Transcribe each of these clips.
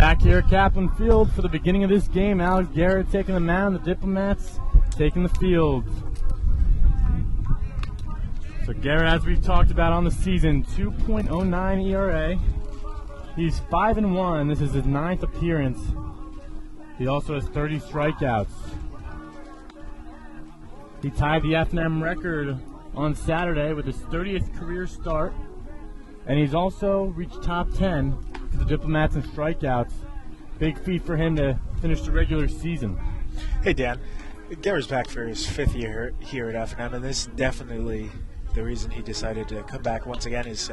Back here at Caplan Field for the beginning of this game. Alex Garrett taking the mound, the Diplomats taking the field. So Garrett, as we've talked about on the season, 2.09 ERA. He's 5-1. This is his 9th appearance. He also has 30 strikeouts. He tied the FNM record on Saturday with his 30th career start. And he's also reached top 10 for the Diplomats in strikeouts. Big feat for him to finish the regular season. Hey, Dan. Garrett's back for his 5th year here at FNM, and this is definitely the reason he decided to come back once again is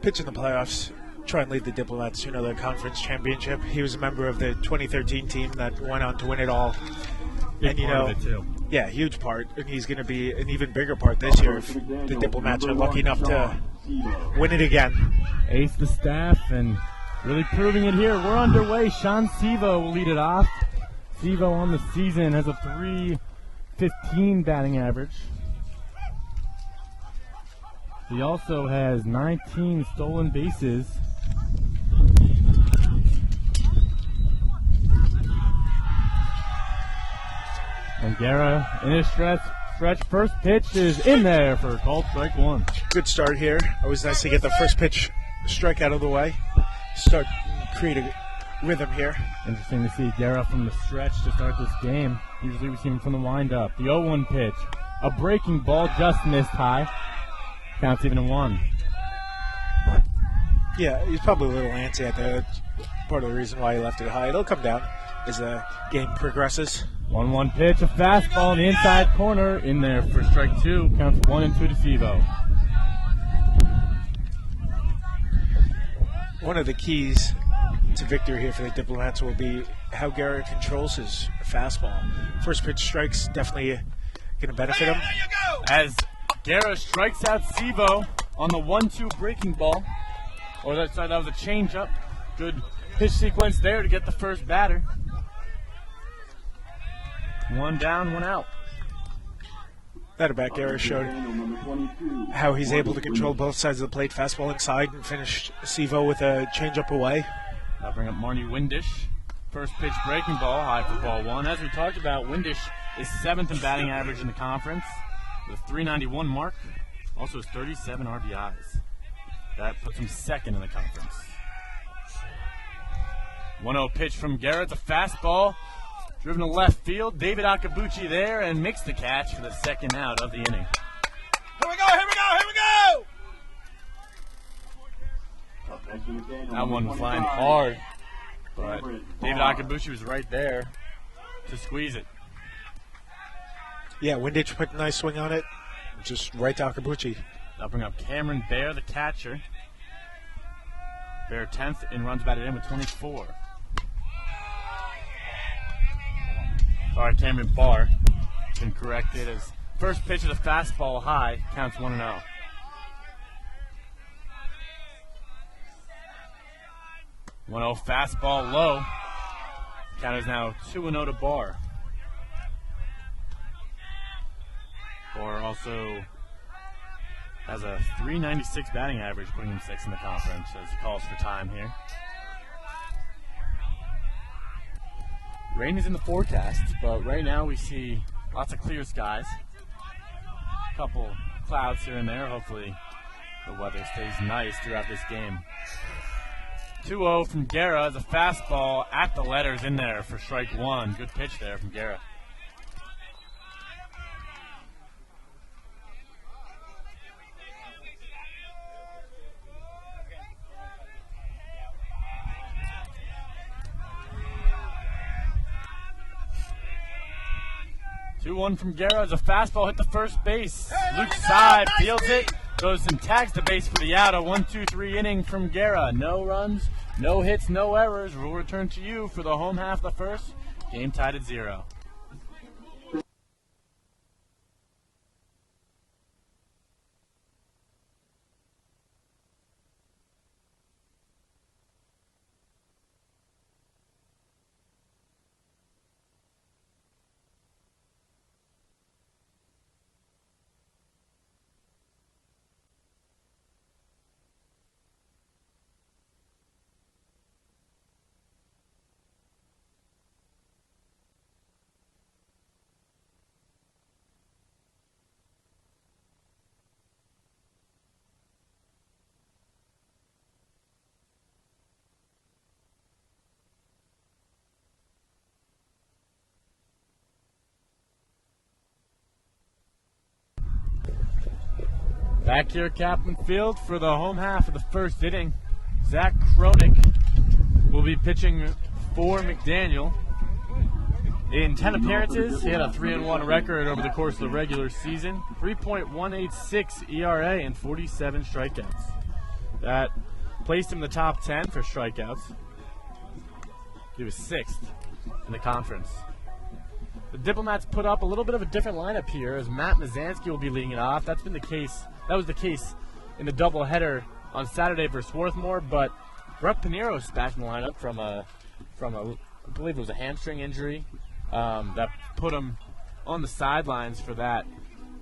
pitch in the playoffs, try and lead the Diplomats to another conference championship. He was a member of the 2013 team that went on to win it all. Big and, part of it, too. Yeah, huge part. And he's going to be an even bigger part this year if the Diplomats are lucky enough to win it again. Ace the staff and really proving it here. We're underway. Sean Sevo will lead it off. Sevo on the season has a .315 batting average. He also has 19 stolen bases. And Guerra in his stretch first pitch is in there for called strike one. Good start here. Always nice to get the first pitch strike out of the way. Start creating rhythm here. Interesting to see Guerra from the stretch to start this game. Usually we see him from the windup. The 0-1 pitch. A breaking ball just missed high. Counts even a 1. Yeah, he's probably a little antsy at the part of the reason why he left it high. It'll come down as the game progresses. 1-1 pitch, a fastball in the inside corner, in there for strike 2. Counts 1-2 to Sevo. One of the keys to victory here for the Diplomats will be how Garrett controls his fastball. First pitch strikes definitely going to benefit him. As Garrett strikes out Sevo on the 1-2 breaking ball. That was a changeup. Good pitch sequence there to get the first batter. 1 down, 1 out. That about Garrett showed how he's able to control both sides of the plate, fastball inside, and finished Sevo with a changeup away. I'll bring up Marnie Windish. First pitch breaking ball, high for ball 1. As we talked about, Windish is 7th in batting average in the conference with a .391 mark. Also has 37 RBIs. That puts him 2nd in the conference. 1-0 pitch from Garrett. The fastball driven to left field. David Akabuchi there and makes the catch for the 2nd out of the inning. Here we go, here we go, here we go! That one flying hard, but David Akabuchi was right there to squeeze it. Yeah, Windage put a nice swing on it. Just right to Akabuchi. I'll bring up Cameron Bear, the catcher. Bear 10th in runs batted in with 24. Sorry, Cameron Barr. Been corrected as first pitch of the fastball high, counts 1-0. Fastball low. Count is now 2-0 to Barr. Barr also has a .396 batting average, putting him 6th in the conference as he calls for time here. Rain is in the forecast, but right now we see lots of clear skies. A couple clouds here and there. Hopefully the weather stays nice throughout this game. 2-0 from Guerra. The fastball at the letters in there for strike 1. Good pitch there from Guerra. One from Guerra as a fastball hit the first base. Luke side fields it, goes and tags the base for the out. A 1-2-3 inning from Guerra. No runs, no hits, no errors. We'll return to you for the home half of the first. Game tied at 0. Back here at Caplan Field for the home half of the first inning. Zach Kronik will be pitching for McDaniel. In 10 appearances, he had a 3-1 record over the course of the regular season, 3.186 ERA and 47 strikeouts. That placed him in the top 10 for strikeouts. He was 6th in the conference. The Diplomats put up a little bit of a different lineup here as Matt Mazansky will be leading it off. That was the case in the doubleheader on Saturday versus Swarthmore, but Brett Pineros back in the lineup from a I believe it was a hamstring injury that put him on the sidelines for that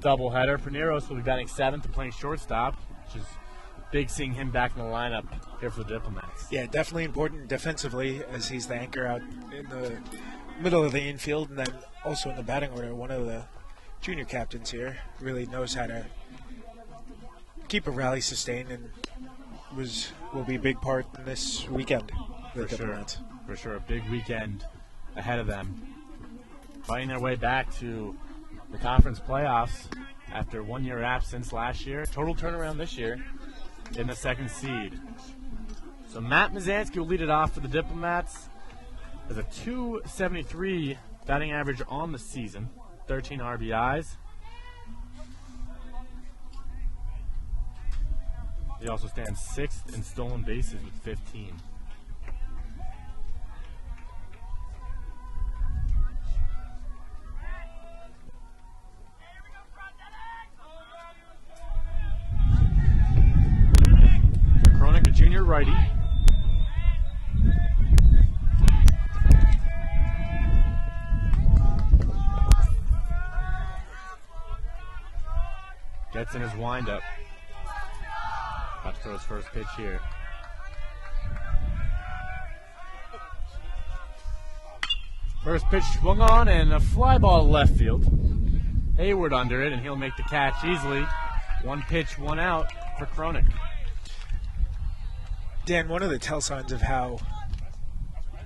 doubleheader. Pineros will be batting 7th and playing shortstop, which is big seeing him back in the lineup here for the Diplomats. Yeah, definitely important defensively as he's the anchor out in the middle of the infield, and then also in the batting order, one of the junior captains here really knows how to keep a rally sustained and will be a big part in this weekend. For sure, a big weekend ahead of them. Fighting their way back to the conference playoffs after 1 year absence last year. Total turnaround this year in the 2nd seed. So Matt Mazansky will lead it off for the Diplomats. Has a .273 batting average on the season, 13 RBIs. He also stands 6th in stolen bases with 15. Kronik, a junior righty. Gets in his windup. About to throw his first pitch here. First pitch swung on and a fly ball to left field. Hayward under it, and he'll make the catch easily. 1 pitch, 1 out for Kronik. Dan, one of the tell signs of how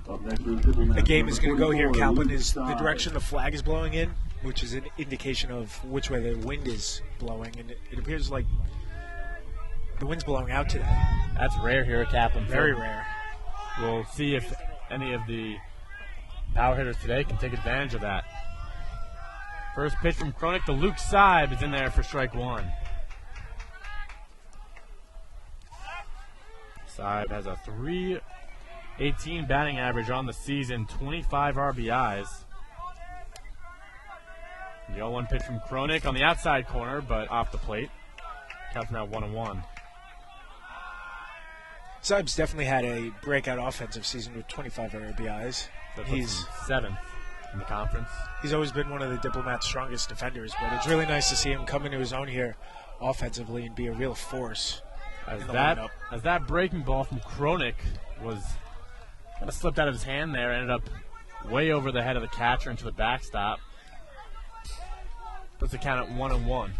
a game is going to go here in Caplan is the direction the flag is blowing in, which is an indication of which way the wind is blowing, and it appears like the wind's blowing out today. That's rare here at Caplan. Very rare. We'll see if any of the power hitters today can take advantage of that. First pitch from Kronik to Luke Seib is in there for strike 1. Seib has a .318 batting average on the season, 25 RBIs. The 0-1 pitch from Kronik on the outside corner, but off the plate. Counts now 1-1. Seib's definitely had a breakout offensive season with 25 RBIs. He's 7th in the conference. He's always been one of the Diplomats' strongest defenders, but it's really nice to see him come into his own here offensively and be a real force. As that breaking ball from Kronik was kind of slipped out of his hand there, ended up way over the head of the catcher into the backstop. Puts the count at 1-1.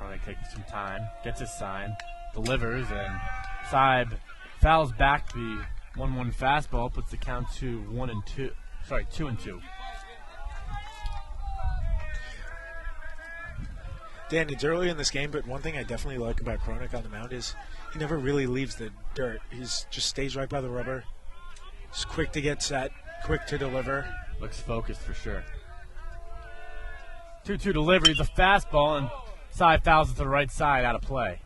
Kronik takes some time, gets his sign, delivers, and Seib fouls back the 1-1 fastball, puts the count to 2-2. Dan, it's early in this game, but one thing I definitely like about Kronik on the mound is he never really leaves the dirt. He's just stays right by the rubber. He's quick to get set, quick to deliver. Looks focused for sure. 2-2 delivery. It's a fastball, and Seib fouls it to the right side, out of play.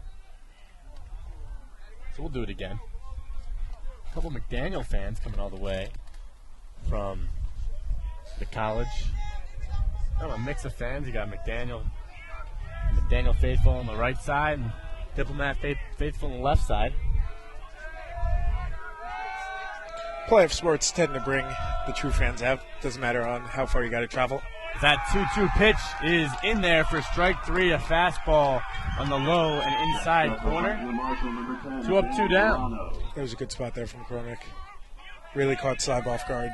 So we'll do it again. A couple McDaniel fans coming all the way from the college. A mix of fans. You got McDaniel faithful on the right side and Diplomat faithful on the left side. Playoff sports tend to bring the true fans out. Doesn't matter on how far you got to travel. That 2-2 pitch is in there for strike 3, a fastball on the low and inside corner. 2 up, 2 down. That was a good spot there from Kronik. Really caught Seib off guard.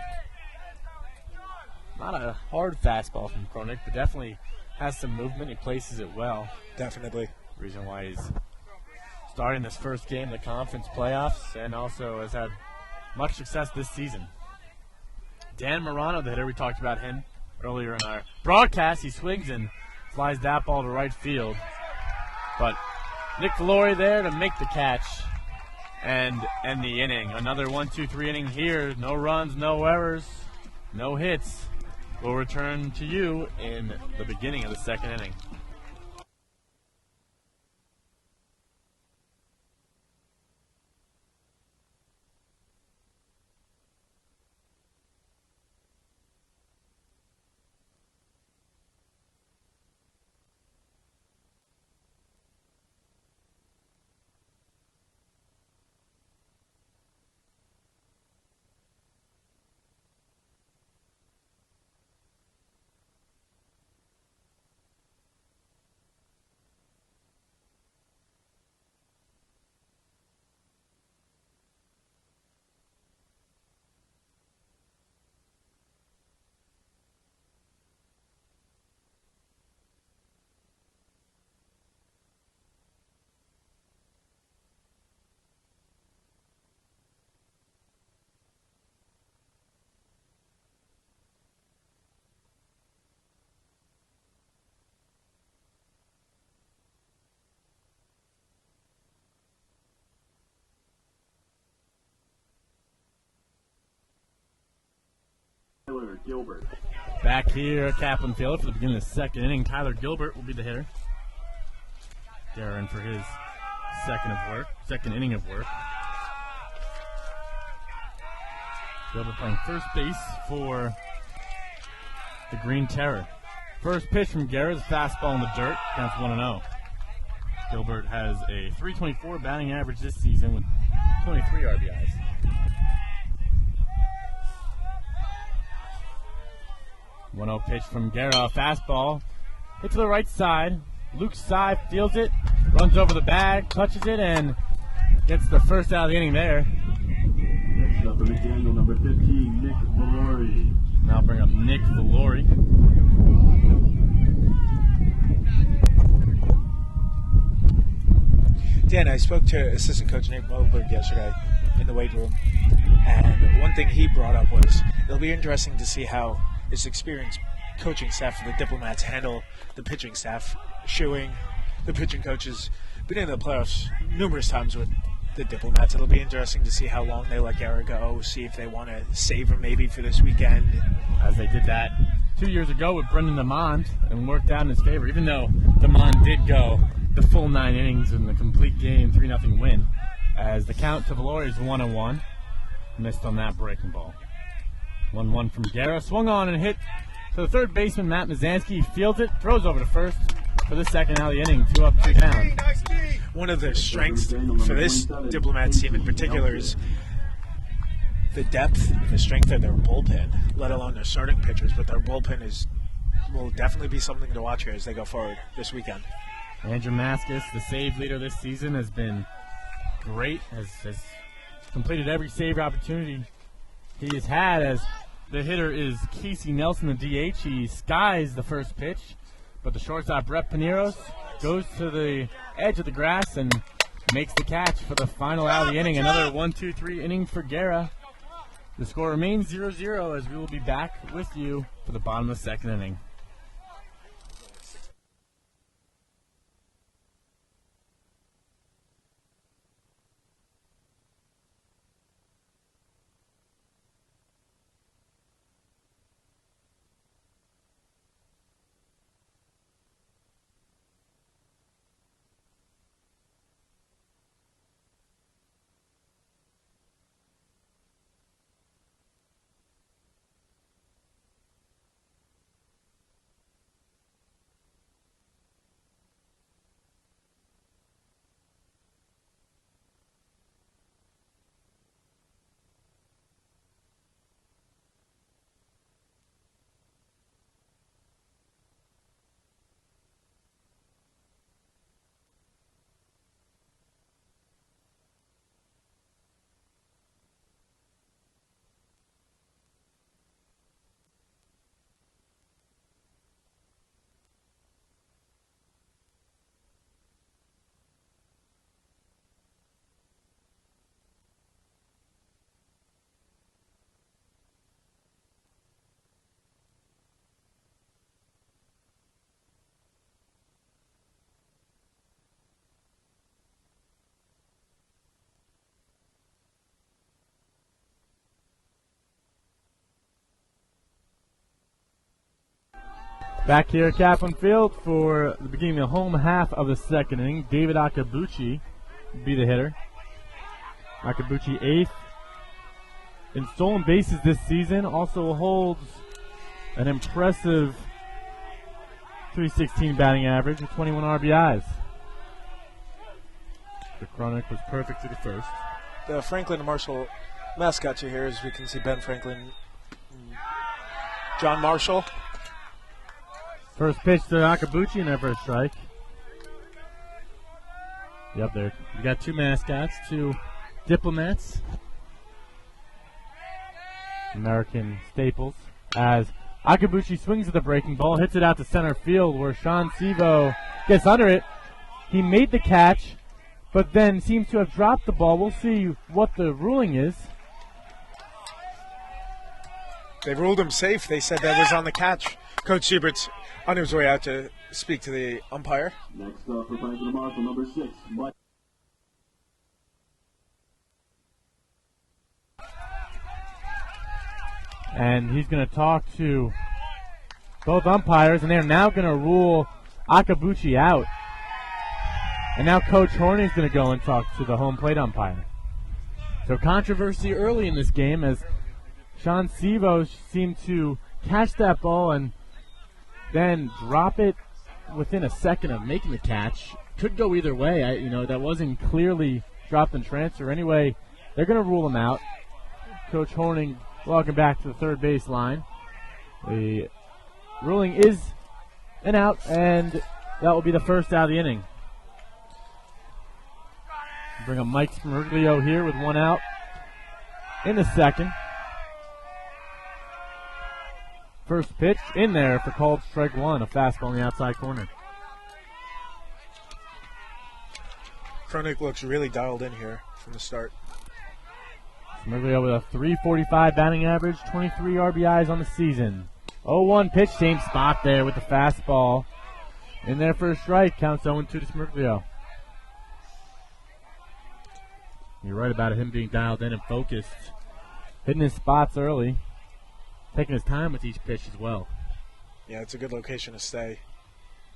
Not a hard fastball from Kronik, but definitely has some movement. He places it well. Definitely. Reason why he's starting this first game, the conference playoffs, and also has had much success this season. Dan Morano, the hitter. We talked about him earlier in our broadcast. He swings and flies that ball to right field. But Nick Valori there to make the catch and end the inning. Another 1-2-3 inning here. No runs, no errors, no hits. We'll return to you in the beginning of the second inning. Gilbert. Back here at Caplan Field for the beginning of the second inning. Tyler Gilbert will be the hitter. Darren for his second inning of work. Gilbert playing first base for the Green Terror. First pitch from Guerra is a fastball in the dirt. Counts 1-0. Gilbert has a .324 batting average this season with 23 RBIs. 1-0 pitch from Guerra, fastball. Hit to the right side. Luke Sy fields it, runs over the bag, touches it, and gets the first out of the inning there. Next up, McDaniel, number 15, Nick Valori. Now bring up Nick Valori. Dan, I spoke to assistant coach Nate Moberg yesterday in the weight room, and one thing he brought up was it'll be interesting to see how his experienced coaching staff for the Diplomats handle the pitching staff. Shoeing, the pitching coaches, been in the playoffs numerous times with the Diplomats. It'll be interesting to see how long they let Guerra go, see if they want to save him maybe for this weekend. As they did that 2 years ago with Brendan DeMond and worked out in his favor, even though DeMond did go the full 9 innings in the complete game, 3-0 win, as the count to Valori is 1-1. Missed on that breaking ball. 1-1 from Guerra. Swung on and hit to the third baseman, Matt Mazanski. He fields it, throws over to first for the second out of the inning. 2 up, 2 down. One of the strengths for this Diplomats team in particular is the depth and the strength of their bullpen, let alone their starting pitchers. But their bullpen will definitely be something to watch here as they go forward this weekend. Andrew Maskus, the save leader this season, has been great, has completed every save opportunity he has had, as the hitter is Casey Nelson, the DH. He skies the first pitch, but the shortstop, Brett Pineros, goes to the edge of the grass and makes the catch for the final out of the inning. Another 1-2-3 inning for Guerra. The score remains 0-0 as we will be back with you for the bottom of the second inning. Back here at Caplan Field for the beginning of the home half of the second inning. David Akabuchi will be the hitter. Akabuchi 8th in stolen bases this season. Also holds an impressive .316 batting average with 21 RBIs. The Chronic was perfect to the first. The Franklin and Marshall mascot you here, as we can see Ben Franklin, John Marshall. First pitch to Akabuchi and their first strike. Yep, there. We got two mascots, two diplomats. American staples. As Akabuchi swings at the breaking ball, hits it out to center field where Sean Sevo gets under it. He made the catch, but then seems to have dropped the ball. We'll see what the ruling is. They ruled him safe. They said that was on the catch. Coach Siebert's on his way out to speak to the umpire. Next up for Franklin and Marshall, number 6, Mike. And he's going to talk to both umpires, and they're now going to rule Akabuchi out. And now Coach Horning's going to go and talk to the home plate umpire. So controversy early in this game as Sean Sevo seemed to catch that ball and then drop it within a second of making the catch. Could go either way. That wasn't clearly dropped and transfer. Anyway, they're going to rule him out. Coach Horning walking back to the third base line. The ruling is an out, and that will be the first out of the inning. Bring up Mike Smirglio here with one out in the second. First pitch in there for called strike one, a fastball in the outside corner. Kroenig looks really dialed in here from the start. Smirglio with a .345 batting average, 23 RBIs on the season. 0-1 pitch, same spot there with the fastball. In there for a strike, counts 0-2 to Smirglio. You're right about him being dialed in and focused. Hitting his spots early. Taking his time with each pitch as well. Yeah, it's a good location to stay.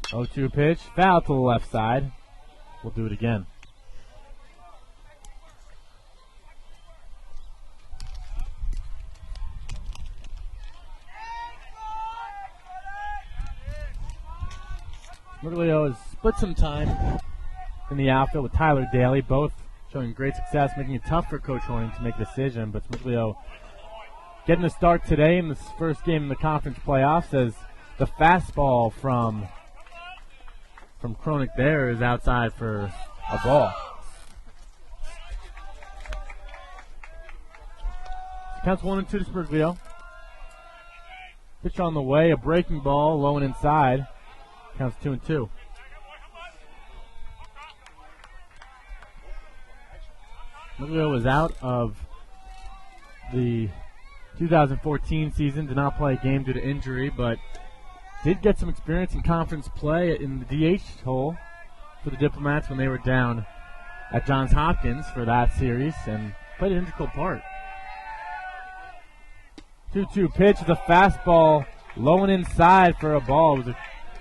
0-2 pitch, foul to the left side. We'll do it again. Smirglio has split some time in the outfield with Tyler Daly, both showing great success, making it tough for Coach Horning to make a decision. But Smirglio getting a start today in this first game in the conference playoffs as the fastball from Kroenig there is outside for a ball. Counts 1-2 to Smirglio. Pitch on the way, a breaking ball, low and inside. Counts 2-2. Smirglio was out of the 2014 season, did not play a game due to injury, but did get some experience in conference play in the DH hole for the Diplomats when they were down at Johns Hopkins for that series and played an integral part. 2-2 pitch, the fastball low and inside for a ball. It was a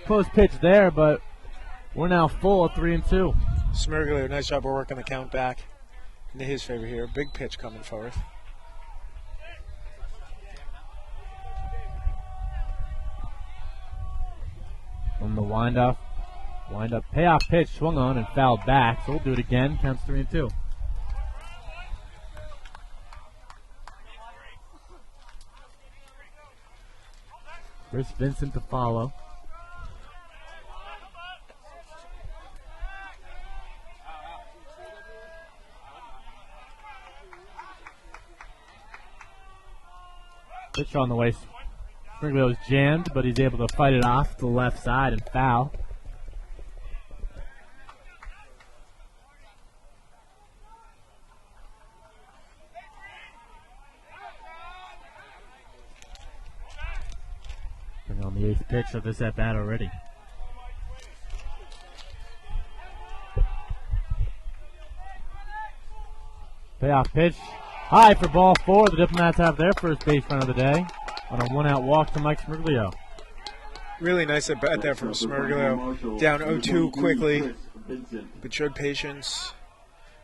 close pitch there, but we're now full of 3-2. Smirglio, nice job of working the count back into his favor here. Big pitch coming forth. From the wind-up payoff pitch, swung on and fouled back, so we'll do it again. Counts 3-2. Chris Vincent to follow. Pitch on the way. Smirglio's jammed, but he's able to fight it off to the left side and foul. Bring on the 8th pitch of this at-bat already. Payoff pitch. High for ball 4. The Diplomats have their first base run of the day on a one-out walk to Mike Smirglio. Really nice at bat there from Smirglio. Down 0-2 quickly, but showed patience.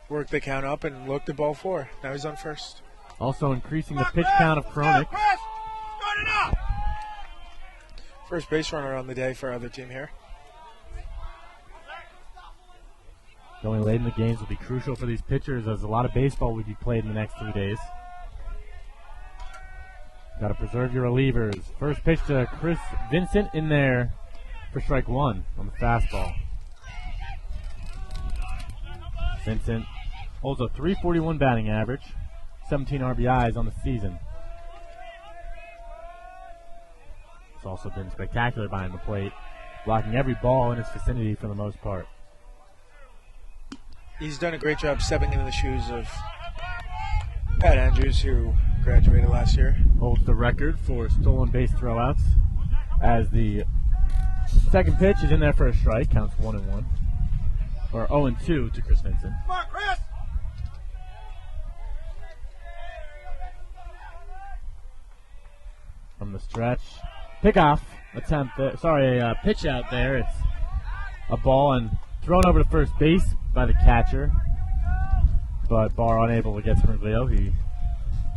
Worked the count up and looked at ball 4. Now he's on first. Also increasing the pitch count of Kronik. First base runner on the day for our other team here. Going late in the games will be crucial for these pitchers, as a lot of baseball will be played in the next 3 days. Got to preserve your relievers. First pitch to Chris Vincent in there for strike 1 on the fastball. Vincent holds a .341 batting average, 17 RBIs on the season. It's also been spectacular behind the plate, blocking every ball in his vicinity for the most part. He's done a great job stepping into the shoes of Pat Andrews, who graduated last year. Holds the record for stolen base throwouts, as the second pitch is in there for a strike, counts 1-1. Or 0-2 to Chris Vincent. Come on, Chris! From the stretch. Pickoff attempt there. Sorry, a pitch out there. It's a ball and thrown over to first base by the catcher. But Barr unable to get Smirglio. He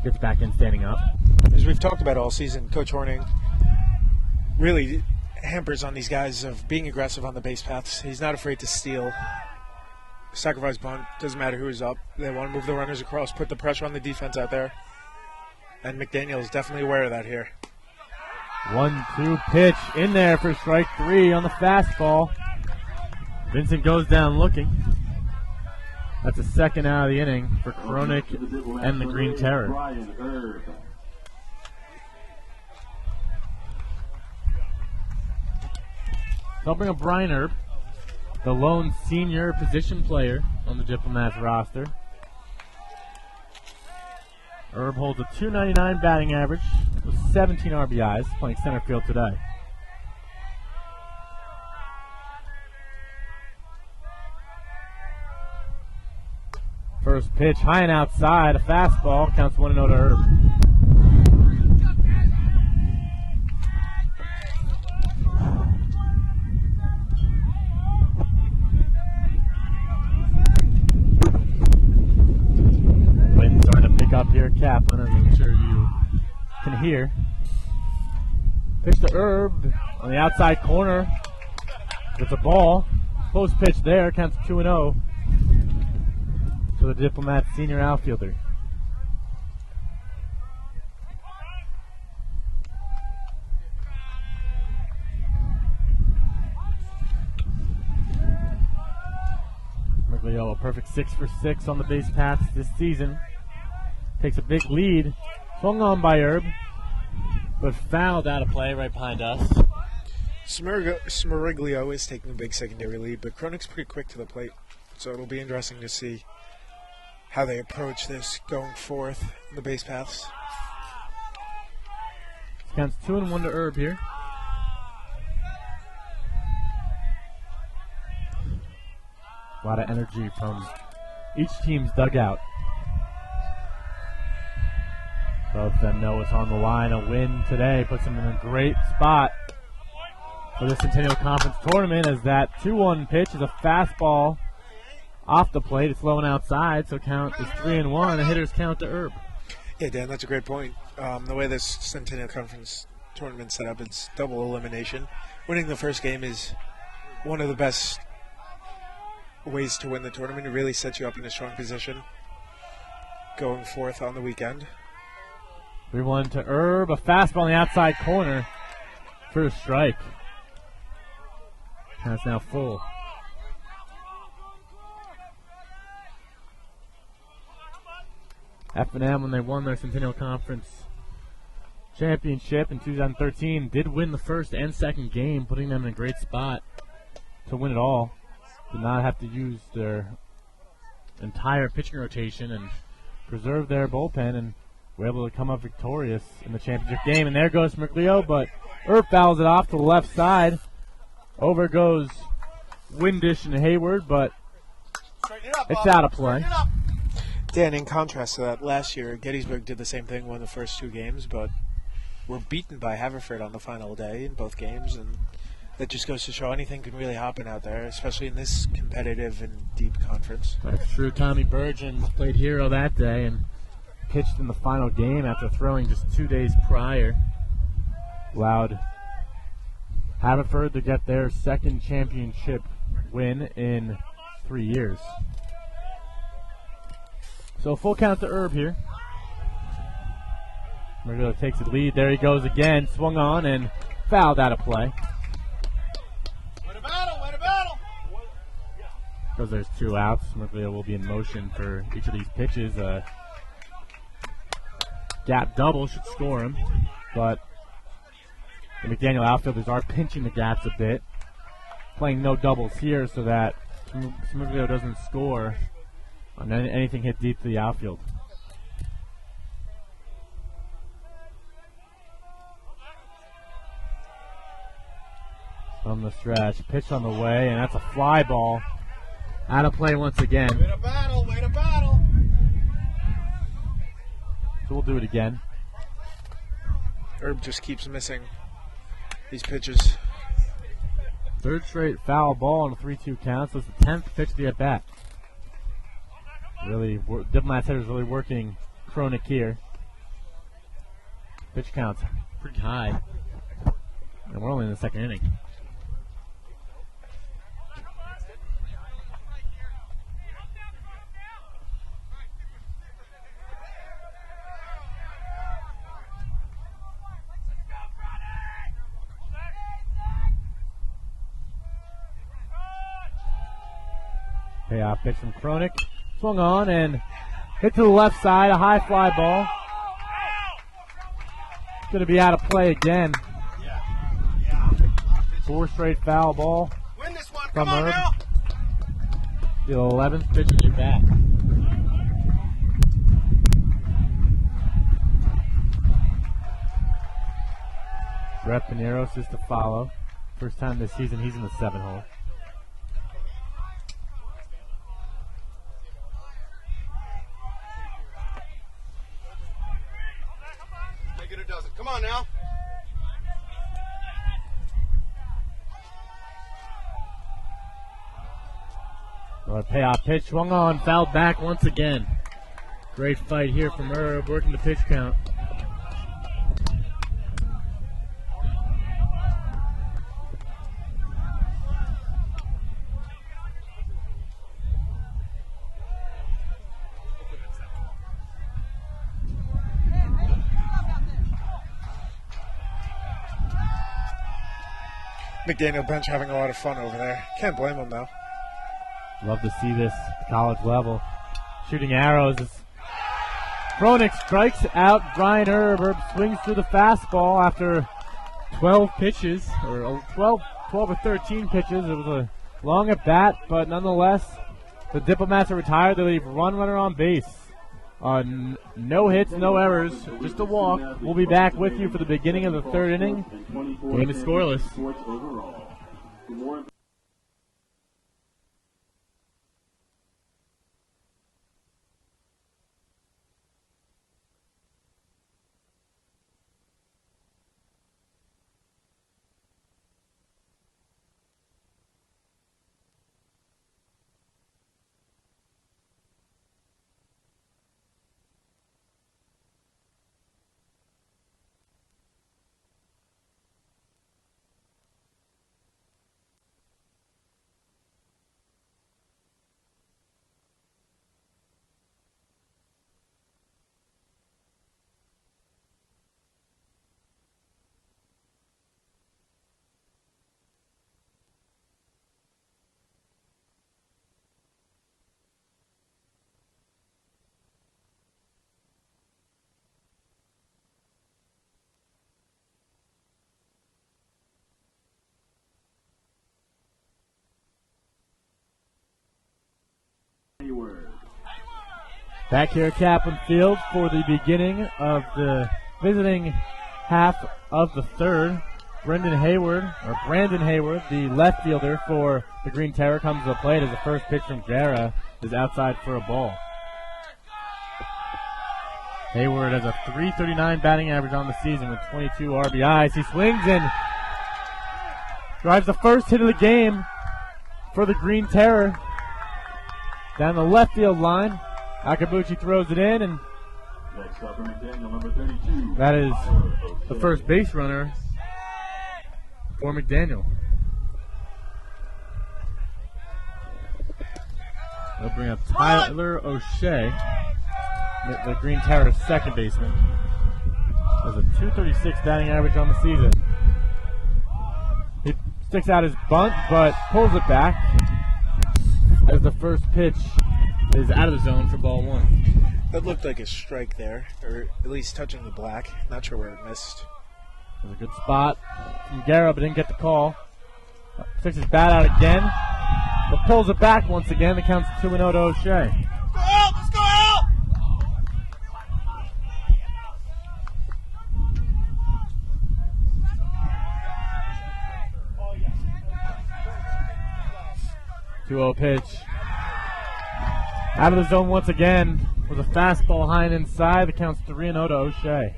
gets back in standing up. As we've talked about all season, Coach Horning really hampers on these guys of being aggressive on the base paths. He's not afraid to steal. Sacrifice bunt, doesn't matter who's up. They want to move the runners across, put the pressure on the defense out there. And McDaniel is definitely aware of that here. 1-2 pitch in there for strike 3 on the fastball. Vincent goes down looking. That's the second out of the inning for Kronik and the Green Terror. Brian Erb. They'll bring up Brian Erb, the lone senior position player on the Diplomats roster. Erb holds a .299 batting average with 17 RBIs, playing center field today. First pitch, high and outside, a fastball, counts 1-0 to Erb. Wind starting to pick up here at Caplan, as I'm sure you can hear. Pitch to Erb on the outside corner. It's a ball. Post pitch there, counts 2-0. To the Diplomats senior outfielder. Smirglio, a perfect 6 for 6 on the base paths this season. Takes a big lead. Swung on by Erb, but fouled out of play right behind us. Smirglio is taking a big secondary lead, but Kronik's pretty quick to the plate. So it'll be interesting to see how they approach this going forth in the base paths. Counts 2-1 to Erb here. A lot of energy from each team's dugout. Both of them know it's on the line. A win today puts them in a great spot for the Centennial Conference tournament, as that 2-1 pitch is a fastball off the plate. It's low and outside, so count is 3-1. A hitter's count to Erb. Yeah, Dan, that's a great point. The way this Centennial Conference tournament set up, it's double elimination. Winning the first game is one of the best ways to win the tournament. It really sets you up in a strong position going forth on the weekend. 3-1 to Erb. A fastball on the outside corner for a strike. Count's now full. F&M, when they won their Centennial Conference championship in 2013, did win the first and second game, putting them in a great spot to win it all. Did not have to use their entire pitching rotation and preserve their bullpen, and were able to come up victorious in the championship game. And there goes Smirglio, but Erb fouls it off to the left side. Over goes Windish and Hayward, but it's out of play. Dan, in contrast to that, last year Gettysburg did the same thing, won the first 2 games, but were beaten by Haverford on the final day in both games, and that just goes to show anything can really happen out there, especially in this competitive and deep conference. That's true. Tommy Burgeon played hero that day and pitched in the final game after throwing just 2 days prior. Allowed Haverford to get their second championship win in 3 years. So full count to Erb here. Mergullo takes the lead. There he goes again. Swung on and fouled out of play. Win a battle! Because there's 2 outs, Mergullo will be in motion for each of these pitches. Gap double should score him, but the McDaniel outfielders are pinching the gaps a bit, playing no doubles here so that Mergullo doesn't score on anything hit deep to the outfield. From the stretch, pitch on the way, and that's a fly ball. Out of play once again. Way to battle! So we'll do it again. Erb just keeps missing these pitches. Third straight foul ball on a 3-2 count, so it's the 10th pitch of the at-bat. Really, Diplomats hitters really working Kronik here. Pitch count's pretty high. And we're only in the second inning. Payoff pitch from Kronik. Swung on and hit to the left side. A high fly ball. It's going to be out of play again. 4 straight foul ball Win this one! from Come on Erb. now! The 11th pitch of the bat. Brett Pineros is to follow. First time this season he's in the 7-hole. Make it a dozen. Come on now. A payoff pitch, swung on, fouled back once again. Great fight here from Erb, working the pitch count. McDaniel bench having a lot of fun over there. Can't blame him, though. Love to see this at college level. Shooting arrows. Kronik strikes out Brian Erb. Erb swings through the fastball after 12 pitches, or 12 or 13 pitches. It was a long at bat, but nonetheless, the Diplomats are retired. They leave one runner on base. No hits, no errors, just a walk. We'll be back with you for the beginning of the third inning. Game is scoreless. Back here at Caplan Field for the beginning of the visiting half of the third. Brandon Hayward, the left fielder for the Green Terror, comes to the plate as the first pitch from Guerra is outside for a ball. Hayward has a .339 batting average on the season with 22 RBIs. He swings and drives the first hit of the game for the Green Terror down the left field line. Akabuchi throws it in, and Next up for McDaniel, number 32. that is the first base runner for McDaniel. They'll bring up Tyler O'Shea, the Green Terror's second baseman. Has a .236 batting average on the season. He sticks out his bunt, but pulls it back as the first pitch is out of the zone for ball one. That looked like a strike there, or at least touching the black. Not sure where it missed. It was a good spot from Guerra, but didn't get the call. Sticks his bat out again, but pulls it back once again. The count's 2-0 to O'Shea. Go out! Let's go out! .2-0 pitch. Out of the zone once again with a fastball high and inside. The count's 3-0 to O'Shea.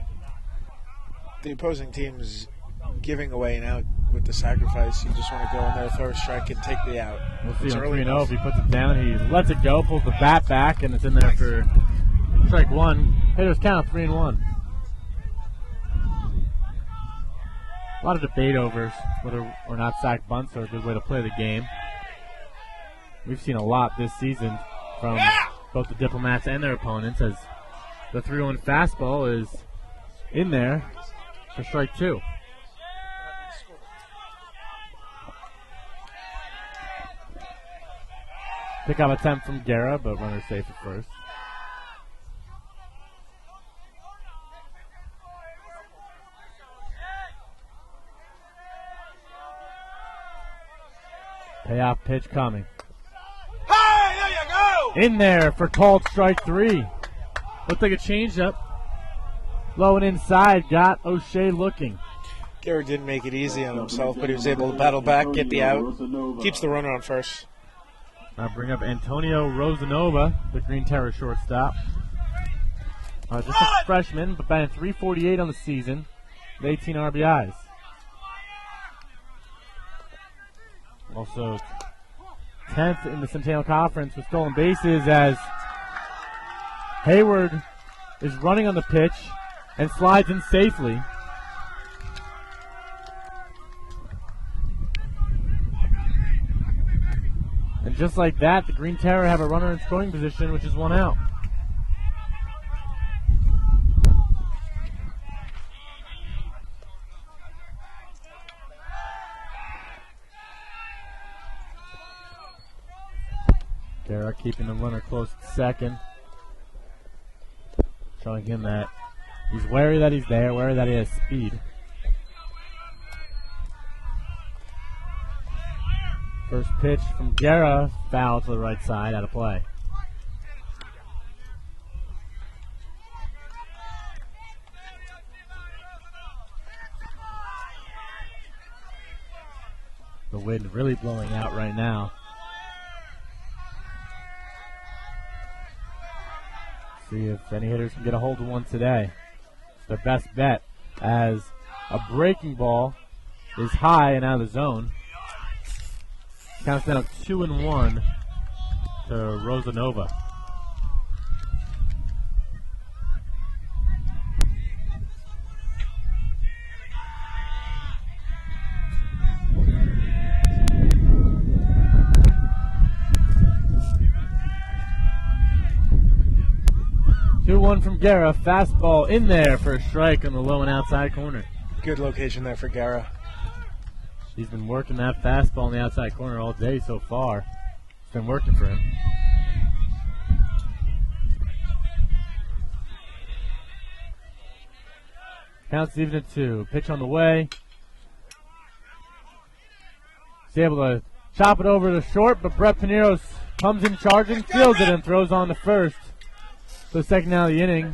The opposing team's giving away now with the sacrifice. You just want to go in there, throw a strike, and take the out. We'll see It's on early 3-0 enough. if he puts it down. He lets it go, pulls the bat back, and it's in there for strike one. Hitters count 3-1. A lot of debate over whether or not sack bunts are a good way to play the game. We've seen a lot this season from both the Diplomats and their opponents as the 3-1 fastball is in there for strike two. Pick-up attempt from Guerra, but runner safe at first. Payoff pitch coming. Hey, there you go! In there for called strike three. Looked like a changeup. Low and inside, got O'Shea looking. Garrett didn't make it easy on himself, but he was able to battle back, get the out, keeps the runner on first. Now bring up Antonio Rosanova, the Green Terror shortstop. Just a freshman, but batting .348 on the season, with 18 RBIs. Also 10th in the Centennial Conference with stolen bases as Hayward is running on the pitch and slides in safely. And just like that, the Green Terror have a runner in scoring position, which is one out. Guerra keeping the runner close to second. Showing him that he's wary that he's there, wary that he has speed. First pitch from Guerra, foul to the right side, out of play. The wind really blowing out right now. See if any hitters can get a hold of one today. It's their best bet as a breaking ball is high and out of the zone. Counts down 2-1 to Rosanova. One from Guerra, fastball in there for a strike on the low and outside corner. Good location there for Guerra. He's been working that fastball in the outside corner all day so far. It's been working for him. Counts even at 2. Pitch on the way. He's able to chop it over to short, but Brett Pineros comes in charging, fields it, and throws on to first. The second out of the inning.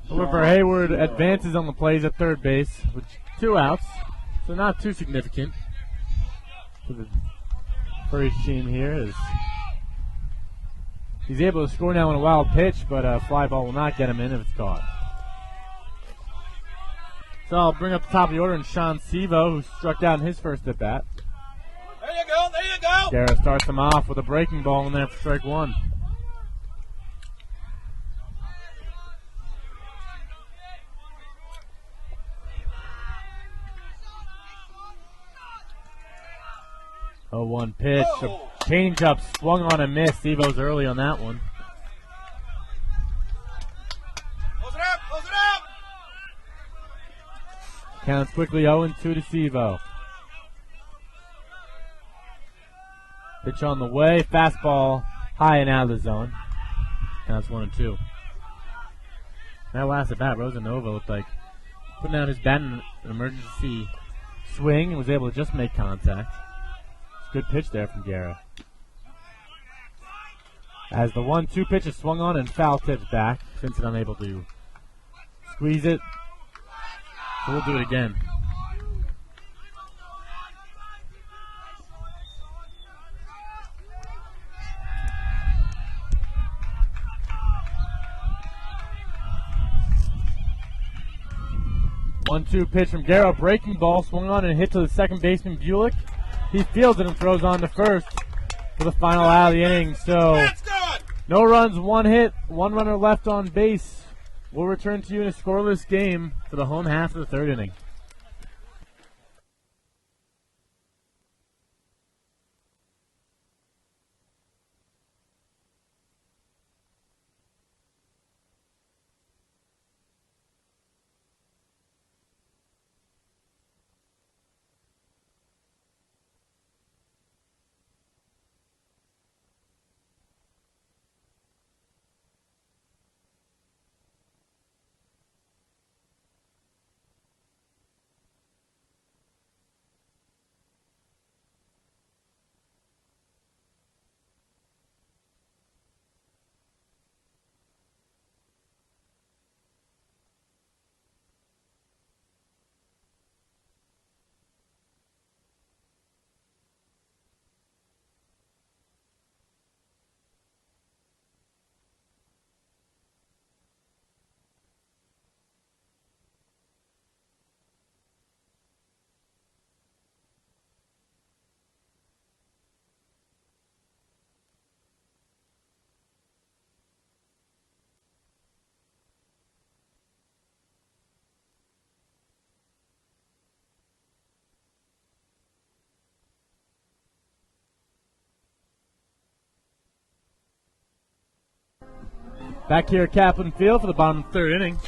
However, Hayward advances on the plays at third base with 2 outs, so not too significant for each team here. As He's able to score now on a wild pitch, but a fly ball will not get him in if it's caught. So I'll bring up the top of the order and Sean Sevo, who struck out in his first at bat. There you go, there you go. Garrett starts him off with a breaking ball in there for strike one. Oh, 1 pitch. A change-up swung on and missed. Sevo's early on that one. Close it up, close it up. Counts quickly 0-2 to Sevo. Pitch on the way. Fastball high and out of the zone. Counts 1-2. That last at bat, Rosanova looked like putting out his bat in an emergency swing and was able to just make contact. Good pitch there from Guerra. As the 1-2 pitch is swung on and foul tipped back, Vincent unable to squeeze it. So we'll do it again. One-two pitch from Guerra, breaking ball, swung on and hit to the second baseman Bulik. He fields it and throws on to first for the final out of the inning. So no runs, 1 hit, 1 runner left on base. We'll return to you in a scoreless game for the home half of the third inning. Back here at Caplan Field for the bottom of the third inning.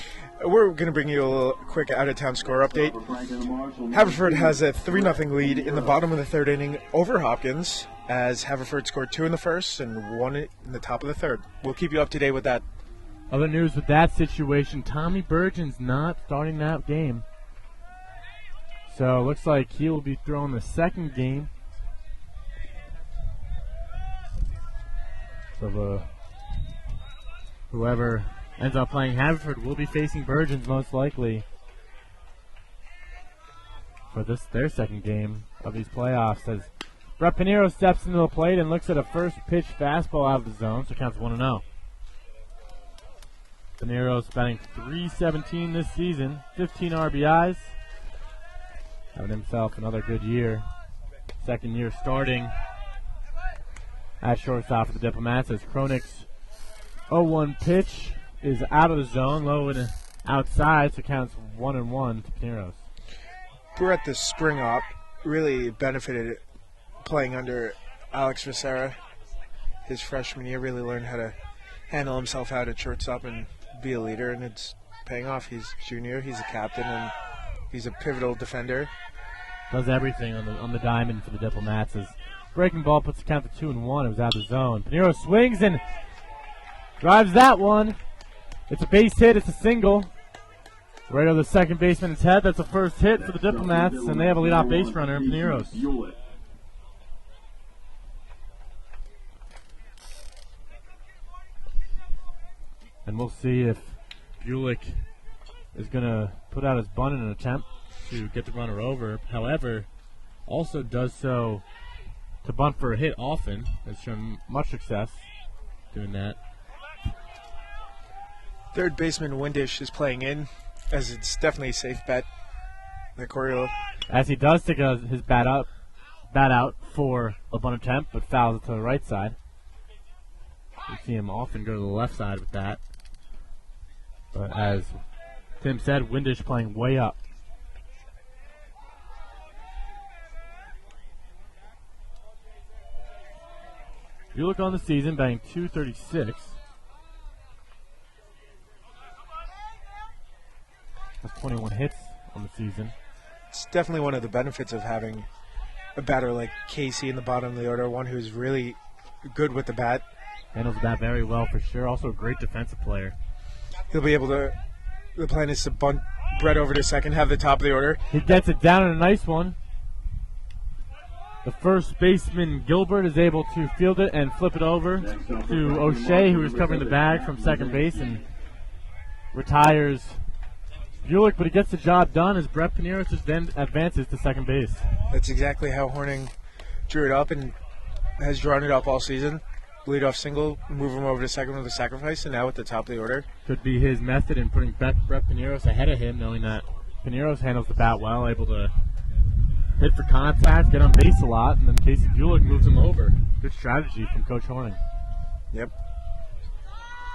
We're going to bring you a little quick out-of-town score update. Haverford has a 3-0 lead in the bottom of the third inning over Hopkins, as Haverford scored 2 in the first and 1 in the top of the third. We'll keep you up to date with that. Other news with that situation, Tommy Burgeon's not starting that game. So it looks like he will be throwing the second game. So whoever ends up playing Haverford will be facing Burgeons most likely for their second game of these playoffs, as Brett Pinheiro steps into the plate and looks at a first pitch fastball out of the zone, so it counts 1-0. Pinheiro's batting .317 this season, 15 RBIs, having himself another good year. Second year starting at shortstop for the Diplomats, as Kronik's 0-1 pitch is out of the zone, low and outside, so it counts 1-1 to Pinheiros. Brett, the spring op, really benefited playing under Alex Becerra. His freshman year, really learned how to handle himself out at shortstop and be a leader, and it's paying off. He's junior, he's a captain, and he's a pivotal defender. Does everything on the diamond for the Diplomats. As breaking ball puts the count to 2-1. It was out of the zone. Pinheiro swings and drives that one. It's a base hit. It's a single. Right over the second baseman's head. That's the first hit for the Diplomats, and they have a leadoff base runner in Pinheiros. And we'll see if Bulik is going to put out his bunt in an attempt to get the runner over. However, also does so to bunt for a hit often. Has shown much success doing that. Third baseman Windish is playing in, as it's definitely a safe bet. The Corio. As he does take his bat out for a bunt attempt, but fouls it to the right side. We see him often go to the left side with that. But as Tim said, Windish playing way up. You look on the season, batting .236. That's 21 hits on the season. It's definitely one of the benefits of having a batter like Casey in the bottom of the order, one who's really good with the bat. Handles the bat very well for sure. Also a great defensive player. He'll be able to, the plan is to bunt Brett over to second, have the top of the order. He gets it down in a nice one. The first baseman, Gilbert, is able to field it and flip it over to O'Shea, who is covering the bag from second base, and retires Bulik, but he gets the job done as Brett Pineiros just then advances to second base. That's exactly how Horning drew it up and has drawn it up all season. Lead-off single, move him over to second with a sacrifice, and now at the top of the order. Could be his method in putting Brett Pineiros ahead of him, knowing that Pineiros handles the bat well, able to hit for contact, get on base a lot, and then Casey Bulik moves him over. Good strategy from Coach Horning. Yep.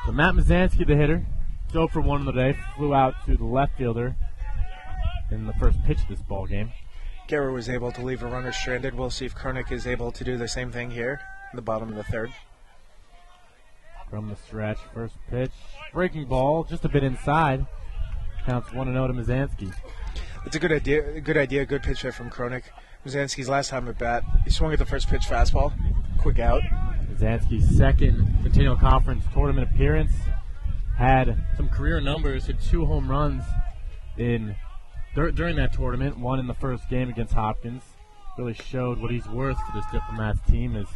So Matt Mazansky, the hitter, 0 for 1 on the day, flew out to the left fielder in the first pitch of this ball game. Guerra was able to leave a runner stranded. We'll see if Kronik is able to do the same thing here in the bottom of the third. From the stretch, first pitch, breaking ball, just a bit inside. Counts 1-0 to Mazansky. It's a good idea, good pitch there from Kronik. Mazansky's last time at bat, he swung at the first pitch fastball, quick out. Mazansky's second Centennial Conference tournament appearance. Had some career numbers, hit 2 home runs during that tournament, one in the first game against Hopkins. Really showed what he's worth for this Diplomats team, as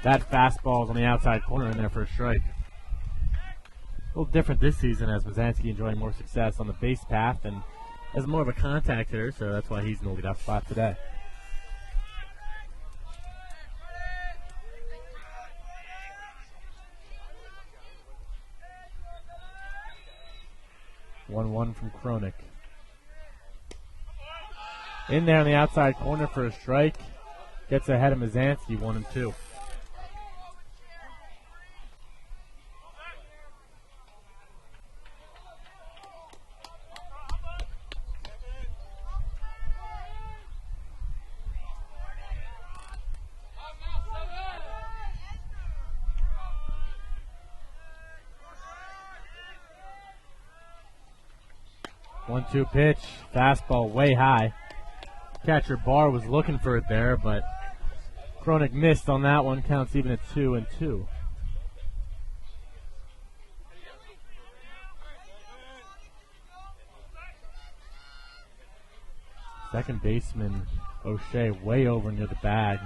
that fastball is on the outside corner in there for a strike. A little different this season, as Mazansky enjoying more success on the base path and as more of a contact hitter, so that's why he's in the leadoff spot today. One from Kronik. In there on the outside corner for a strike. Gets ahead of Mazansky, 1-2. One-two pitch, fastball way high. Catcher Barr was looking for it there, but Kronik missed on that one. Counts even at 2-2. Second baseman O'Shea way over near the bag,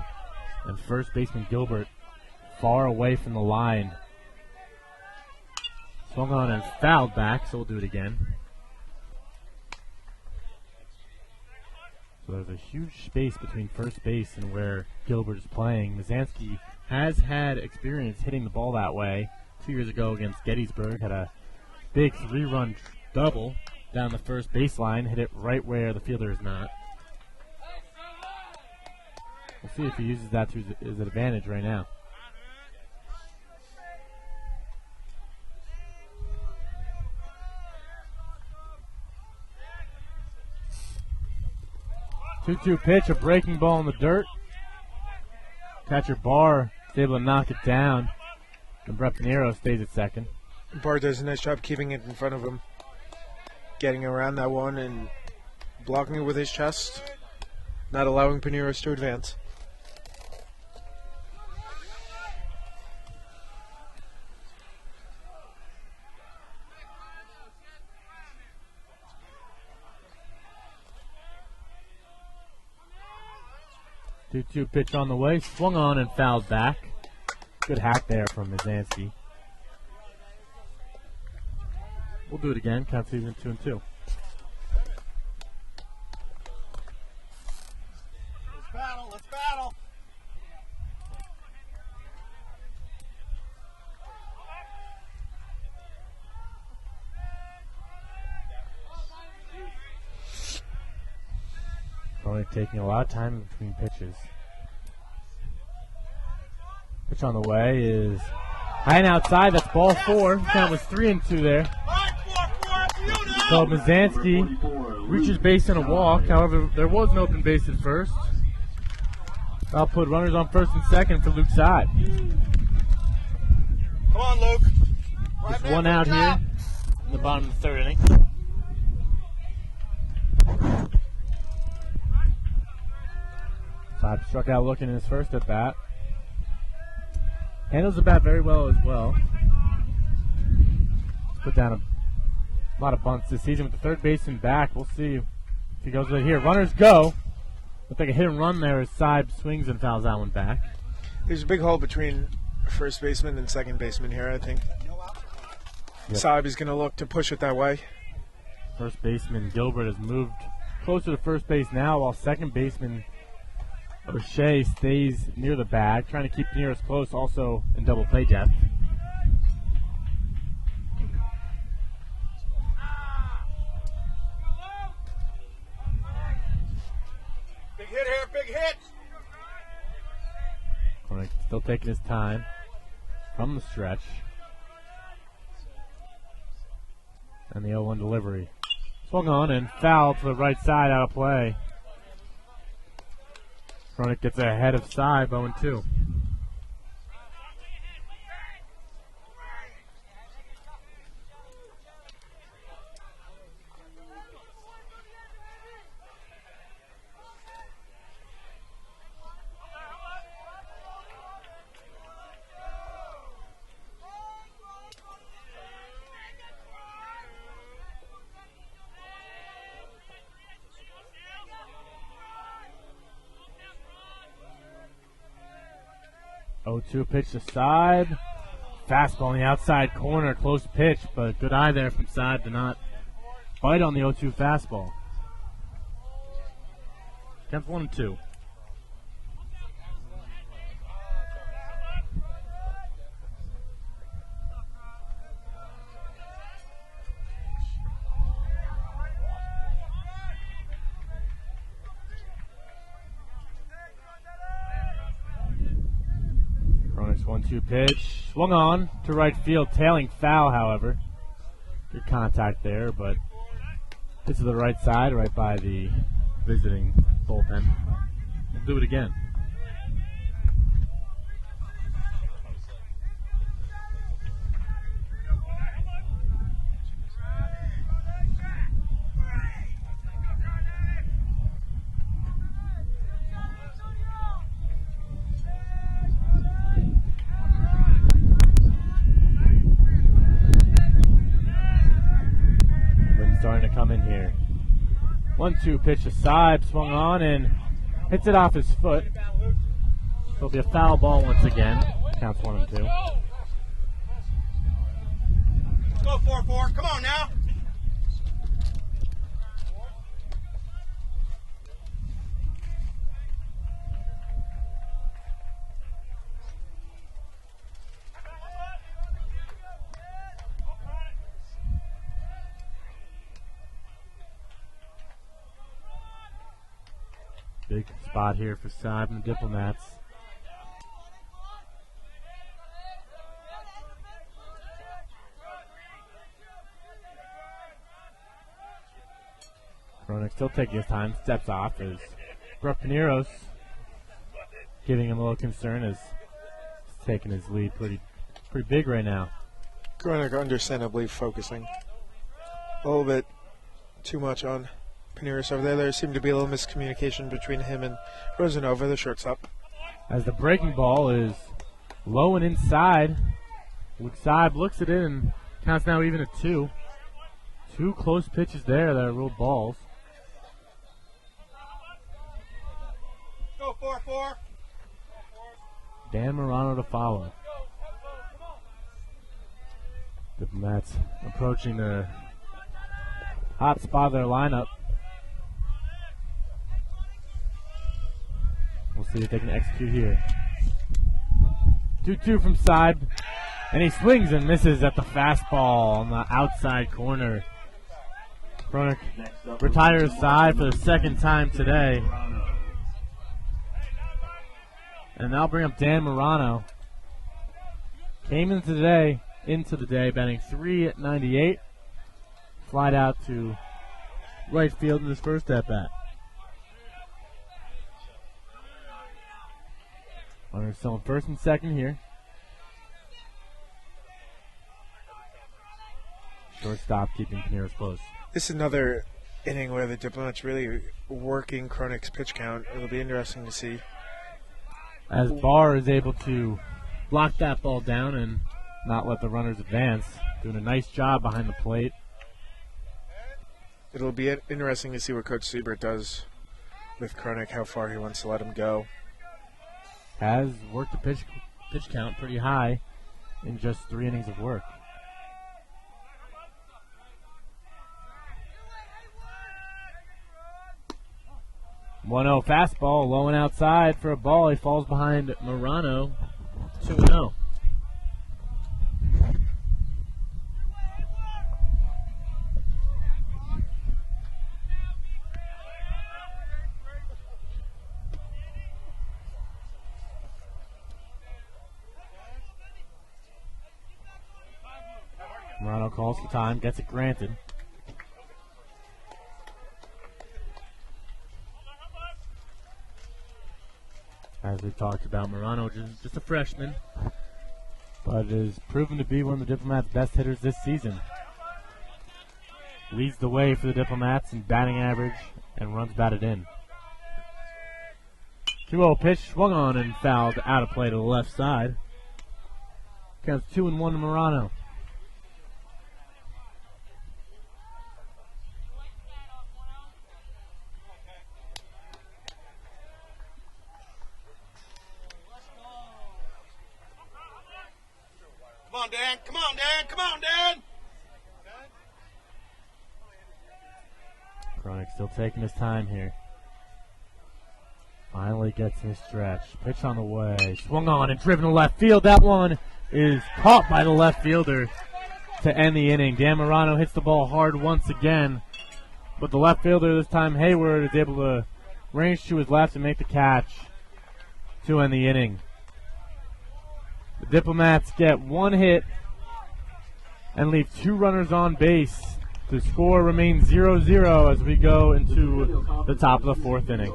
and first baseman Gilbert far away from the line. Swung on and fouled back, so we'll do it again. So there's a huge space between first base and where Gilbert is playing. Mazansky has had experience hitting the ball that way. 2 years ago against Gettysburg, had a big 3-run double down the first baseline, hit it right where the fielder is not. We'll see if he uses that to his advantage right now. Two-two pitch, a breaking ball in the dirt. Catcher Barr is able to knock it down, and Brett Pineiros stays at second. Barr does a nice job keeping it in front of him, getting around that one and blocking it with his chest, not allowing Pineiros to advance. Two-two pitch on the way, swung on and fouled back. Good hack there from Mazansky. We'll do it again. Counts even 2-2. Let's battle, let's battle. Bulik taking a lot of time between pitches. Pitch on the way is high and outside. That's ball 4. Count was 3-2 there. So Mazansky reaches base in a walk. However, there was an open base at first. I'll put runners on first and second for Luke Side. Come on, Luke. Just one out here in the bottom of the 3rd inning. Side struck out looking in his first at bat. Handles the bat very well as well. Put down a lot of bunts this season with the third baseman back. We'll see if he goes with it here. Runners go. Looks like a hit and run there as Saib swings and fouls that one back. There's a big hole between first baseman and second baseman here, I think. Yep. Saib is going to look to push it that way. First baseman Gilbert has moved closer to first base now, while second baseman O'Shea stays near the bag, trying to keep Nearest close, also in double play depth. Big hit here, big hit. Cornick still taking his time from the stretch. And the 0-1 delivery. Swung on and foul to the right side, out of play. Cornick gets ahead of Saib, 0-2. Two pitch to Saib. Fastball in the outside corner, close pitch, but good eye there from Saib to not bite on the 0-2 fastball. Counts 1-2. Cronix 1-2 pitch. Swung on to right field, tailing foul, however. Good contact there, but hits to the right side, right by the visiting bullpen. We'll do it again. Starting to come in here. 1-2 pitch to Saib, swung on and hits it off his foot. It'll be a foul ball once again. Counts 1-2. Go 4-4. Come on now. Big spot here for Saib and the Diplomats. Cronix still taking his time, steps off as Brooke Pineros giving him a little concern as he's taking his lead pretty big right now. Cronix understandably focusing a little bit too much on Pineros over there. There seemed to be a little miscommunication between him and Rosanova, the shortstop. As the breaking ball is low and inside, Luke Saib looks at it and counts now even at 2. 2 close pitches there that are real balls. Go 4-4. Dan Morano to follow. Diplomats approaching the hot spot of their lineup. We'll see if they can execute here. 2-2 from Saib. And he swings and misses at the fastball on the outside corner. Chronic retires side for the second time today. And now bring up Dan Morano. Came into the day batting .398. Flied out to right field in his first at bat. Runners still in first and second here. Shortstop keeping Pineros close. This is another inning where the Diplomats really working Chronic's pitch count. It'll be interesting to see. As Barr is able to block that ball down and not let the runners advance. Doing a nice job behind the plate. It'll be interesting to see what Coach Siebert does with Chronic, how far he wants to let him go. Has worked the pitch count pretty high in just 3 innings of work. 1-0 fastball, low and outside for a ball. He falls behind Morano. 2-0. Morano calls for time, gets it granted. As we talked about, Morano just a freshman, but is proven to be one of the Diplomats' best hitters this season. Leads the way for the Diplomats in batting average and runs batted in. 2-0 pitch, swung on and fouled out of play to the left side. Counts 2-1 to Morano. Come on, Dan. Come on, Dan. Come on, Dan. Chronic still taking his time here. Finally gets his stretch. Pitch on the way. Swung on and driven to left field. That one is caught by the left fielder to end the inning. Dan Morano hits the ball hard once again, but the left fielder this time, Hayward, is able to range to his left and make the catch to end the inning. The Diplomats get 1 hit and leave 2 runners on base. The score remains 0-0 as we go into the top of the 4th inning.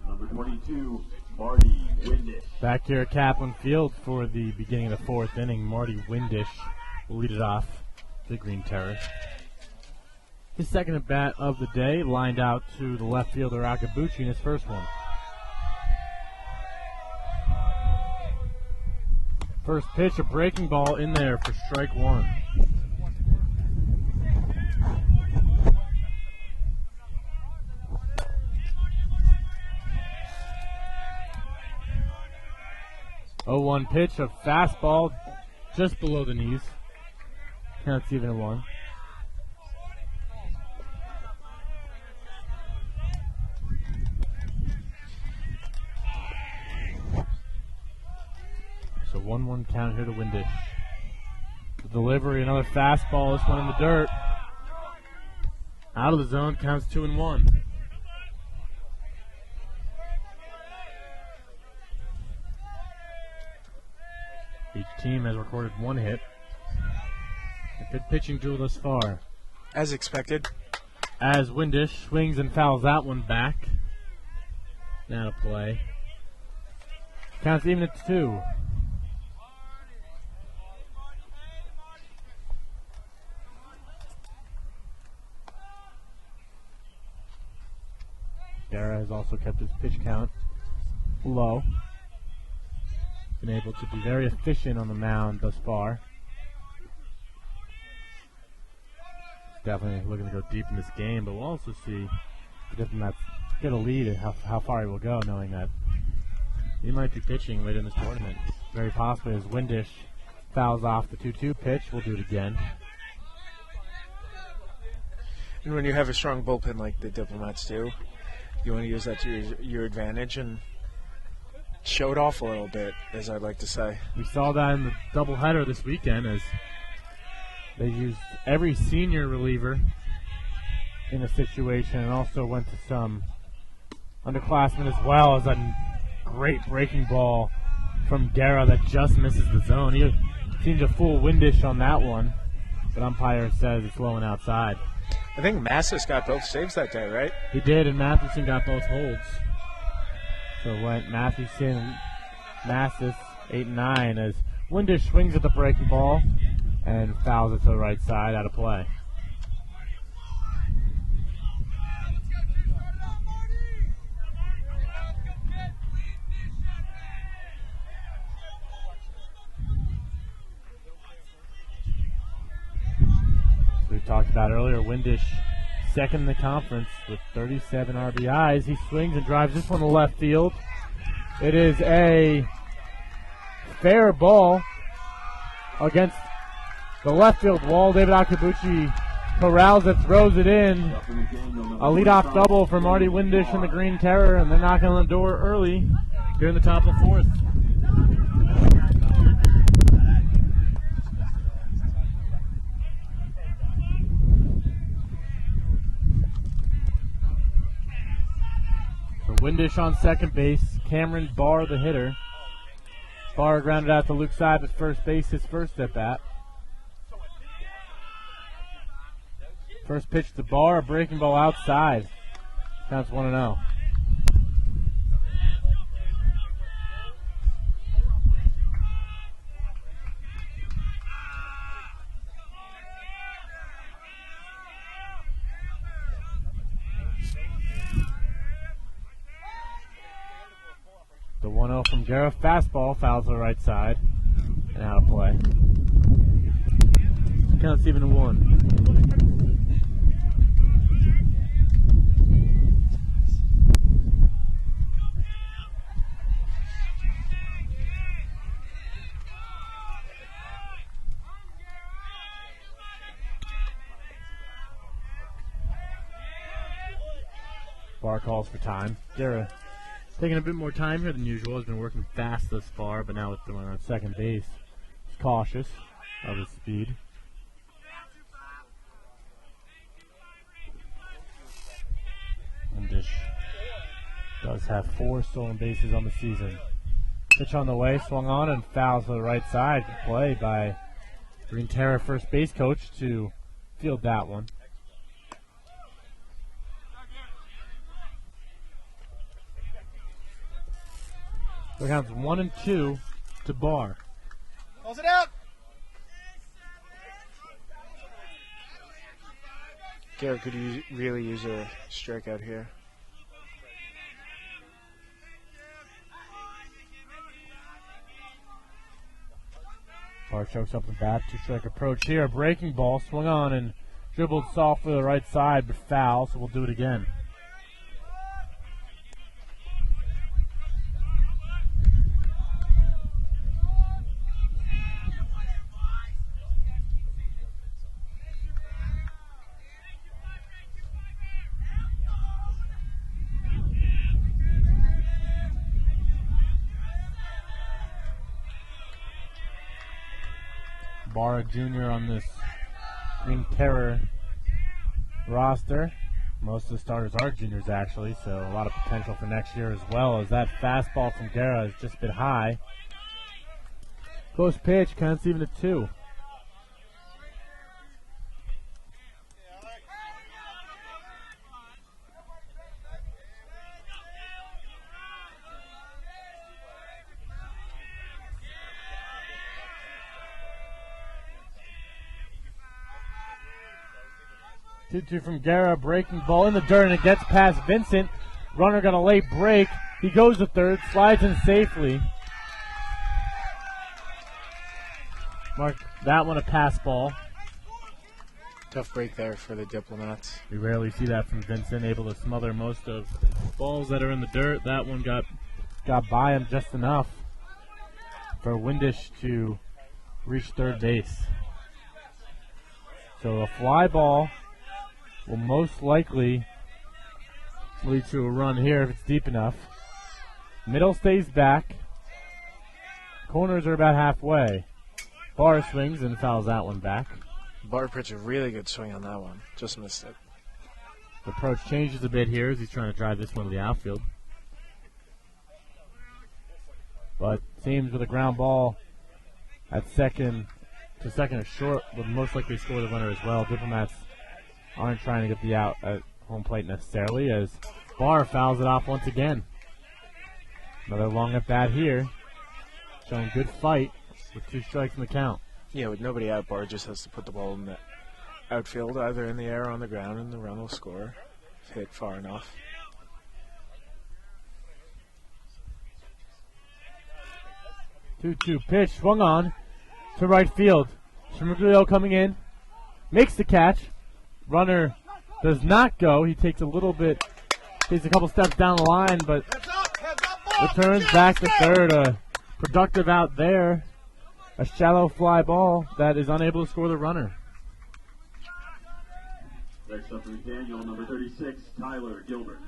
Number 22, Marty Windish. Back here at Caplan Field for the beginning of the 4th inning, Marty Windish will lead it off, the Green Terror. His second at bat of the day, lined out to the left fielder Akabuchi in his first one. First pitch, a breaking ball in there for strike 1. Oh, 1 pitch, a fastball just below the knees. Counts even at 1. So 1-1 count here to Windish. The delivery, another fastball, this one in the dirt. Out of the zone, counts 2-1. He team has recorded 1 hit. A good pitching duel thus far. As expected. As Windish swings and fouls that one back. Now to play. Counts even at 2. Guerra has also kept his pitch count low. Been able to be very efficient on the mound thus far. Definitely looking to go deep in this game, but we'll also see the Diplomats get a lead and how far he will go, knowing that he might be pitching later in this tournament. Very possibly as Windish fouls off the 2-2 pitch. We'll do it again. And when you have a strong bullpen like the Diplomats do, you want to use that to your advantage and show it off a little bit, as I'd like to say. We saw that in the doubleheader this weekend as they used every senior reliever in a situation and also went to some underclassmen as well, as a great breaking ball from Guerra that just misses the zone. He seems to fool Windish on that one, but umpire says it's low and outside. I think Massis got both saves that day, right? He did, and Matheson got both holds. So it went Matheson, Massis, 8 and 9, as Windish swings at the breaking ball and fouls it to the right side, out of play. We talked about earlier, Windish second in the conference with 37 RBIs. He swings and drives this one to left field. It is a fair ball against the left field wall. David Akabuchi corrals it, throws it in. A leadoff double from Marty Windish and the Green Terror, and they're knocking on the door early here in the top of the 4th. Windish on second base. Cameron Barr, the hitter. Barr grounded out to Luke Seib at first base, his first at bat. First pitch to Barr, a breaking ball outside. Counts 1-0. The 1-0 from Guerra. Fastball fouls to the right side and out of play. Counts even to 1. Barr calls for time. Guerra taking a bit more time here than usual. Has been working fast thus far, but now with the runner on second base, he's cautious of his speed. Windish does have 4 stolen bases on the season. Pitch on the way, swung on and fouls to the right side. Good play by Green Terror first base coach to field that one. So it counts 1-2 to Barr. Close it out. Garrett could really use a strikeout here. Barr chokes up the bat. 2-strike approach here. A breaking ball swung on and dribbled soft for the right side, but foul, so we'll do it again. Barr, Jr. on this Green Terror roster. Most of the starters are juniors, actually, so a lot of potential for next year as well, as that fastball from Guerra is just a bit high. Close pitch, counts even to 2. Two from Guerra, breaking ball in the dirt, and it gets past Vincent. Runner got a late break. He goes to third, slides in safely. Mark that one a pass ball. Tough break there for the Diplomats. We rarely see that from Vincent, able to smother most of balls that are in the dirt. That one got by him just enough for Windish to reach third base. So a fly ball will most likely lead to a run here if it's deep enough. Middle stays back. Corners are about halfway. Barr swings and fouls that one back. Barr pitched a really good swing on that one. Just missed it. The approach changes a bit here as he's trying to drive this one to the outfield. But seems with a ground ball at second or short would most likely score the runner as well. Diplomats aren't trying to get the out at home plate necessarily as Barr fouls it off once again. Another long at bat here. Showing good fight with 2 strikes in the count. Yeah, with nobody out, Barr just has to put the ball in the outfield, either in the air or on the ground, and the run will score if hit far enough. Two pitch, swung on to right field. Shmiglio coming in, makes the catch. Runner does not go. He takes a couple steps down the line, but returns back to third. Productive out there. A shallow fly ball that is unable to score the runner. Next up for McDaniel, number 36, Tyler Gilbert.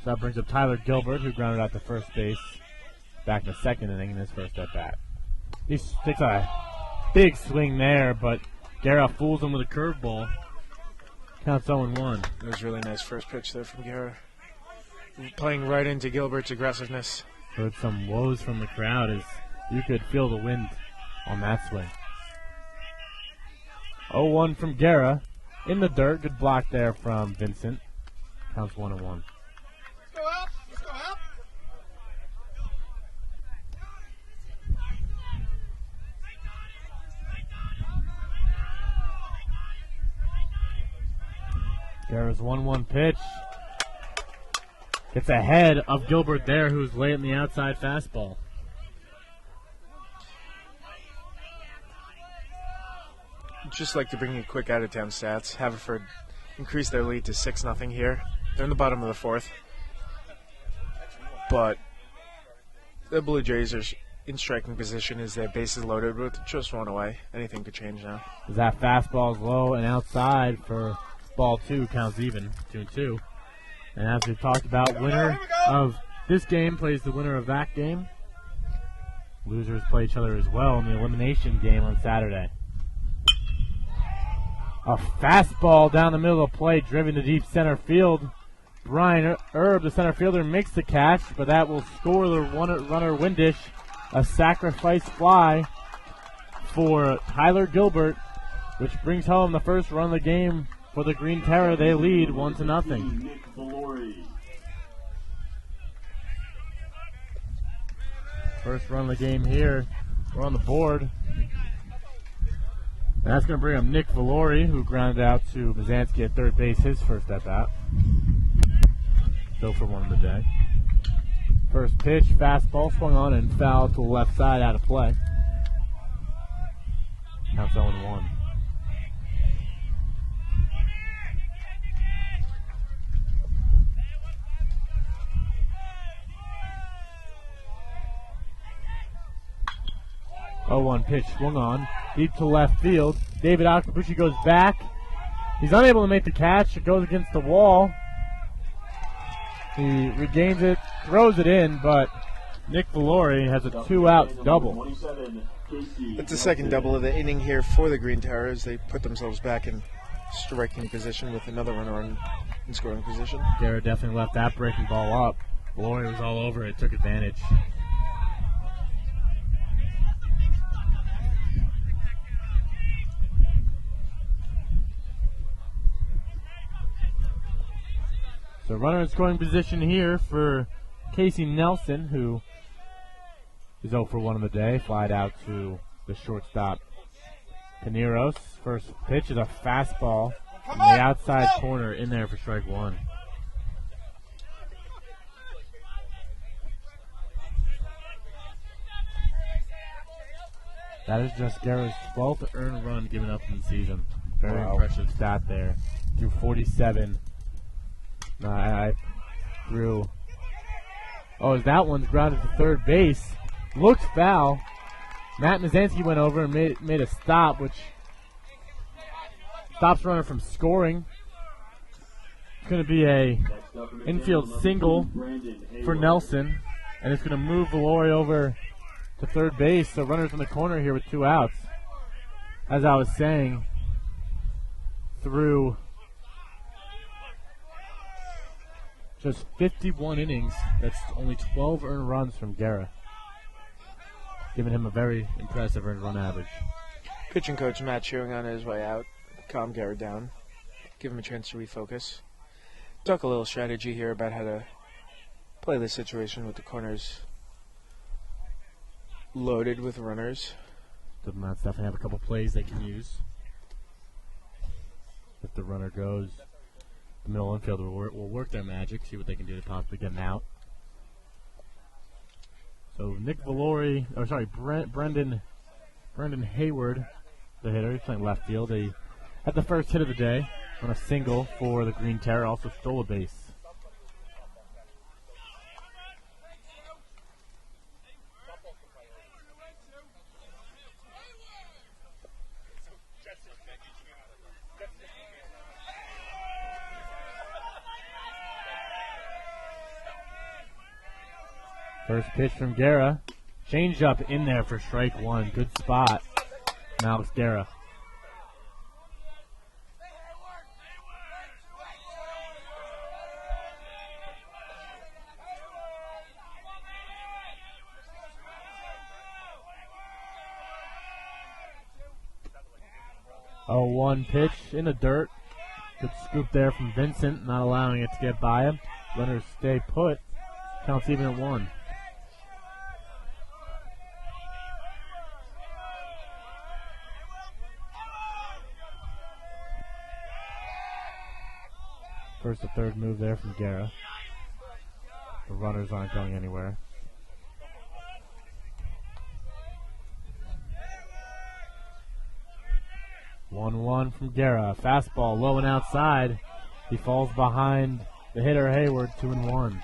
So that brings up Tyler Gilbert, who grounded out to first base back in the second inning in his first at bat. He takes a big swing there, but Guerra fools him with a curveball. Counts 0-1. It was a really nice first pitch there from Guerra. Playing right into Gilbert's aggressiveness. Heard some woes from the crowd as you could feel the wind on that swing. 0-1 from Guerra. In the dirt. Good block there from Vincent. Counts 1-1. Let's go up. Let's go up. Guerra's 1-1 pitch. Gets ahead of Gilbert there, who's late in the outside fastball. Just like to bring you quick out-of-town stats. Haverford increased their lead to 6-0 here. They're in the bottom of the fourth. But the Blue Jays are in striking position as their bases loaded with just one away. Anything could change now. As that fastball is low and outside for ball 2, counts even, 2-2. And as we talked about, winner of this game plays the winner of that game. Losers play each other as well in the elimination game on Saturday. A fastball down the middle of the plate, driven to deep center field. Brian Erb, the center fielder, makes the catch, but that will score the runner Windish. A sacrifice fly for Tyler Gilbert, which brings home the first run of the game for the Green Terror. They lead 1-0. First run of the game here. We're on the board. And that's going to bring up Nick Valori, who grounded out to Mazansky at third base, his first at-bat. Go for one of the day. First pitch, fastball, swung on and fouled to the left side, out of play. Counts 0-1. One pitch swung on, deep to left field. David Akabushi goes back. He's unable to make the catch. It goes against the wall. He regains it, throws it in, but Nick Valori has a 2-out double. It's the second double of the inning here for the Green Terrors. They put themselves back in striking position with another runner in scoring position. Garrett definitely left that breaking ball up. Valori was all over it, took advantage. So runner in scoring position here for Casey Nelson, who is 0 for 1 on the day. Flied out to the shortstop, Pineros. First pitch is a fastball from the outside corner in there for strike one. That is just Garrett's 12th earned run given up in the season. Very impressive stat there. Through 47. I threw. Oh, that one's grounded to third base. Looked foul. Matt Mizanski went over and made a stop, which stops runner from scoring. It's going to be a infield single for Nelson, and it's going to move Valori over to third base. So runners in the corner here with 2 outs. As I was saying, through just 51 innings, that's only 12 earned runs from Guerra, giving him a very impressive earned run average. Pitching coach Matt chewing on his way out. Calm Garrett down. Give him a chance to refocus. Talk a little strategy here about how to play this situation with the corners loaded with runners. Diplomats definitely have a couple plays they can use. If the runner goes, the middle infielder will work their magic, see what they can do to possibly get an out. So Brendan Hayward, the hitter, he's playing left field. He had the first hit of the day on a single for the Green Terror, also stole a base. First pitch from Guerra. Change up in there for strike one. Good spot. Now it's Guerra. Oh, 1 pitch in the dirt. Good scoop there from Vincent, not allowing it to get by him. Runners stay put. Counts even at 1. First to third move there from Guerra. The runners aren't going anywhere. One from Guerra. Fastball low and outside. He falls behind the hitter Hayward, 2-1.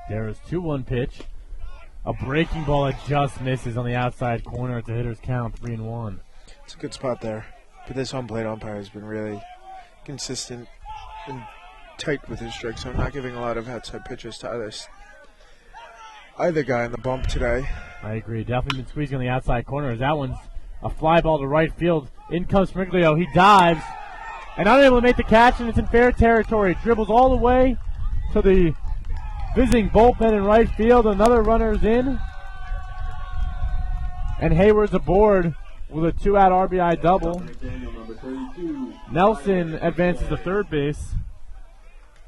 Guerra's 2-1 pitch. A breaking ball that just misses on the outside corner at the hitter's count, 3-1. It's a good spot there. But this home plate umpire has been really consistent and tight with his strike zone, not giving a lot of outside pitches to either guy in the bump today. I agree. Definitely been squeezing on the outside corner. That one's a fly ball to right field. In comes Smiglio. He dives and unable to make the catch, and it's in fair territory. Dribbles all the way to the visiting bullpen in right field. Another runner's in. And Hayward's aboard with a 2-out RBI double. Nelson advances to third base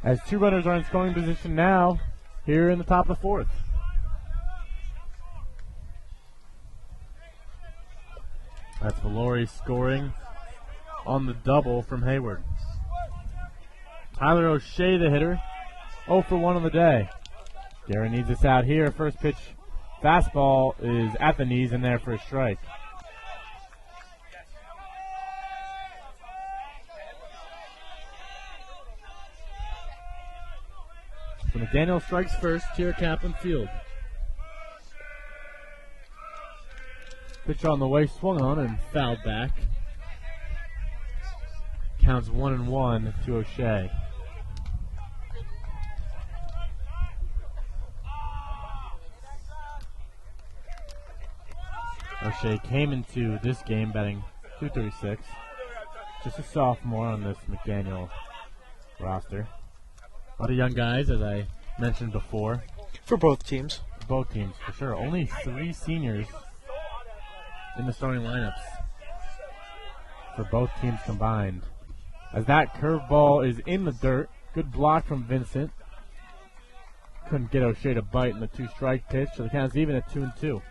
as 2 runners are in scoring position now here in the top of the 4th. That's Valori scoring on the double from Hayward. Tyler O'Shea, the hitter, 0 for 1 on the day. Gary needs this out here. First pitch fastball is at the knees and there for a strike. So McDaniel strikes first here at Caplan Field. Pitch on the way, swung on and fouled back. Counts 1-1 to O'Shea. O'Shea came into this game betting 236. Just a sophomore on this McDaniel roster. A lot of young guys, as I mentioned before. For both teams. Both teams, for sure. Only 3 seniors in the starting lineups for both teams combined. As that curveball is in the dirt. Good block from Vincent. Couldn't get O'Shea to bite in the 2-strike pitch, so the count's even at 2-2.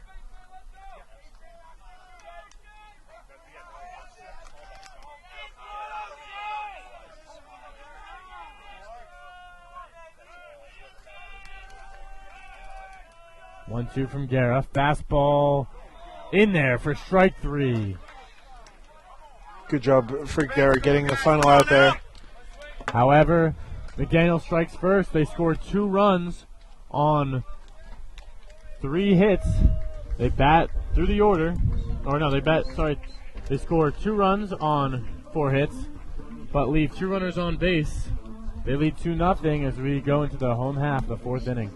One-two from Guerra. Fastball in there for strike 3. Good job for Guerra getting the final out there. However, McDaniel strikes first. They score 2 runs on 3 hits. They bat through the order. They score 2 runs on 4 hits, but leave 2 runners on base. They lead 2-0 as we go into the home half of the 4th inning.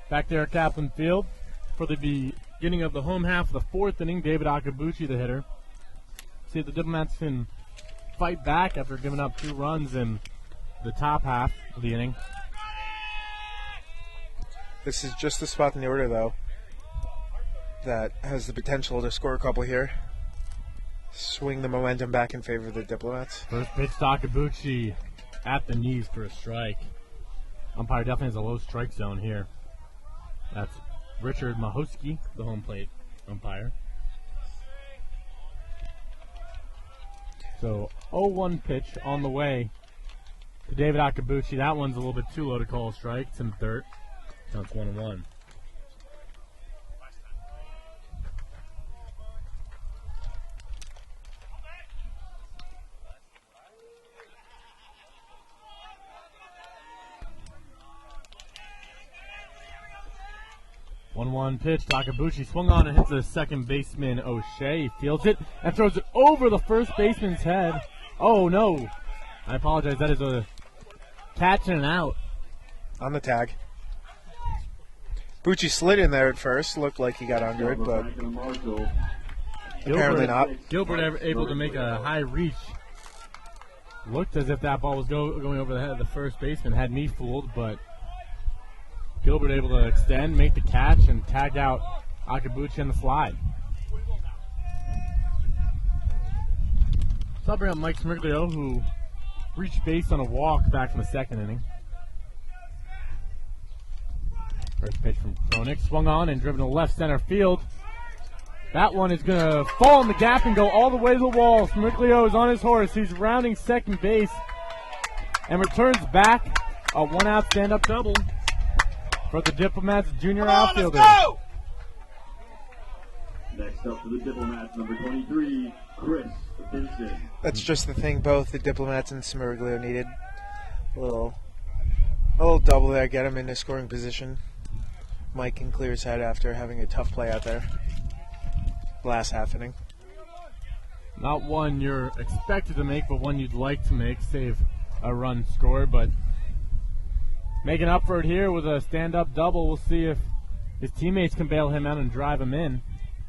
Back there at Caplan Field for the beginning of the home half of the 4th inning. David Akabuchi, the hitter. See if the Diplomats can fight back after giving up 2 runs in the top half of the inning. This is just the spot in the order, though, that has the potential to score a couple here. Swing the momentum back in favor of the Diplomats. First pitch to Akabuchi at the knees for a strike. Umpire definitely has a low strike zone here. That's Richard Mahosky, the home plate umpire. So 0-1 pitch on the way to David Akabuchi. That one's a little bit too low to call a strike. It's in the dirt. Counts 1-1. One pitch. Akabuchi swung on and hits the second baseman O'Shea. He fields it and throws it over the first baseman's head. Oh no! I apologize. That is a catch and an out. On the tag. Bucci slid in there at first. Looked like he got under it, but apparently not. Gilbert able to make a high reach. Looked as if that ball was going over the head of the first baseman. Had me fooled, but Gilbert able to extend, make the catch, and tag out Akabuchi on the slide. So I'll bring up Mike Smirglio, who reached base on a walk back from the 2nd inning. First pitch from Kronik, swung on and driven to left center field. That one is going to fall in the gap and go all the way to the wall. Smirglio is on his horse. He's rounding second base and returns back a 1-out stand-up double for the Diplomats junior outfielder. Next up for the Diplomats, number 23, Chris Vincent. That's just the thing both the Diplomats and Smirglio needed. A little double there, get him into scoring position. Mike can clear his head after having a tough play out there last half inning. Not one you're expected to make, but one you'd like to make, save a run scored. But making up for it here with a stand-up double. We'll see if his teammates can bail him out and drive him in.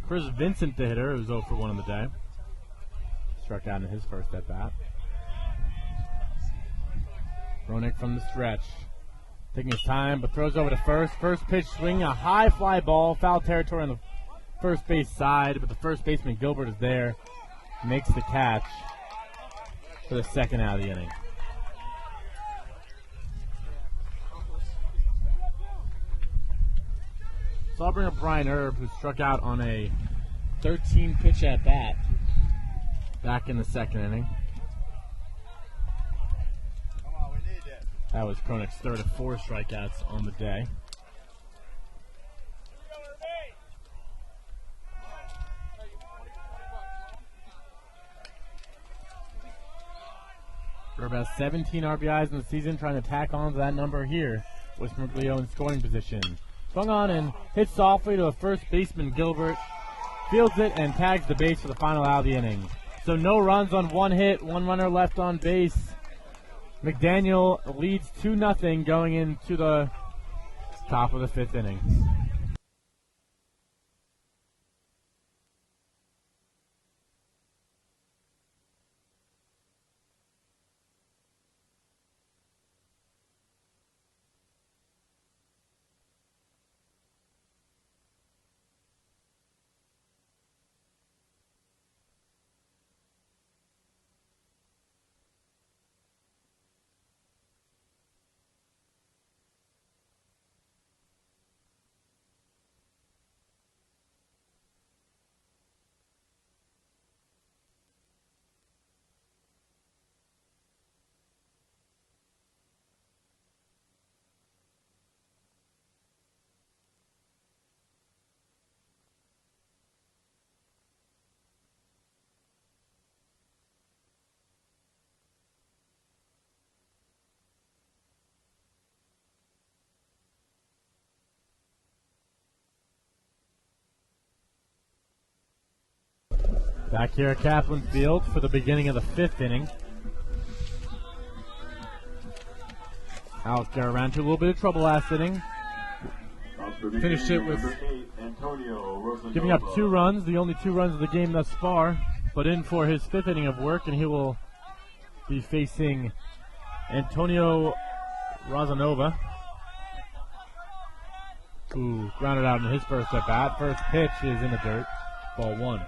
Chris Vincent, the hitter, who's 0 for 1 on the day. Struck out in his first at-bat. Roenick from the stretch. Taking his time, but throws over to first. First pitch swing, a high fly ball, foul territory on the first base side, but the first baseman Gilbert is there. Makes the catch for the second out of the inning. So I'll bring up Brian Erb, who struck out on a 13-pitch at-bat back in the second inning. That was Kronick's third of 4 strikeouts on the day. Erb has 17 RBIs in the season, trying to tack on to that number here with Smirglio in scoring position. Swung on and hit softly to a first baseman Gilbert. Fields it and tags the base for the final out of the inning. So no runs on 1 hit, 1 runner left on base. McDaniel leads 2-0 going into the top of the 5th inning. Back here at Caplan Field for the beginning of the 5th inning. Alex Guerra ran into a little bit of trouble last inning. Finished it with giving up 2 runs, the only 2 runs of the game thus far, but in for his 5th inning of work, and he will be facing Antonio Razanova, who grounded out in his first at-bat. First pitch is in the dirt, ball 1.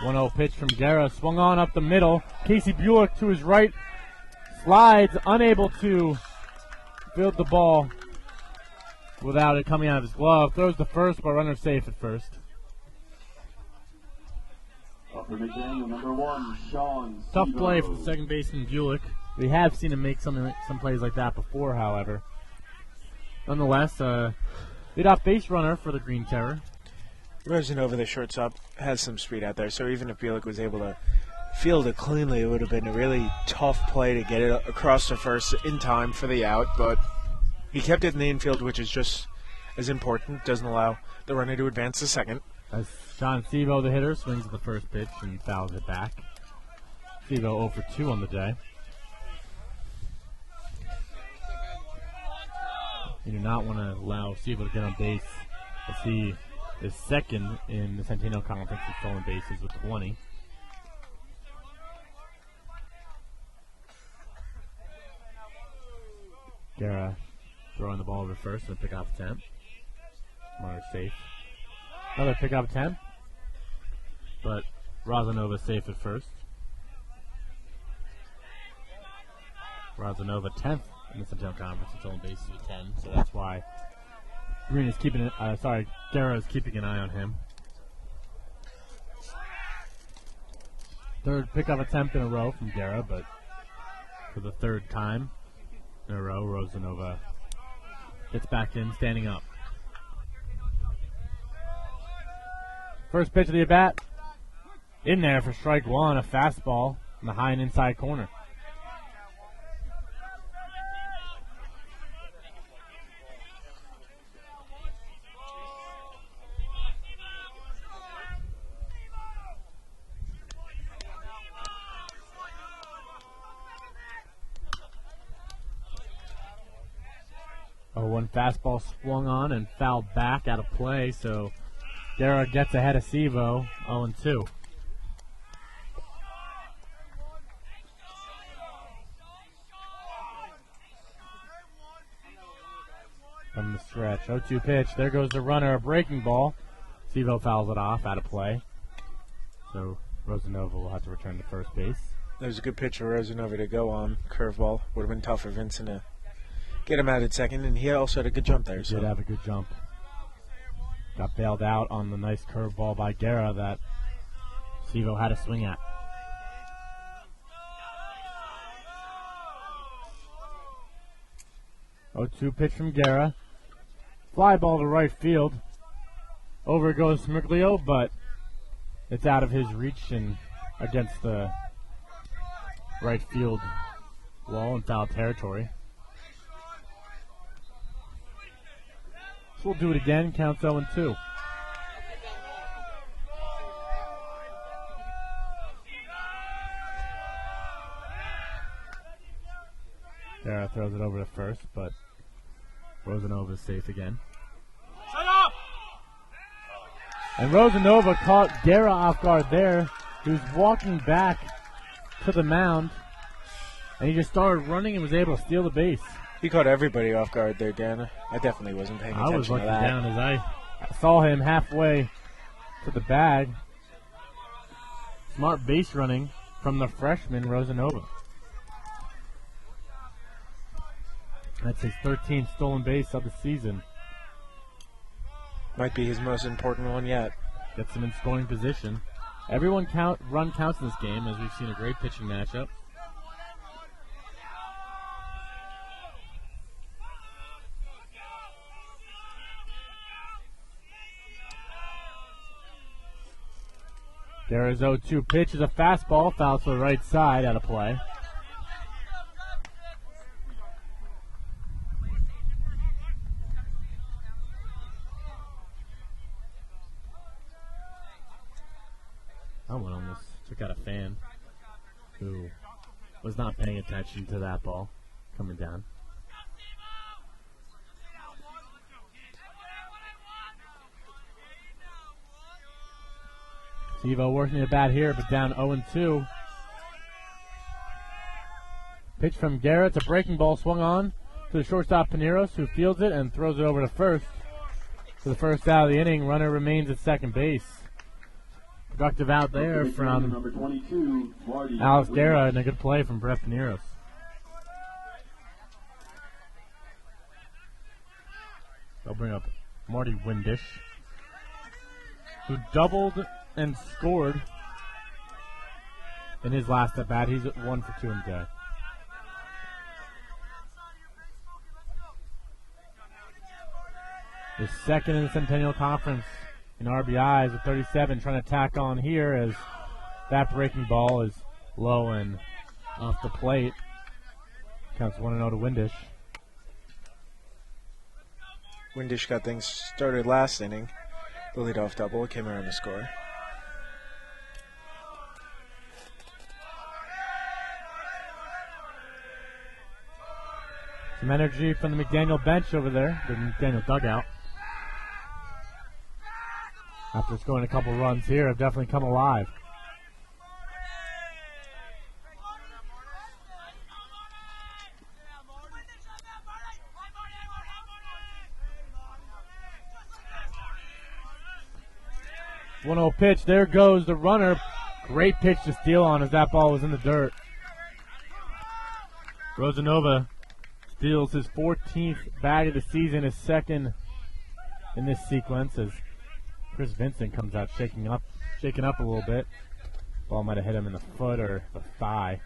1-0 pitch from Guerra, swung on up the middle. Casey Bulik to his right, slides, unable to field the ball without it coming out of his glove. Throws the first, but runner safe at first. Tough play for the second baseman Bulik. We have seen him make some plays like that before, however. Nonetheless, leadoff base runner for the Green Terror. Rosanova, the shortstop, has some speed out there, so even if Bulik was able to field it cleanly, it would have been a really tough play to get it across to first in time for the out, but he kept it in the infield, which is just as important. Doesn't allow the runner to advance to second. As Sean Sevo, the hitter, swings at the first pitch and fouls it back. Sevo 0 for 2 on the day. You do not want to allow Sevo to get on base, as he is second in the Centennial Conference with stolen bases with 20. Guerra throwing the ball over first and a pick-off attempt. Marner safe. Another pick-off attempt, but Razanova safe at first. Razanova 10th in the Centennial Conference with stolen bases with 10, so that's why Green is keeping it. Guerra is keeping an eye on him. Third pickup attempt in a row from Guerra, but for the 3rd time in a row, Rosanova gets back in, standing up. First pitch of the at-bat, in there for strike 1, a fastball in the high and inside corner. 1 fastball swung on and fouled back out of play, so Guerra gets ahead of Sivo, 0-2. From the stretch, 0-2 pitch. There goes the runner, a breaking ball. Sivo fouls it off, out of play. So Rosanova will have to return to first base. That was a good pitch for Rosanova to go on. Curveball. Would have been tough for Vincent to get him out at second, and he also had a good jump there. He did have a good jump. Got bailed out on the nice curveball by Guerra that Sivo had a swing at. Oh, 2 pitch from Guerra. Fly ball to right field. Over goes Smirglio, but it's out of his reach and against the right field wall in foul territory. So we'll do it again. Counts 0-2. Guerra throws it over to first, but Rosanova's safe again. And Rosanova caught Guerra off guard there. He was walking back to the mound, and he just started running and was able to steal the base. He caught everybody off guard there, Dan. I definitely wasn't paying attention I was looking to that. down as I saw him halfway to the bag. Smart base running from the freshman, Rosanova. That's his 13th stolen base of the season. Might be his most important one yet. Gets him in scoring position. Everyone run counts in this game, as we've seen a great pitching matchup. Guerra's 0-2 pitch is a fastball, foul to the right side, out of play. That one almost took out a fan who was not paying attention to that ball coming down. Sivo working the bat here, but down 0-2. Pitch from Garrett, a breaking ball swung on to the shortstop Pineros, who fields it and throws it over to first. For the first out of the inning, runner remains at second base. Productive out there from number 22, Alex Guerra, and a good play from Brett Pineros. They'll bring up Marty Windish, who doubled and scored in his last at bat. He's at 1 for 2 in the day. The second in the Centennial Conference in RBIs with 37, trying to tack on here as that breaking ball is low and off the plate. Counts 1-0 to Windish. Windish got things started last inning. The leadoff double came around to score. Some energy from the McDaniel bench over there, the McDaniel dugout. After scoring a couple runs here, have definitely come alive. One-0 pitch. There goes the runner. Great pitch to steal on as that ball was in the dirt. Rosanova steals his 14th bag of the season, his second in this sequence as Chris Vincent comes out shaking up a little bit. Ball might have hit him in the foot or the thigh.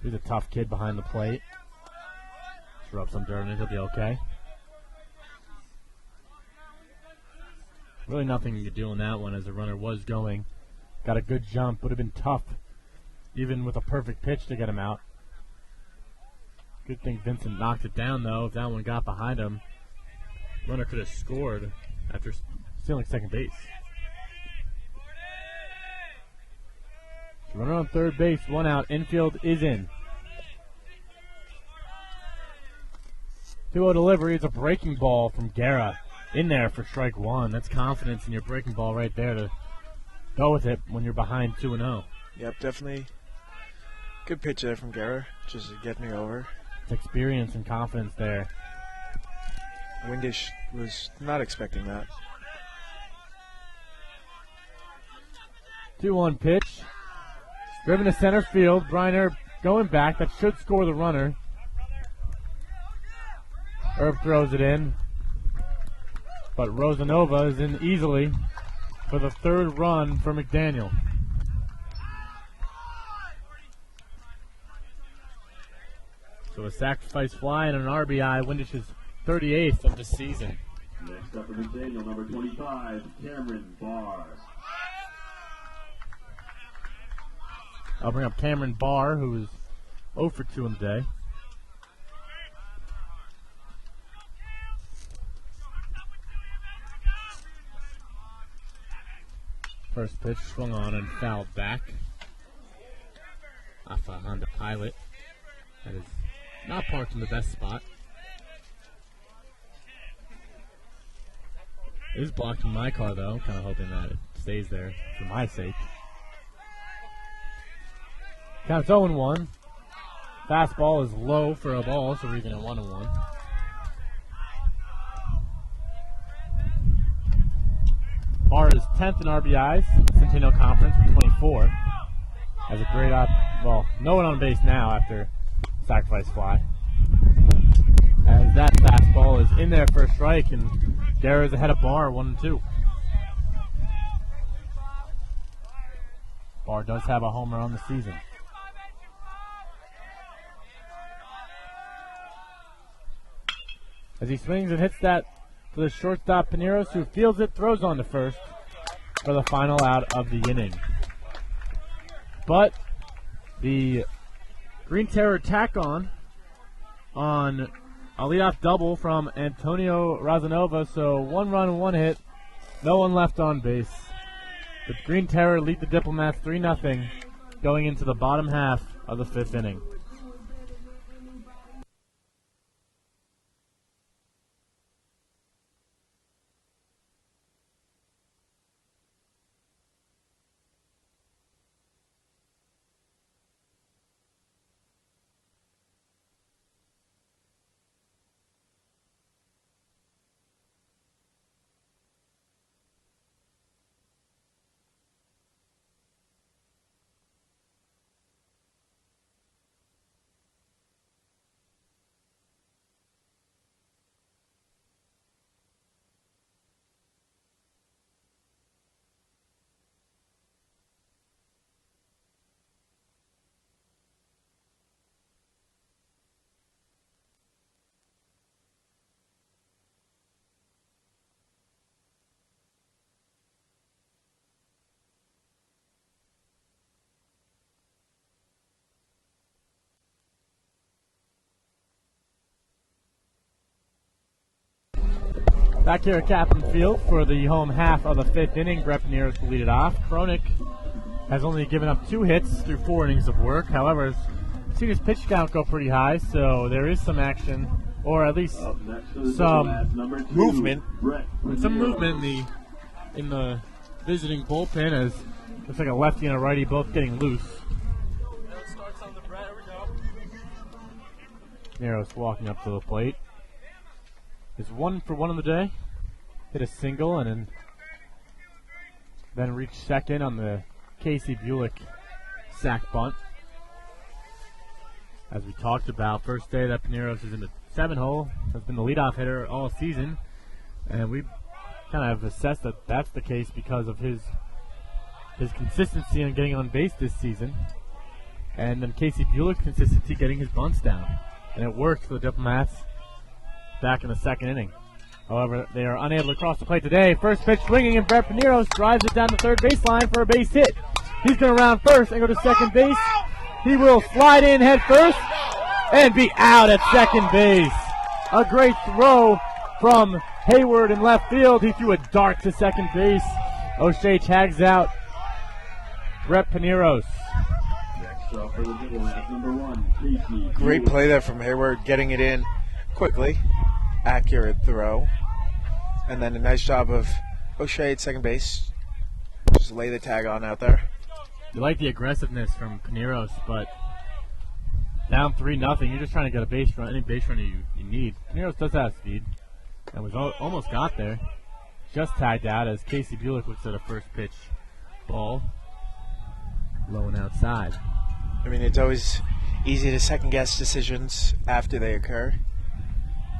He's a tough kid behind the plate. Just rub some dirt in it, he'll be okay. Really nothing you could do on that one as the runner was going. Got a good jump. Would have been tough even with a perfect pitch to get him out. Good thing Vincent knocked it down though. If that one got behind him, runner could have scored after stealing second base. Runner on third base, 1 out. Infield is in. 2-0 delivery. It's a breaking ball from Guerra in there for strike one. That's confidence in your breaking ball right there to go with it when you're behind 2-0. Yep, definitely good pitch there from Guerra, just to get me over. It's experience and confidence there. Windish was not expecting that. 2-1 pitch. Driven to center field. Brian Erb going back. That should score the runner. Erb throws it in. But Rosanova is in easily for the third run for McDaniel. So a sacrifice fly and an RBI. Windish's 38th of the season. Next up for McDaniel, number 25, Cameron Barr. I'll bring up Cameron Barr, who is 0 for 2 in the day. First pitch swung on and fouled back off a Honda Pilot. That is not parked in the best spot. It is blocked in my car, though. Kind of hoping that it stays there for my sake. Counts 0-1. Fastball is low for a ball, so we're even at 1-1. Barr is 10th in RBIs, Centennial Conference with 24. Has a great no one on base now after sacrifice fly. As that fastball is in there for a strike, and Guerra is ahead of Barr 1-2. Barr does have a homer on the season. As he swings and hits that to the shortstop Pineros, who fields it, throws on to first for the final out of the inning. But the Green Terror tack on a leadoff double from Antonio Razanova, so 1 run, 1 hit, no one left on base. The Green Terror lead the Diplomats 3-0 going into the bottom half of the 5th inning. Back here at Caplan Field for the home half of the 5th inning. Brett Pineros will lead it off. Kronik has only given up 2 hits through 4 innings of work. However, seen his pitch count go pretty high, so there is some action, or at least some movement. In the visiting bullpen, as looks like a lefty and a righty both getting loose. Pineros walking up to the plate. Is 1 for 1 on the day. Hit a single and then reached second on the Casey Bulik sac bunt. As we talked about, first day that Pineros is in the 7-hole, has been the leadoff hitter all season, and we kind of assessed that that's the case because of his consistency in getting on base this season, and then Casey Bulik's consistency getting his bunts down, and it worked for the Diplomats back in the 2nd inning. However, they are unable to cross the plate today. First pitch swinging, and Brett Pineros drives it down the 3rd baseline for a base hit. He's going to round first and go to 2nd base. He will slide in head first and be out at 2nd base. A great throw from Hayward in left field. He threw a dart to 2nd base. O'Shea tags out Brett Pineros. Next up for the Diplomats, number 1, Casey. Great play there from Hayward, getting it in quickly, accurate throw, and then a nice job of O'Shea at second base. Just lay the tag on out there. You like the aggressiveness from Pineros, but down 3-0, you're just trying to get a base run, any base run you need. Pineros does have speed, and was almost got there. Just tagged out as Casey Bulik looks at a first pitch ball, low and outside. I mean, it's always easy to second-guess decisions after they occur,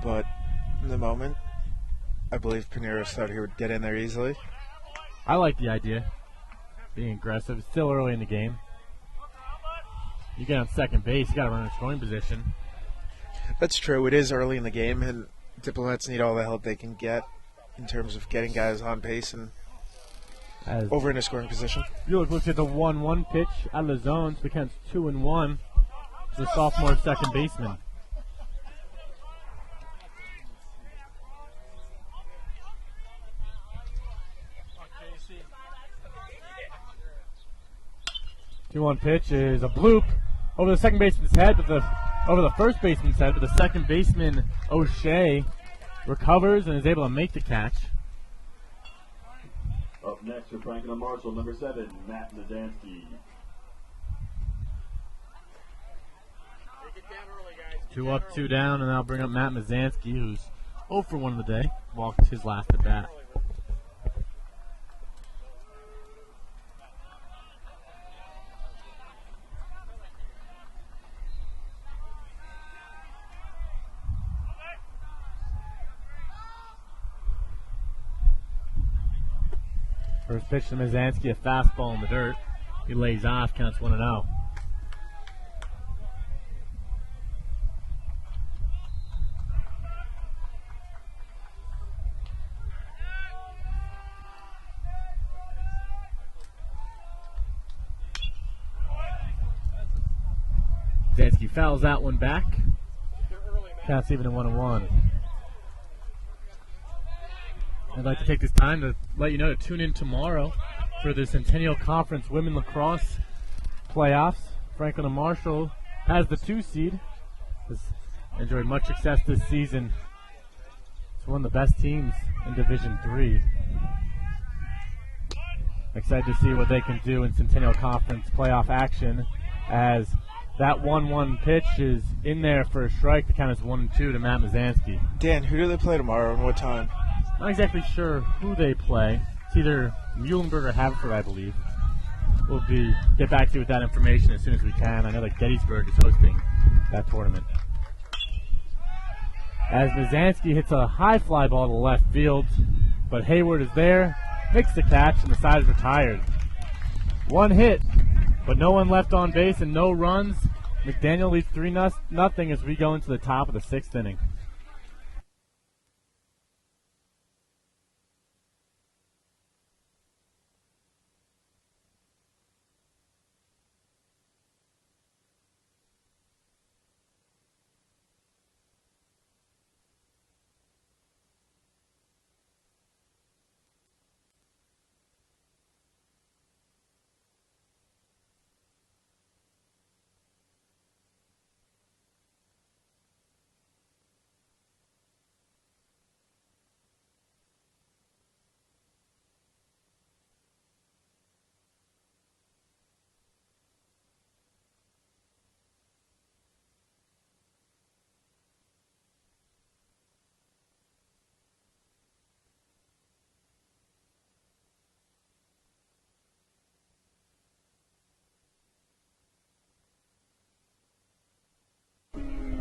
but in the moment, I believe Pineros thought he would get in there easily. I like the idea, being aggressive. It's still early in the game. You get on second base, you got to run in scoring position. That's true. It is early in the game, and Diplomats need all the help they can get in terms of getting guys on pace and over in a scoring position. Bulik looks at the 1-1 pitch out of the zone, so becomes 2-1. The sophomore second baseman. The 2-1 pitch is a bloop over the second baseman's head, over the first baseman's head, but the second baseman O'Shea recovers and is able to make the catch. Up next for Franklin and Marshall, number 7, Matt Mazansky. 2 up, 2 down, and I'll bring up Matt Mazansky, who's 0 for 1 of the day. Walked his last at bat. First pitch to Mazansky, a fastball in the dirt. He lays off, counts 1-0. Mazansky fouls that one back. Counts even at 1-1. I'd like to take this time to let you know to tune in tomorrow for the Centennial Conference Women Lacrosse Playoffs. Franklin and Marshall has the 2 seed. Has enjoyed much success this season. It's one of the best teams in Division III. Excited to see what they can do in Centennial Conference playoff action, as that 1-1 pitch is in there for a strike. The count is 1-2 to Matt Mazansky. Dan, who do they play tomorrow and what time? Not exactly sure who they play. It's either Muhlenberg or Haverford, I believe. We'll get back to you with that information as soon as we can. I know that Gettysburg is hosting that tournament. As Mazansky hits a high fly ball to left field, but Hayward is there, makes the catch, and the side is retired. 1 hit, but no one left on base and no runs. McDaniel leads 3-0 as we go into the top of the 6th inning.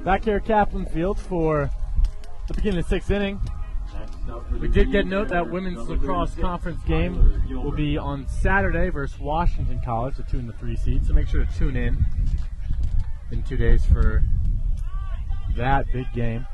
Back here at Caplan Field for the beginning of the 6th inning. We did get note that women's lacrosse conference game will be on Saturday versus Washington College, the 2 and the 3 seed. So make sure to tune in 2 days for that big game.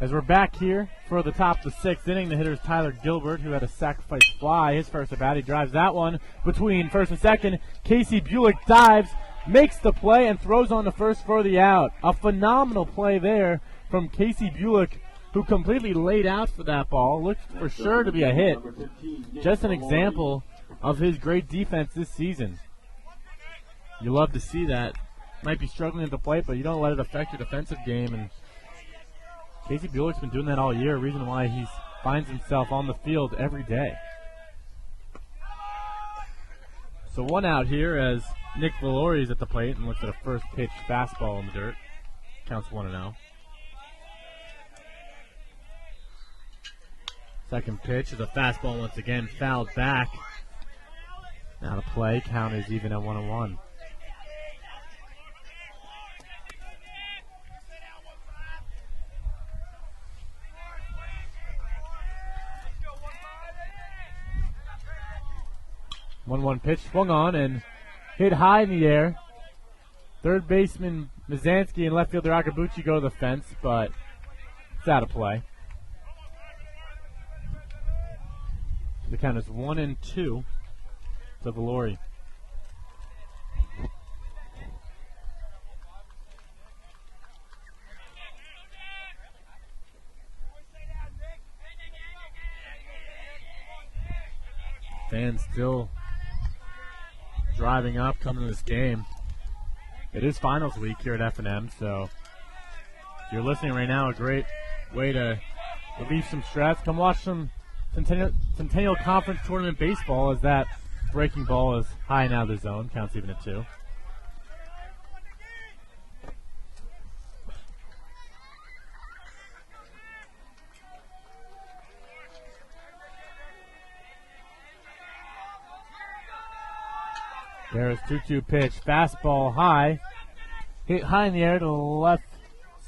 As we're back here for the top of the 6th inning, the hitter is Tyler Gilbert, who had a sacrifice fly. His first at bat, he drives that one between first and second. Casey Bulik dives, makes the play, and throws on the first for the out. A phenomenal play there from Casey Bulik, who completely laid out for that ball. Looked for sure to be a hit. Just an example of his great defense this season. You love to see that. Might be struggling at the plate, but you don't let it affect your defensive game, and Casey Bulik's been doing that all year, reason why he finds himself on the field every day. So one out here as Nick Valori is at the plate and looks at a first pitch fastball in the dirt. Counts 1-0. Second pitch is a fastball once again, fouled back. Now the play, count is even at 1-1. One pitch swung on and hit high in the air. Third baseman Mizanski and left fielder Akabuchi go to the fence, but it's out of play. The count is 1-2 to Valori. Fans still driving up, coming to this game. It is finals week here at F&M, so if you're listening right now, a great way to relieve some stress. Come watch some Centennial Conference Tournament baseball as that breaking ball is high and out of the zone. Counts even at 2. There's 2-2 pitch. Fastball high. Hit high in the air to the left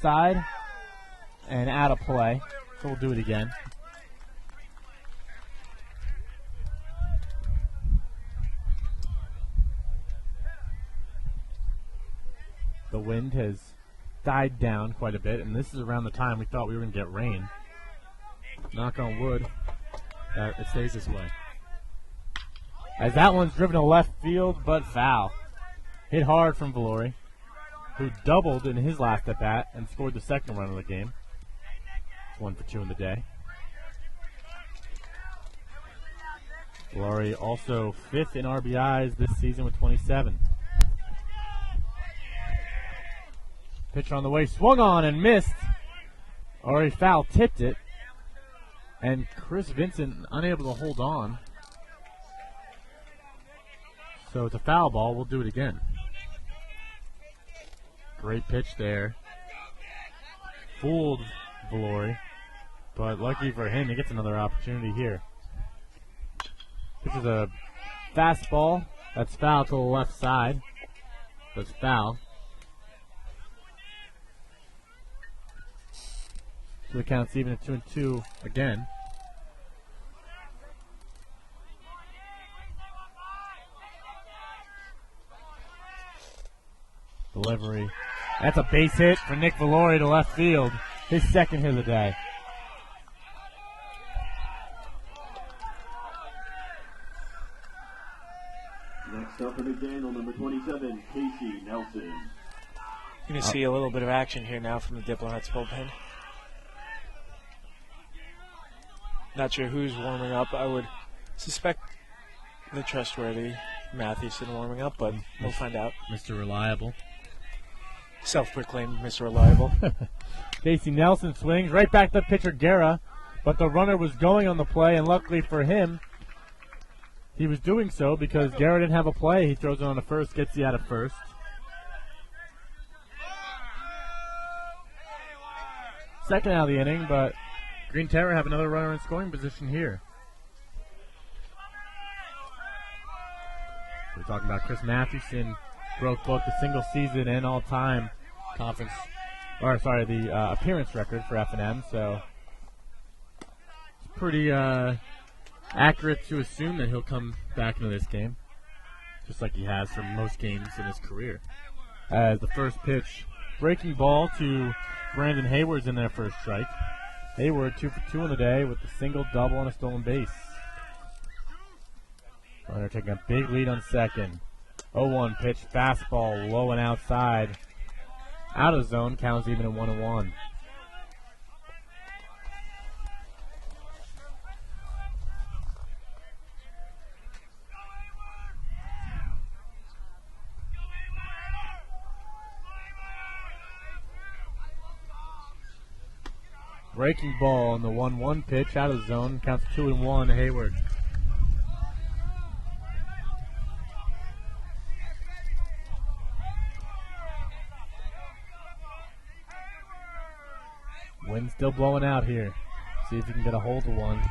side and out of play. So we'll do it again. The wind has died down quite a bit, and this is around the time we thought we were going to get rain. Knock on wood that it stays this way. As that one's driven to left field, but foul. Hit hard from Valori, who doubled in his last at-bat and scored the second run of the game. 1 for 2 in the day. Valori also 5th in RBIs this season with 27. Pitcher on the way, swung on and missed. Already foul, tipped it. And Chris Vincent unable to hold on. So it's a foul ball. We'll do it again. Great pitch there. Fooled Valori. But lucky for him, he gets another opportunity here. This is a fastball. That's foul to the left side. That's foul. So the count's even at 2-2 again. Delivery. That's a base hit for Nick Valori to left field. His second hit of the day. Next up in the game on number 27, Casey Nelson. You're going to see a little bit of action here now from the Diplomats bullpen. Not sure who's warming up. I would suspect the trustworthy Mathewson warming up, but we'll find out. Mr. Reliable. Self-proclaimed Mr. Reliable. Casey Nelson swings right back to pitcher Guerra, but the runner was going on the play, and luckily for him, he was doing so because Guerra didn't have a play. He throws it on to first, gets you out of first. Second out of the inning, but Green Terror have another runner in scoring position here. We're talking about Chris Mathewson broke both the single season and all-time conference, the appearance record for F&M. So it's pretty accurate to assume that he'll come back into this game, just like he has for most games in his career. As the first pitch, breaking ball to Brandon Hayward's in there for a strike. Hayward 2 for 2 in the day with a single, double, and a stolen base. Runner taking a big lead on second. 0-1 pitch, fastball, low and outside. Out of zone, counts even at 1-1. breaking ball on the 1-1 pitch out of the zone. Counts 2-1 to Hayward. Wind still blowing out here. See if you can get a hold of one.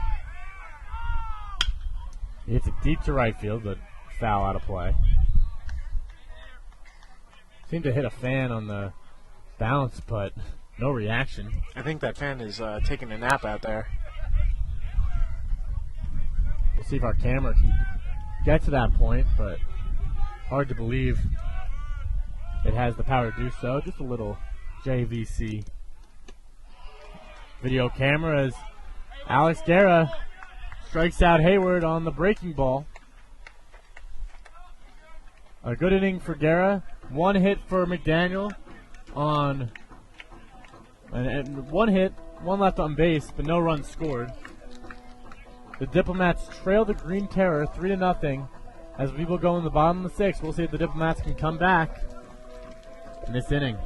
He hits it deep to right field, but foul out of play. Seemed to hit a fan on the bounce, but no reaction. I think that fan is taking a nap out there. We'll see if our camera can get to that point, but hard to believe it has the power to do so. Just a little JVC video camera as Alex Guerra strikes out Hayward on the breaking ball. A good inning for Guerra. One hit for McDaniel on and one hit, one left on base, but no runs scored. The Diplomats trail the Green Terror 3-0 as we will go in the bottom of the 6th. We'll see if the Diplomats can come back in this inning.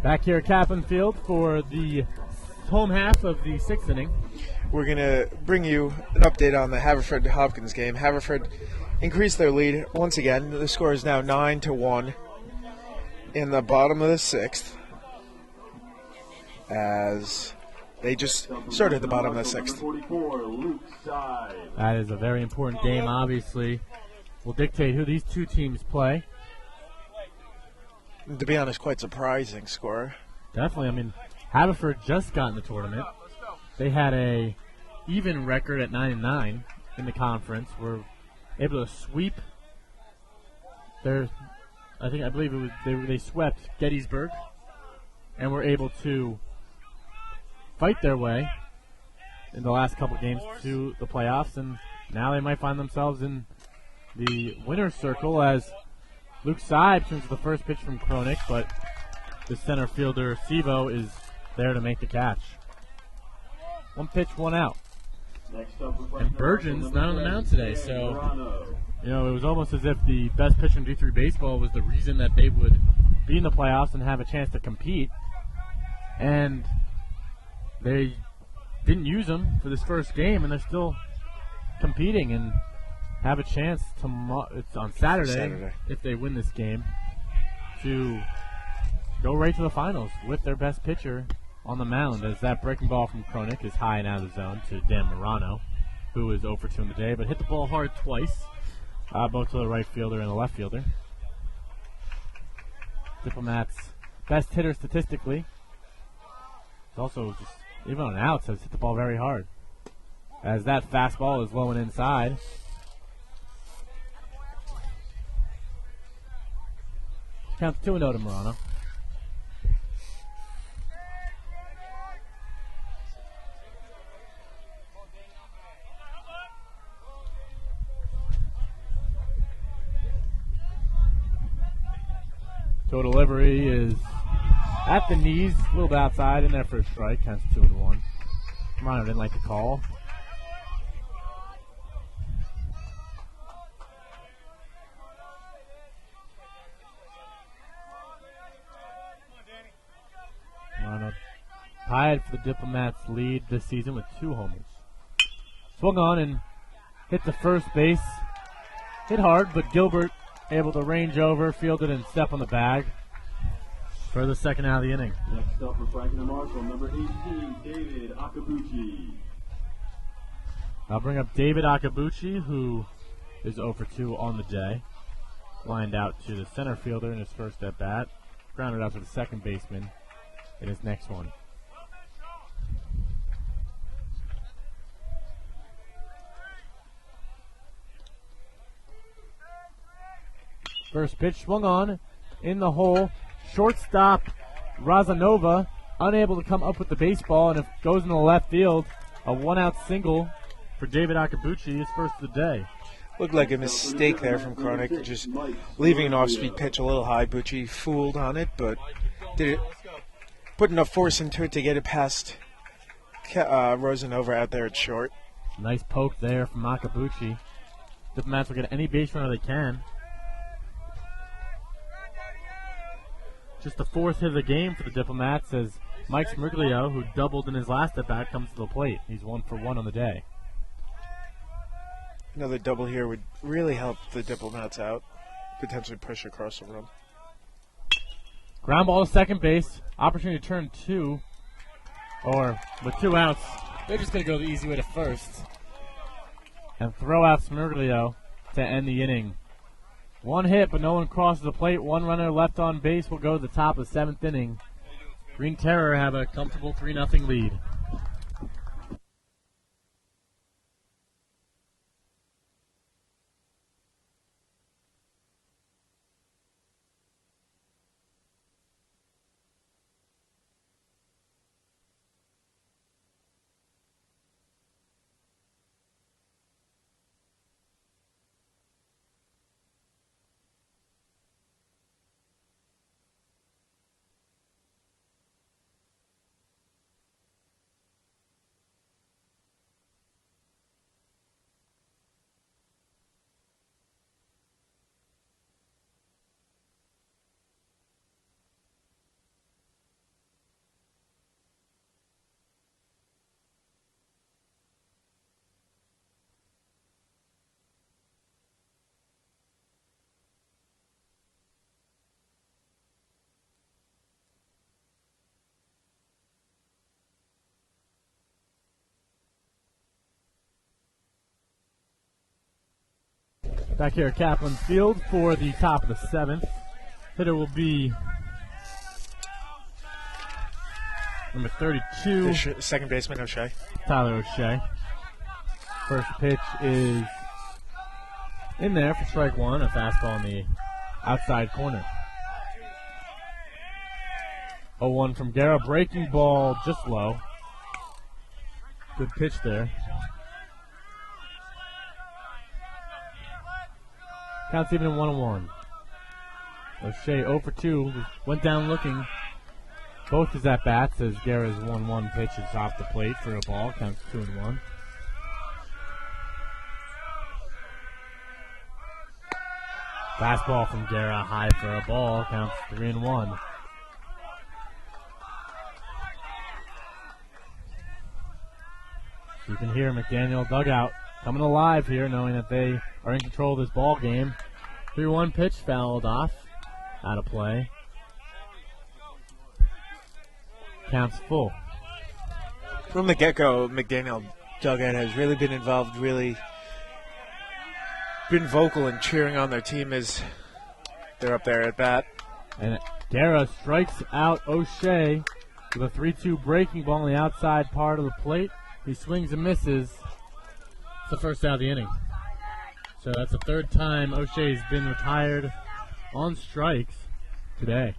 Back here at Caplan Field for the home half of the 6th inning. We're going to bring you an update on the Haverford-Hopkins game. Haverford increased their lead once again. The score is now 9-1 in the bottom of the 6th as they just started the bottom of the 6th. That is a very important game, obviously. Will dictate who these two teams play. To be honest, quite surprising score. Definitely. I mean, Haverford just got in the tournament. They had a even record at 9-9 in the conference. Were able to sweep their. I believe it was they swept Gettysburg, and were able to fight their way in the last couple games to the playoffs. And now they might find themselves in the winner's circle as Luke Seib turns the first pitch from Kronik, but the center fielder, Sivo, is there to make the catch. One pitch, one out. And Burgeon's not on the mound today, so, it was almost as if the best pitcher in D3 baseball was the reason that they would be in the playoffs and have a chance to compete. And they didn't use him for this first game, and they're still competing and have a chance tomorrow. It's on Saturday if they win this game to go right to the finals with their best pitcher on the mound, as that breaking ball from Kronik is high and out of the zone to Dan Morano, who is 0 for 2 in the day, but hit the ball hard twice, both to the right fielder and the left fielder. Diplomats' best hitter statistically. It's also just, even on outs, has hit the ball very hard, as that fastball is low and inside. Counts 2-0 to Morano. Toe delivery is at the knees, a little bit outside, in there for a strike. Counts 2-1. Morano didn't like the call. Morano tied for the Diplomats' lead this season with 2 homers. Swung on and hit the first base. Hit hard, but Gilbert able to range over, field it, and step on the bag for the second out of the inning. Next up for Franklin and Marshall, number 18, David Akabuchi. I'll bring up David Akabuchi, who is 0 for 2 on the day. Lined out to the center fielder in his first at bat. Grounded out to the second baseman in his next one. First pitch swung on in the hole. Shortstop Razanova unable to come up with the baseball, and it goes in the left field. A one-out single for David Akabuchi, his first of the day. Looked like a mistake there from Kronik, just leaving an off-speed pitch a little high. Bucci fooled on it, but did it put enough force into it to get it past Rosanova out there at short. Nice poke there from Akabuchi. Diplomats will get any base runner they can. Just the fourth hit of the game for the Diplomats as Mike Smirglio, who doubled in his last at-bat, comes to the plate. He's 1 for 1 on the day. Another double here would really help the Diplomats out, potentially push across the room. Ground ball to second base. Opportunity to turn 2. Or with 2 outs, They're just going to go the easy way to first. and throw out Smirglio to end the inning. 1 hit, but no one crosses the plate. 1 runner left on base will go to the top of the 7th inning. Green Terror have a comfortable 3-0 lead. Back here at Caplan Field for the top of the 7th. Hitter will be number 32. Second baseman, O'Shea. Tyler O'Shea. First pitch is in there for strike 1, a fastball in the outside corner. 0-1 from Guerra, breaking ball just low. Good pitch there. Counts even in 1-1. O'Shea 0 for 2, went down looking. Both his at-bats as Guerra's 1-1 pitch is off the plate for a ball. Counts 2-1. Fastball from Guerra, high for a ball. Counts 3-1. You can hear McDaniel dugout coming alive here, knowing that they are in control of this ball game. 3-1 pitch fouled off, out of play. Counts full. From the get-go, McDaniel dugout has really been involved, really been vocal in cheering on their team as they're up there at bat. And Guerra strikes out O'Shea with a 3-2 breaking ball on the outside part of the plate. He swings and misses. It's the first out of the inning. So that's the third time O'Shea's been retired on strikes today.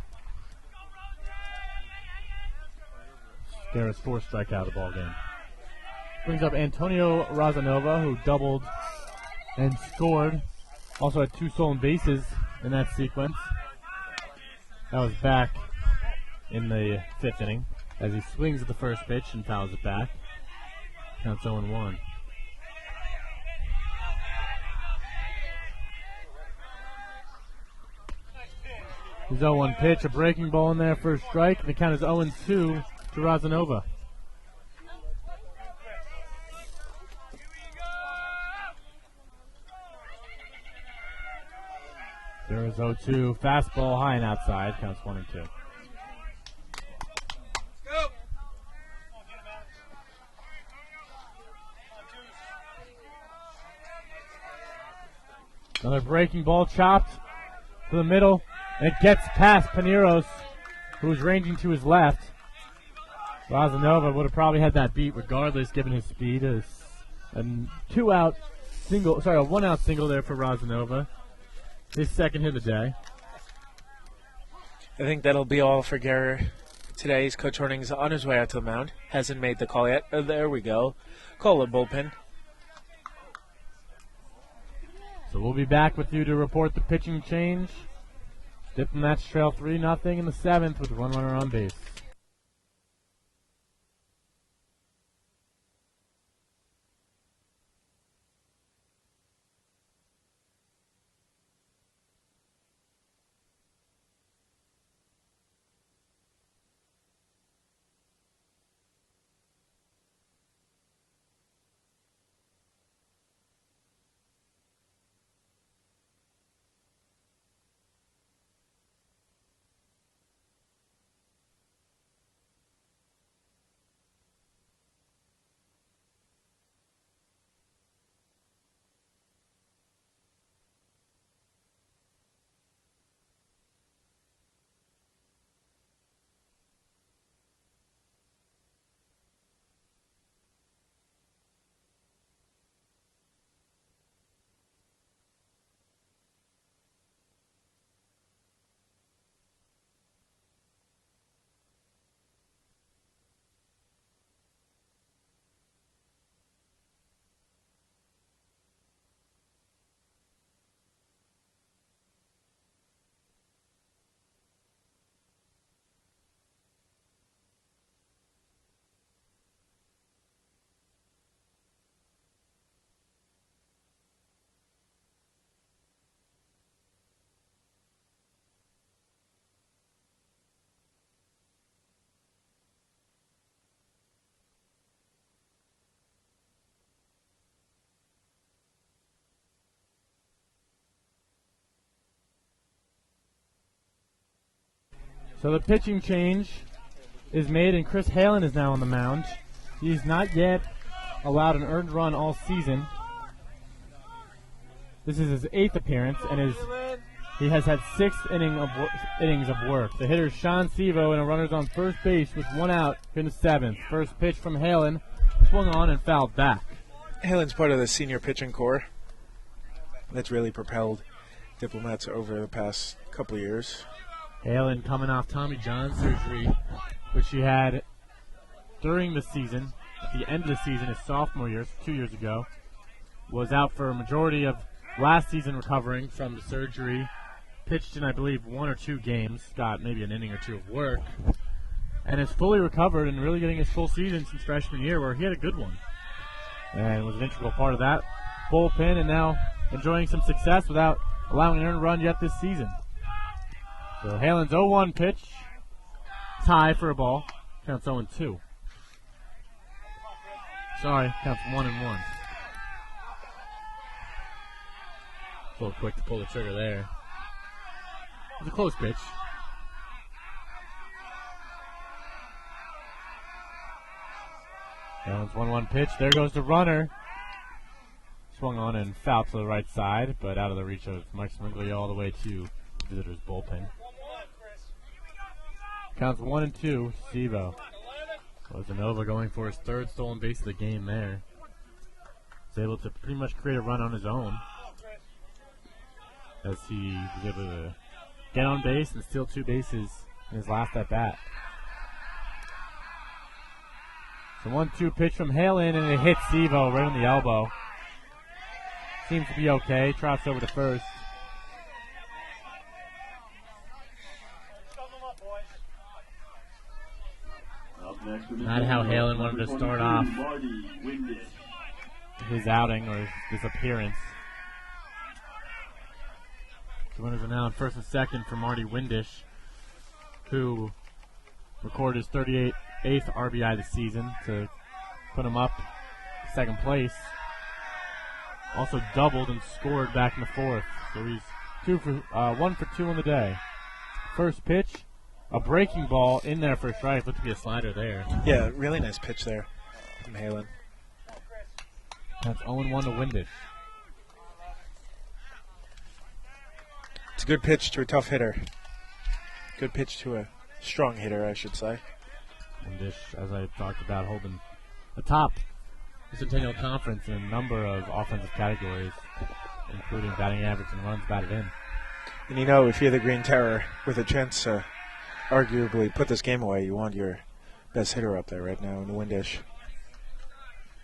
Guerra's 4th strikeout of the ball game. Brings up Antonio Razanova, who doubled and scored. Also had 2 stolen bases in that sequence. That was back in the 5th inning as he swings at the first pitch and fouls it back. Counts 0-1. His 0-1 pitch, a breaking ball in there for a strike, and the count is 0-2 to Razanova. There is 0-2, fastball high and outside, counts 1-2. Another breaking ball chopped to the middle, and it gets past Paneros, who's ranging to his left. Razanova would have probably had that beat regardless, given his speed. A one-out single there for Razanova. His second hit of the day. I think that'll be all for Guerra today. He's Coach Horning's on his way out to the mound. Hasn't made the call yet. Oh, there we go. Call a bullpen. So we'll be back with you to report the pitching change. Diplomats trail 3-0 in the 7th with one runner on base. So the pitching change is made, and Chris Halen is now on the mound. He's not yet allowed an earned run all season. This is his 8th appearance, and he has had 6 innings of work. The hitter is Sean Sevo, and a runner's on first base with 1 out in the 7th. First pitch from Halen, swung on and fouled back. Halen's part of the senior pitching corps. That's really propelled Diplomats over the past couple years. Halen coming off Tommy John surgery, which he had during the season, at the end of the season, his sophomore year, 2 years ago. Was out for a majority of last season recovering from the surgery. Pitched in, I believe, 1 or 2 games, got maybe an inning or 2 of work, and is fully recovered and really getting his full season since freshman year, where he had a good one. And was an integral part of that bullpen, and now enjoying some success without allowing an earned run yet this season. So Halen's 0-1 pitch, tie for a ball, counts 0-2. Sorry, counts 1-1. A little quick to pull the trigger there. It was a close pitch. Halen's 1-1 pitch. There goes the runner. Swung on and fouled to the right side, but out of the reach of Mike Smigley all the way to the visitor's bullpen. Counts 1-2, Sevo. Razanova going for his 3rd stolen base of the game there. He's able to pretty much create a run on his own, as he was able to get on base and steal 2 bases in his last at-bat. The 1-2 pitch from Halen, and it hits Sevo right on the elbow. Seems to be okay. Trots over to first. Not how Halen wanted to start off his outing or his appearance. The winners are now in first and second for Marty Windish, who recorded his 38th RBI this season to put him up second place. Also doubled and scored back in the 4th. So he's 1 for 2 on the day. First pitch, a breaking ball in there for a strike. Looked to be a slider there. Yeah, really nice pitch there from Halen. That's 0-1 to Windish. a good pitch to a tough hitter. Good pitch to a strong hitter, I should say. Windish, as I talked about, holding atop the Centennial Conference in a number of offensive categories, including batting average and runs batted in. And you know, if you're the Green Terror with a chance to arguably put this game away, you want your best hitter up there right now in the Windish.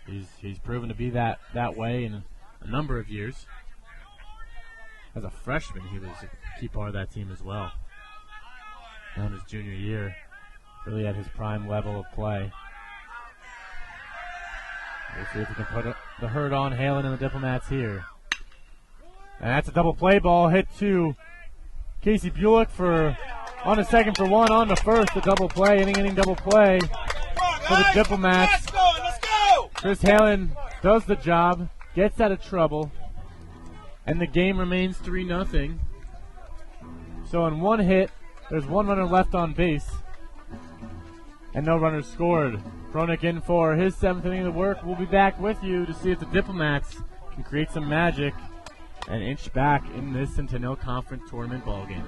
He's proven to be that way in a number of years. As a freshman, he was a key part of that team as well. Now in his junior year, really at his prime level of play. We'll see if he can put the hurt on Halen and the Diplomats here. And that's a double play ball hit to Casey Bulik for on the second for one, on the first, a double play, inning double play for the Diplomats. Let's go! Chris Halen does the job, gets out of trouble, and the game remains 3-0. So in one hit, there's one runner left on base, and no runners scored. Kronik in for his 7th inning of the work. We'll be back with you to see if the Diplomats can create some magic and inch back in this Centennial Conference tournament ballgame.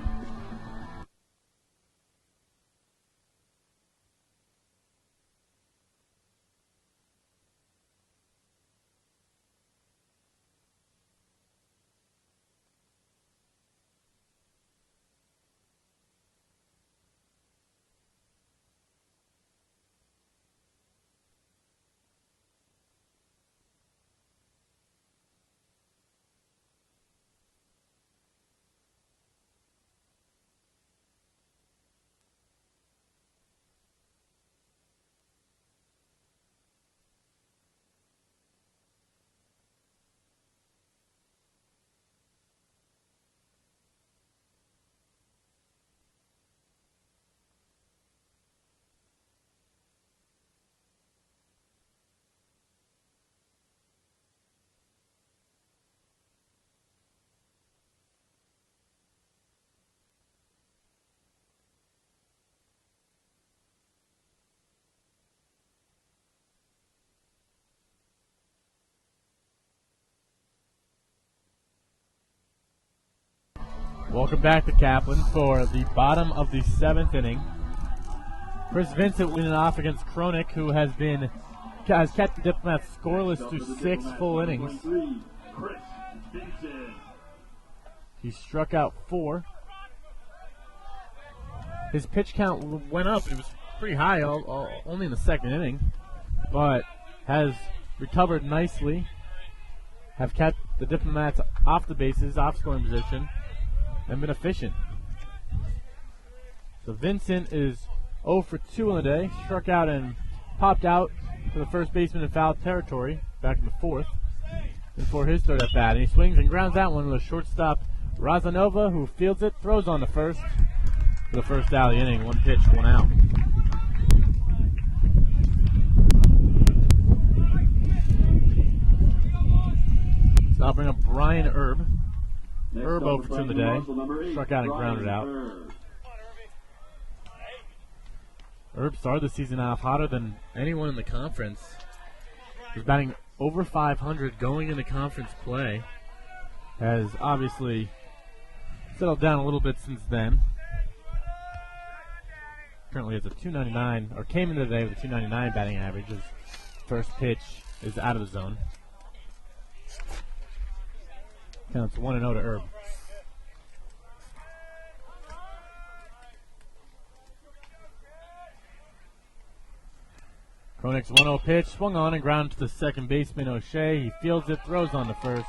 Welcome back to Caplan for the bottom of the 7th inning. Chris Vincent winning off against Kronik, who has kept the Diplomats scoreless through 6 full innings. He struck out 4. His pitch count went up. It was pretty high, only in the 2nd inning, but has recovered nicely. Have kept the Diplomats off the bases, off scoring position, and been efficient. So Vincent is 0 for 2 on the day. Struck out and popped out for the first baseman in foul territory back in the 4th. And for his 3rd at bat, and he swings and grounds that one with a shortstop Razanova, who fields it, throws on the first for the first out of the inning. 1 pitch, 1 out. So I'll bring up Brian Erb. Erb over 2 in the day. Struck out and grounded out. Erb started the season off hotter than anyone in the conference. He was batting over 500 going into conference play. Has obviously settled down a little bit since then. Currently has a 299, or came into the day with a 299 batting average. His first pitch is out of the zone. Counts 1-0 to Erb. Kronik's 1-0 pitch, swung on and grounded to the second baseman O'Shea. He fields it, throws on the first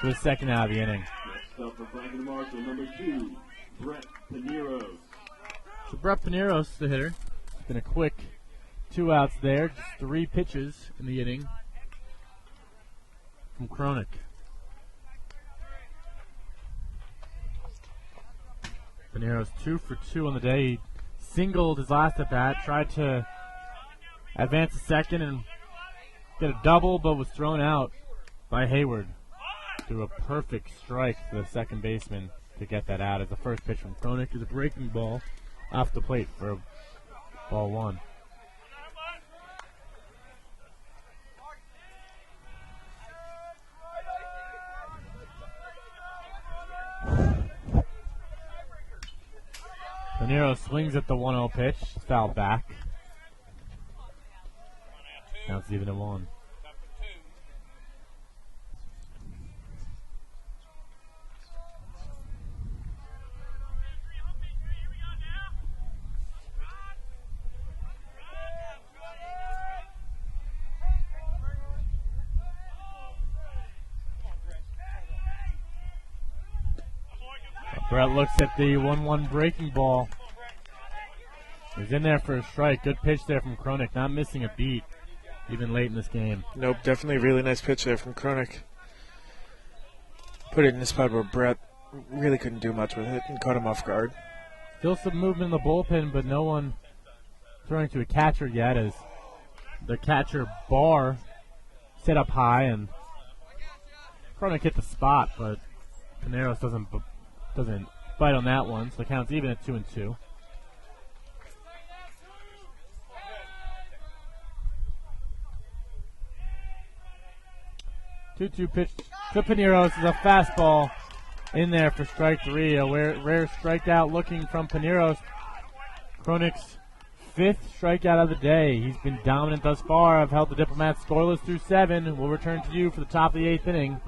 for the 2nd out of the inning. Next up for Franklin Marshall, number 2, Brett Pineros. So Brett Pineros, the hitter. It's been a quick 2 outs there, just 3 pitches in the inning from Kronik. Pineros 2 for 2 on the day. He singled his last at bat, tried to advance to second and get a double, but was thrown out by Hayward. Threw a perfect strike to the second baseman to get that out, as the first pitch from Kronik is a breaking ball off the plate for ball 1. Pinero swings at the 1-0 pitch. It's fouled back. Now it's even at 1. Brett looks at the 1-1 breaking ball. He's in there for a strike. Good pitch there from Kronik, not missing a beat, even late in this game. Nope, definitely a really nice pitch there from Kronik. Put it in the spot where Brett really couldn't do much with it and caught him off guard. Still some movement in the bullpen, but no one throwing to a catcher yet as the catcher Barr set up high and Kronik hit the spot, but Pineros doesn't bite on that one, so the count's even at 2-2. Two pitch to Pineros is a fastball in there for strike 3. A rare strikeout looking from Pineros. Kronik's 5th strikeout of the day. He's been dominant thus far. I've held the Diplomats scoreless through 7. We'll return to you for the top of the 8th inning.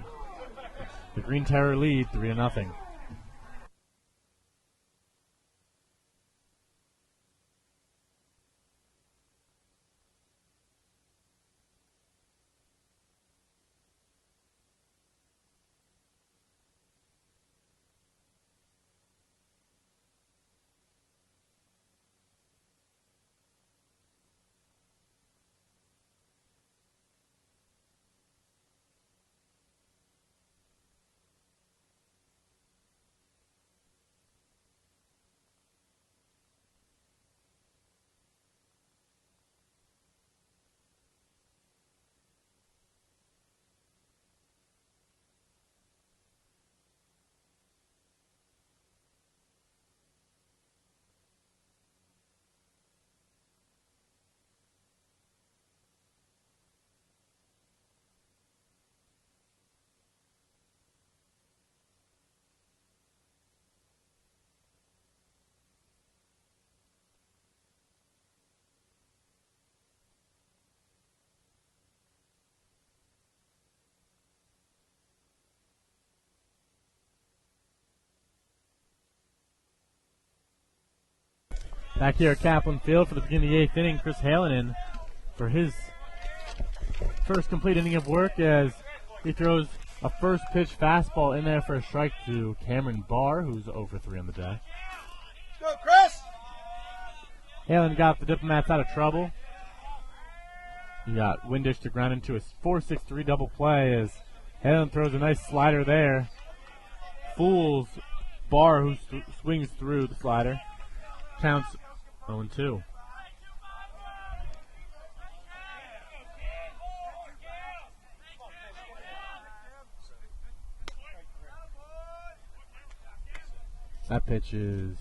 The Green Terror lead 3-0. Back here at Caplan Field for the beginning of the 8th inning, Chris Halen in for his first complete inning of work as he throws a first pitch fastball in there for a strike to Cameron Barr, who's 0 for 3 on the day. Go, Chris! Halen got the Diplomats out of trouble. He got Windish to ground into a 4-6-3 double play as Halen throws a nice slider there. Fools Barr, who swings through the slider. Counts 0-2. That pitch is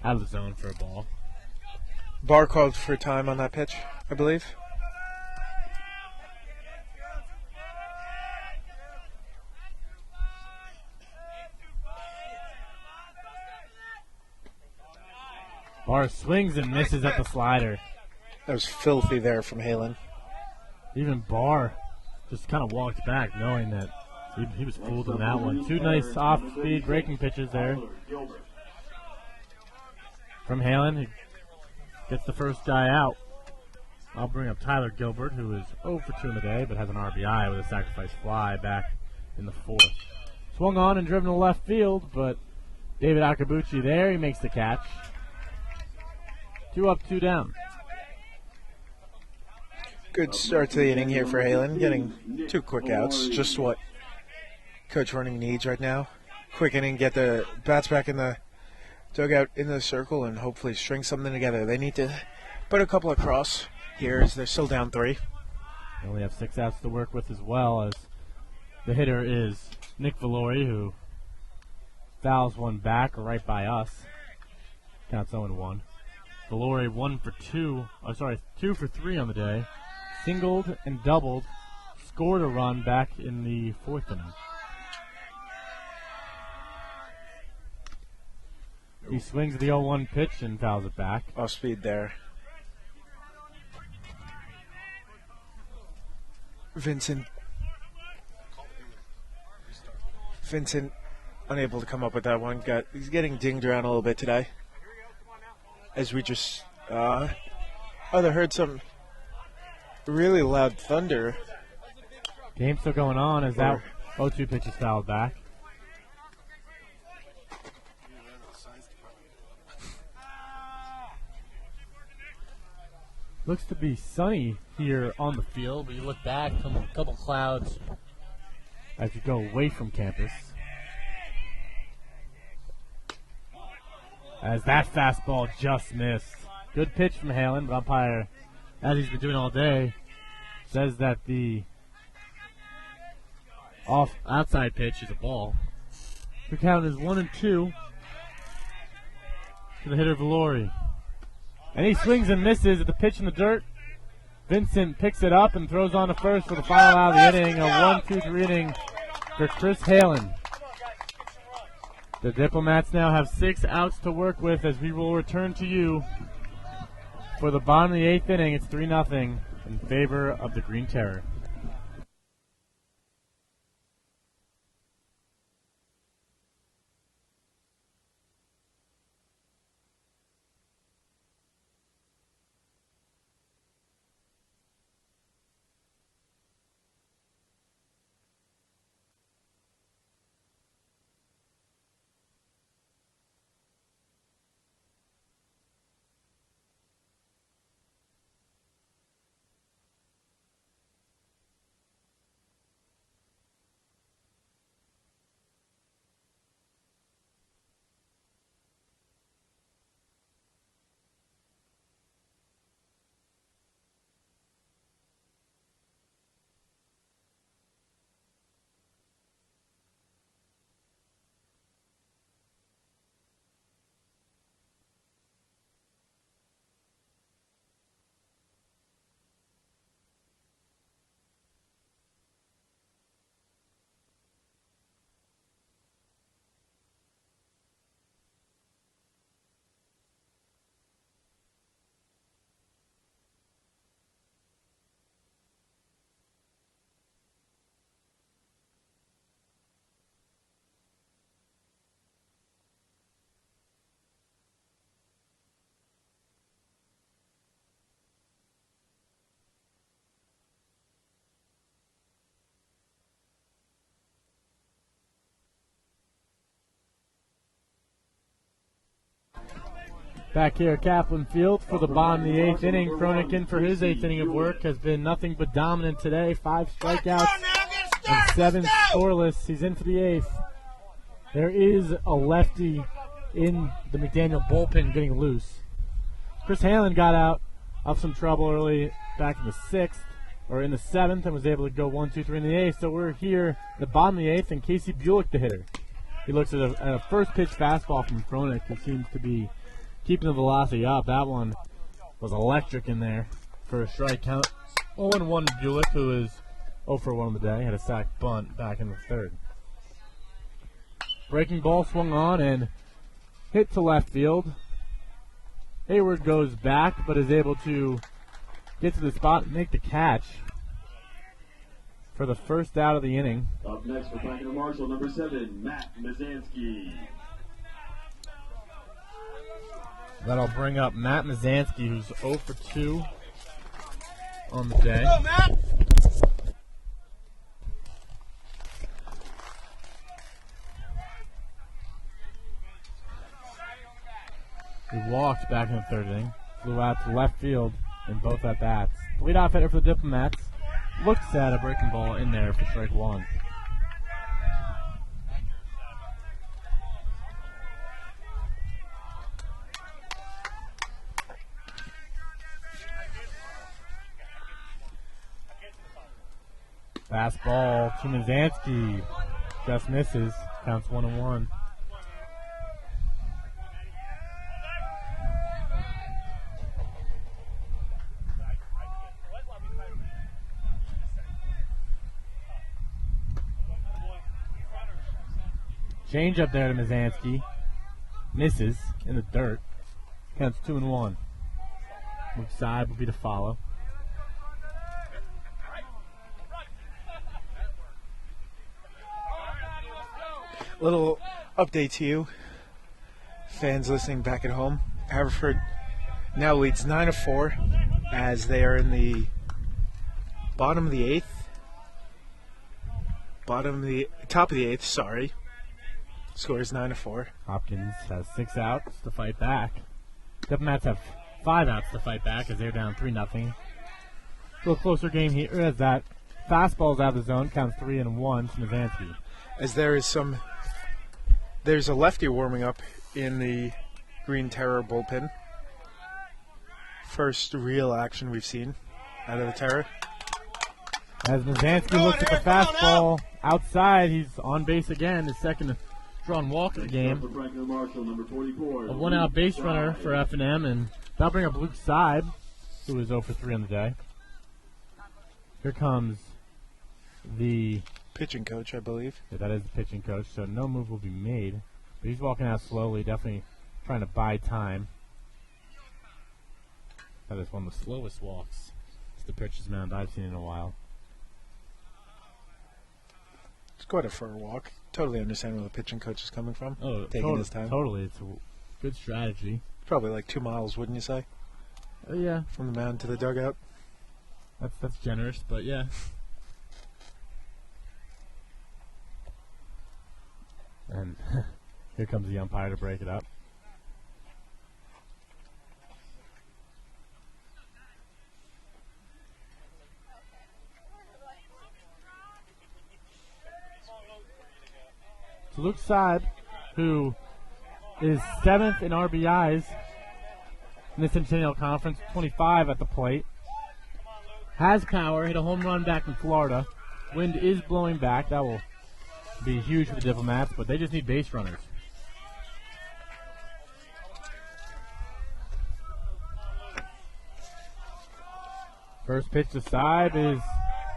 out of the zone for a ball. Barr called for time on that pitch, I believe. Barr swings and misses at the slider. That was filthy there from Halen. Even Barr just kind of walked back knowing that he was fooled in that one. Two nice off-speed breaking pitches there from Halen. He gets the first guy out. I'll bring up Tyler Gilbert, who is 0 for 2 in the day, but has an RBI with a sacrifice fly back in the 4th. Swung on and driven to left field, but David Akabuchi there, he makes the catch. 2 up, 2 down. Good start to the inning here for Halen, getting 2 quick outs, just what Coach Running needs right now. Quick inning, get the bats back in the dugout in the circle, and hopefully string something together. They need to put a couple across here as they're still down 3. They only have 6 outs to work with as well, as the hitter is Nick Valori, who fouls one back right by us. Counts 0-1. Valori 2 for 3 on the day. Singled and doubled. Scored a run back in the 4th inning. He swings the 0-1 pitch and fouls it back. Off speed there. Vincent unable to come up with that one. He's getting dinged around a little bit today. As we just either heard some really loud thunder. Game still going on as that 0-2 pitch is fouled back. Looks to be sunny here on the field, but you look back, a couple clouds as you go away from campus. As that fastball just missed. Good pitch from Halen, but umpire, as he's been doing all day, says that the outside pitch is a ball. The count is 1-2 to the hitter Valori. And he swings and misses at the pitch in the dirt. Vincent picks it up and throws on to first for the final out of the inning. A 1-2-3 inning for Chris Halen. The Diplomats now have 6 outs to work with as we will return to you for the bottom of the 8th inning. It's 3-0 in favor of the Green Terror. Back here at Caplan Field for the bottom of the 8th inning. Cronick in for his 8th inning of work has been nothing but dominant today. 5 strikeouts and 7 scoreless. He's in for the 8th. There is a lefty in the McDaniel bullpen getting loose. Chris Halen got out of some trouble early back in the 6th, or in the 7th, and was able to go 1-2-3 in the 8th. So we're here at the bottom of the 8th, and Casey Bulik, the hitter. He looks at a first pitch fastball from Cronick, who seems to be keeping the velocity up. That one was electric in there for a strike count. 0-1 Bulik, who is 0-for-1 on the day. Had a sac bunt back in the 3rd. Breaking ball swung on and hit to left field. Hayward goes back, but is able to get to the spot and make the catch for the first out of the inning. Up next for Franklin Marshall, number 7, Matt Mazansky. That'll bring up Matt Mazansky, who's 0-for-2 on the day. Go, Matt! He walked back in the 3rd inning, flew out to left field in both at bats. The leadoff hitter for the Diplomats looks at a breaking ball in there for strike 1. Fastball to Mazansky. Just misses. Counts 1-1. Change up there to Mazansky. misses in the dirt. Counts 2-1. Luke Seib will be to follow. Little update to you, fans listening back at home. Haverford now leads 9-4 as they are in the bottom of the eighth. Top of the eighth, sorry. Score is 9-4. Hopkins has 6 outs to fight back. Diplomats have 5 outs to fight back as they're down 3-0. A little closer game here as that fastball's out of the zone, counts 3-1 to Mazansky. As there's a lefty warming up in the Green Terror bullpen. First real action we've seen out of the Terror. As Mazansky looks at the fastball outside, he's on base again, his second drawn walk of the game. A 1-out base runner for F&M, and that'll bring up Luke Seib, who is 0 for 3 on the day. Here comes the pitching coach, I believe. Yeah, that is the pitching coach, so no move will be made. But he's walking out slowly, definitely trying to buy time. That is one of the slowest walks to the pitcher's mound I've seen in a while. It's quite a fur walk. Totally understand where the pitching coach is coming from. Oh, taking his time. Totally. It's a good strategy. Probably like 2 miles, wouldn't you say? Yeah. From the mound to the dugout. That's generous, but yeah. And here comes the umpire to break it up. So Luke Seib, who is 7th in RBIs in the Centennial Conference, 25 at the plate, has power, hit a home run back in Florida. Wind is blowing back. That will be huge for the Diplomats, but they just need base runners. First pitch to Seib is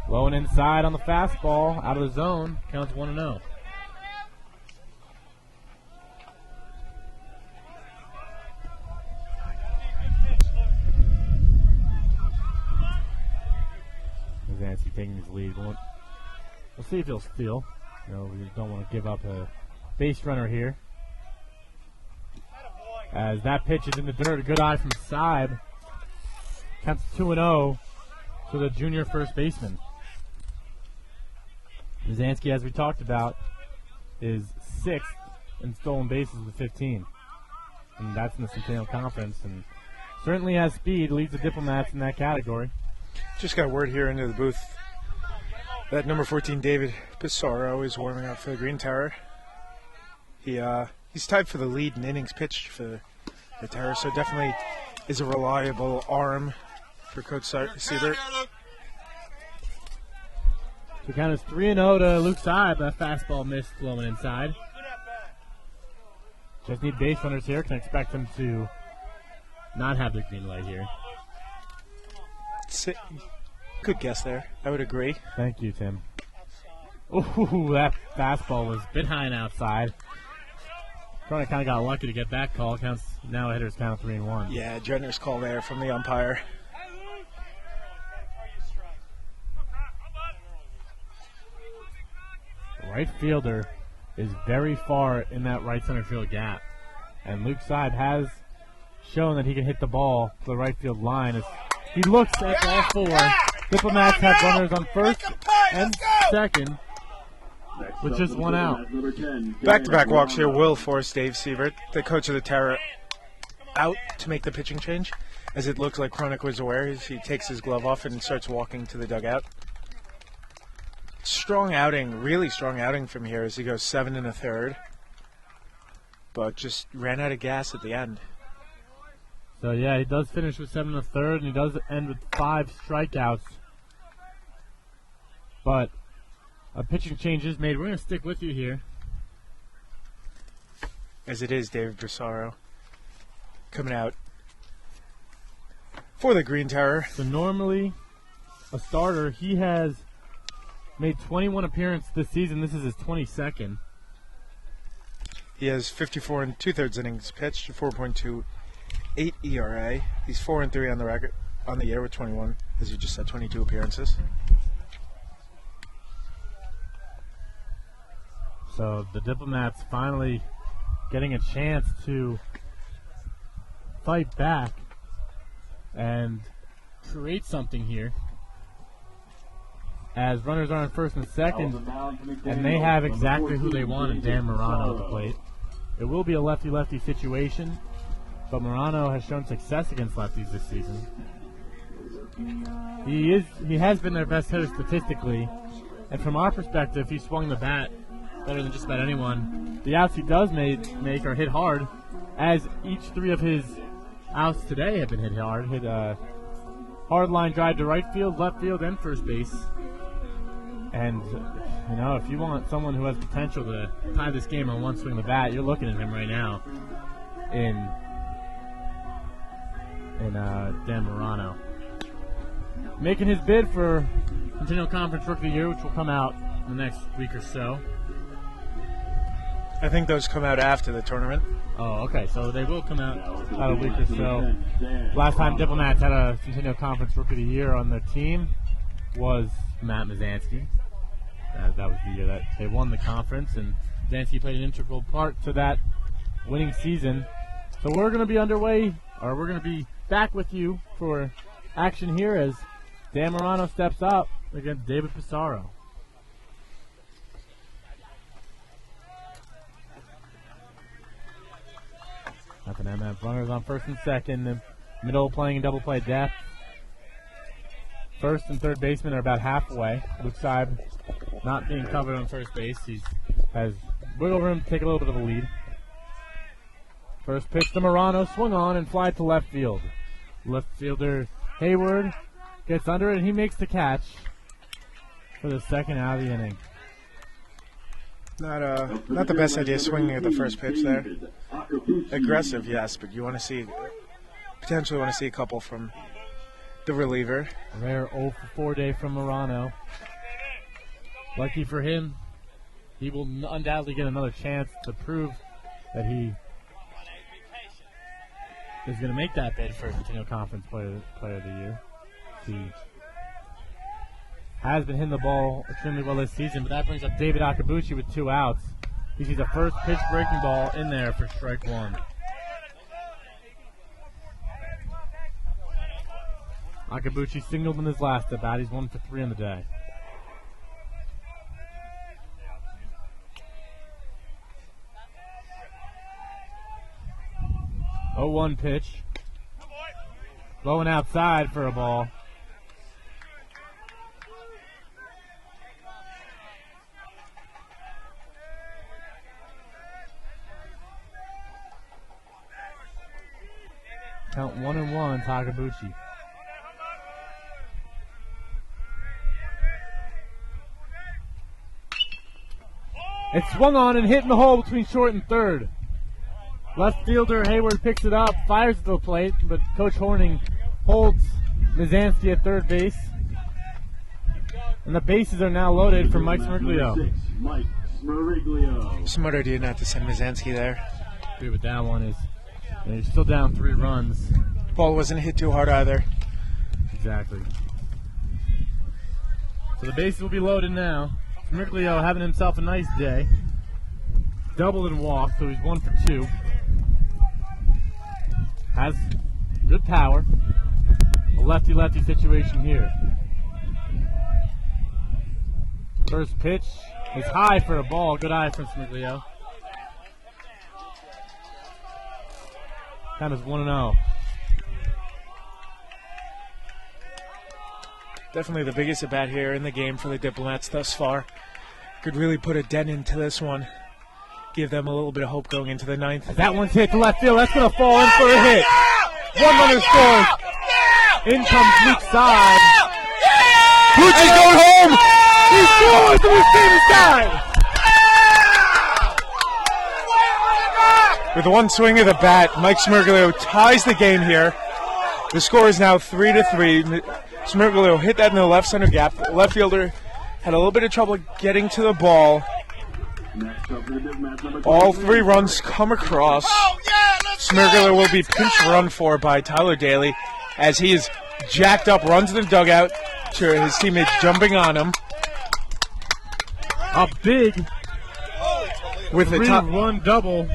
low and inside on the fastball, out of the zone, counts 1-0. Mazansky taking his lead. We'll see if he'll steal. We don't want to give up a base runner here. As that pitch is in the dirt, a good eye from Seib. Counts 2-0 to the junior first baseman. Mazansky, as we talked about, is 6th in stolen bases with 15. And that's in the Centennial Conference. And certainly has speed, leads the Diplomats in that category. Just got word here into the booth that number 14, David Pissarro, is warming up for the Green Terror. He's tied for the lead in innings pitched for the Terror, so definitely is a reliable arm for Coach Siebert. The count is 3-0 to Luke Seib. That fastball missed, flowing inside. Just need base runners here. Can expect them to not have the green light here. Good guess there. I would agree. Thank you, Tim. Ooh, that fastball was a bit high and outside. Probably kind of got lucky to get that call. Counts now a hitter's count 3-1. Yeah, generous call there from the umpire. The right fielder is very far in that right center field gap. And Luke Seib has shown that he can hit the ball to the right field line. As he looks at all 4. Diplomats have runners on first and second with just 1 out. Back-to-back walks here will force Dave Siebert, the coach of the Terror, out to make the pitching change. As it looks like Chronic was aware, as he takes his glove off and starts walking to the dugout. Strong outing, really strong outing from here as he goes 7 1/3. But just ran out of gas at the end. So, yeah, he does finish with 7 1/3, and he does end with 5 strikeouts. But a pitching change is made. We're going to stick with you here. As it is David Pissarro coming out for the Green Terror. So normally a starter, he has made 21 appearances this season. This is his 22nd. He has 54 and 2/3 innings pitched, 4.28 ERA. He's 4-3 on the record on the year with 21, as you just said, 22 appearances. So the Diplomats finally getting a chance to fight back and create something here, as runners are on first and second, and they have exactly who they want in Dan Morano at the plate. It will be a lefty-lefty situation, but Morano has shown success against lefties this season. He has been their best hitter statistically, and from our perspective, he swung the bat better than just about anyone. The outs he does make are hit hard, as each 3 of his outs today have been hit hard. Hit a hard line drive to right field, left field, and first base. And, you know, if you want someone who has potential to tie this game on one swing of the bat, you're looking at him right now in Dan Morano. Making his bid for Centennial Conference Rookie of the Year, which will come out in the next week or so. I think those come out after the tournament. Oh, okay. So they will come out about a week or so. Last time Diplomats had a Centennial Conference Rookie of the Year on their team was Matt Mizanski. That was the year that they won the conference, and Mizanski played an integral part to that winning season. So we're going to be we're going to be back with you for action here as Dan Morano steps up against David Pissarro. Nothing MF. Runners on first and second. The middle playing in double play depth. First and third baseman are about halfway. Luke Seib not being covered on first base. He has wiggle room to take a little bit of a lead. First pitch to Morano, swung on and fly to left field. Left fielder Hayward gets under it and he makes the catch for the second out of the inning. Not the best idea swinging at the first pitch there. Aggressive, yes, but you want to potentially want to see a couple from the reliever. A rare 0 for 4 day from Morano. Lucky for him, he will undoubtedly get another chance to prove that he is going to make that bid for Centennial Conference Player of the Year. He has been hitting the ball extremely well this season, but that brings up David Akabuchi with 2 outs. He sees a first pitch breaking ball in there for strike 1. Akabuchi singled in his last at bat. He's 1 for 3 on the day. Oh, 1 pitch. Blowing outside for a ball. Count 1-1, Takabuchi. It's swung on and hit in the hole between short and third. Left fielder Hayward picks it up, fires to the plate, but Coach Horning holds Mizanski at third base. And the bases are now loaded for Mike Smirglio. Mike Smirglio. Smart idea not to send Mizanski there. Agree with that one. They're still down 3 runs. Ball wasn't hit too hard either. Exactly. So the bases will be loaded now. Smirglio having himself a nice day. Doubled and walked, so he's 1 for 2. Has good power. A lefty-lefty situation here. First pitch is high for a ball. Good eye from Smirglio. Count is 1-0. Definitely the biggest at bat here in the game for the Diplomats thus far. Could really put a dent into this one. Give them a little bit of hope going into the 9th. That one's hit to left field. That's going to fall in for a hit. 1 runner scores. In comes Luke Seib. Bucci's going home! He scores and his team is tied. With 1 swing of the bat, Mike Smirglio ties the game here. The score is now 3-3. Smirglio hit that in the left center gap. The left fielder had a little bit of trouble getting to the ball. Next up for the Diplomats, number All 23. three runs come across. Oh, yeah, let's go. Smirgler will be pinch run for by Tyler Daly as he is jacked up, runs in the dugout to his teammates jumping on him. A big With the tie, three-run double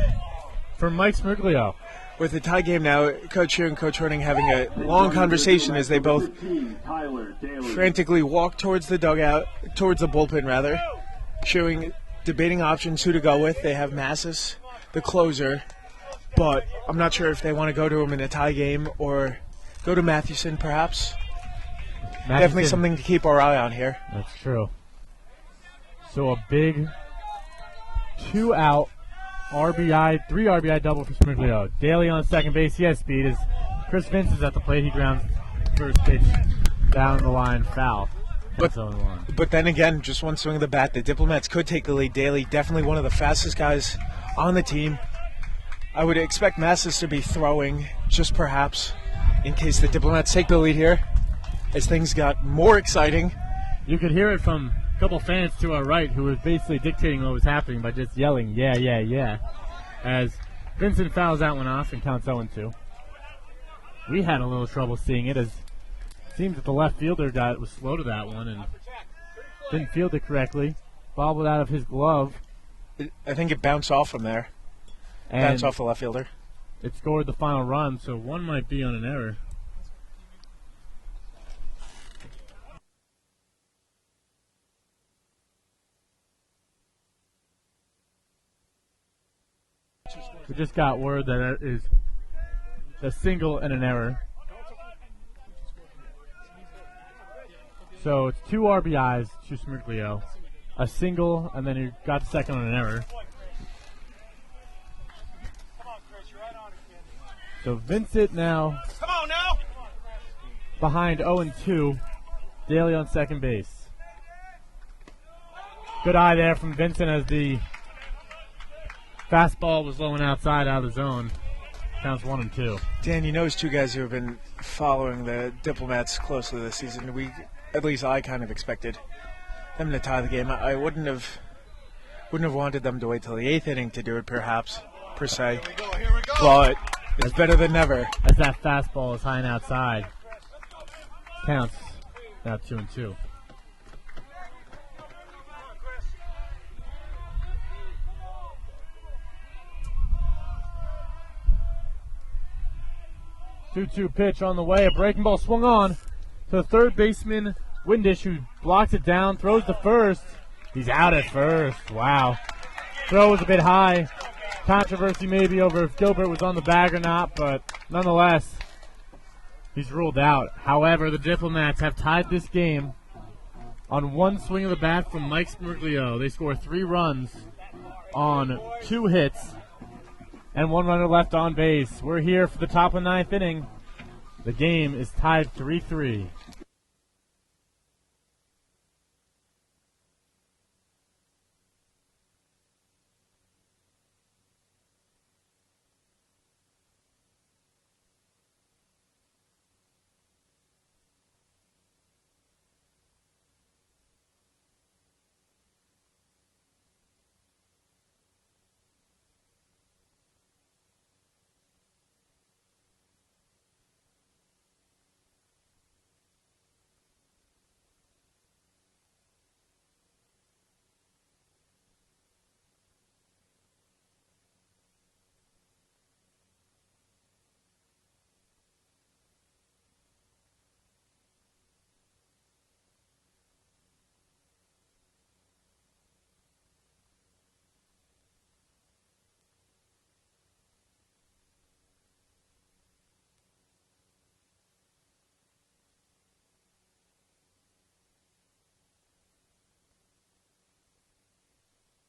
for Mike Smirglio. with the tie game now, Coach Shear and Coach Horning having a long conversation as they both 15, Tyler Daly. frantically walk towards the dugout, towards the bullpen rather, debating options who to go with. They have Massis, the closer, but I'm not sure if they want to go to him in a tie game or go to Mathewson perhaps. Definitely something to keep our eye on here. That's true. So a big 2-out RBI, 3 RBI double for Smirglio. Daly on second base. He has speed. As Chris Vince is at the plate, he grounds first pitch down the line, foul. But- 10-1. But then again, just one swing of the bat, the Diplomats could take the lead. Daly, definitely one of the fastest guys on the team. I would expect Massis to be throwing, just perhaps, in case the Diplomats take the lead here, as things got more exciting. You could hear it from a couple fans to our right who was basically dictating what was happening by just yelling, yeah, yeah, yeah, as Vincent fouls that one off and counts 0-2. We had a little trouble seeing it, as it seems that the left fielder was slow to that one and didn't field it correctly. Bobbled out of his glove. I think it bounced off from there. And Bounced off the left fielder. it scored the final run, so one might be on an error. We just got word that it is a single and an error. So it's 2 RBIs to Smirglio, a single, and then he got second on an error. So Vincent now Come on now. behind 0-2. Daly on second base. Good eye there from Vincent as the fastball was low and outside out of the zone. Counts 1-2. Dan, you know, as two guys who have been following the Diplomats closely this season, at least I kind of expected them to tie the game. I wouldn't have wanted them to wait till the 8th inning to do it, perhaps, per se. Here we go, here we go. But it's better than never. As that fastball is high and outside. Counts now 2-2. Two-two pitch on the way. A breaking ball swung on to the third baseman, Windish, who blocks it down, throws to first. He's out at first. Wow. Throw was a bit high. Controversy maybe over if Gilbert was on the bag or not, but nonetheless, he's ruled out. However, the Diplomats have tied this game on one swing of the bat from Mike Smirglio. They score 3 runs on 2 hits and 1 runner left on base. We're here for the top of the 9th inning. The game is tied 3-3.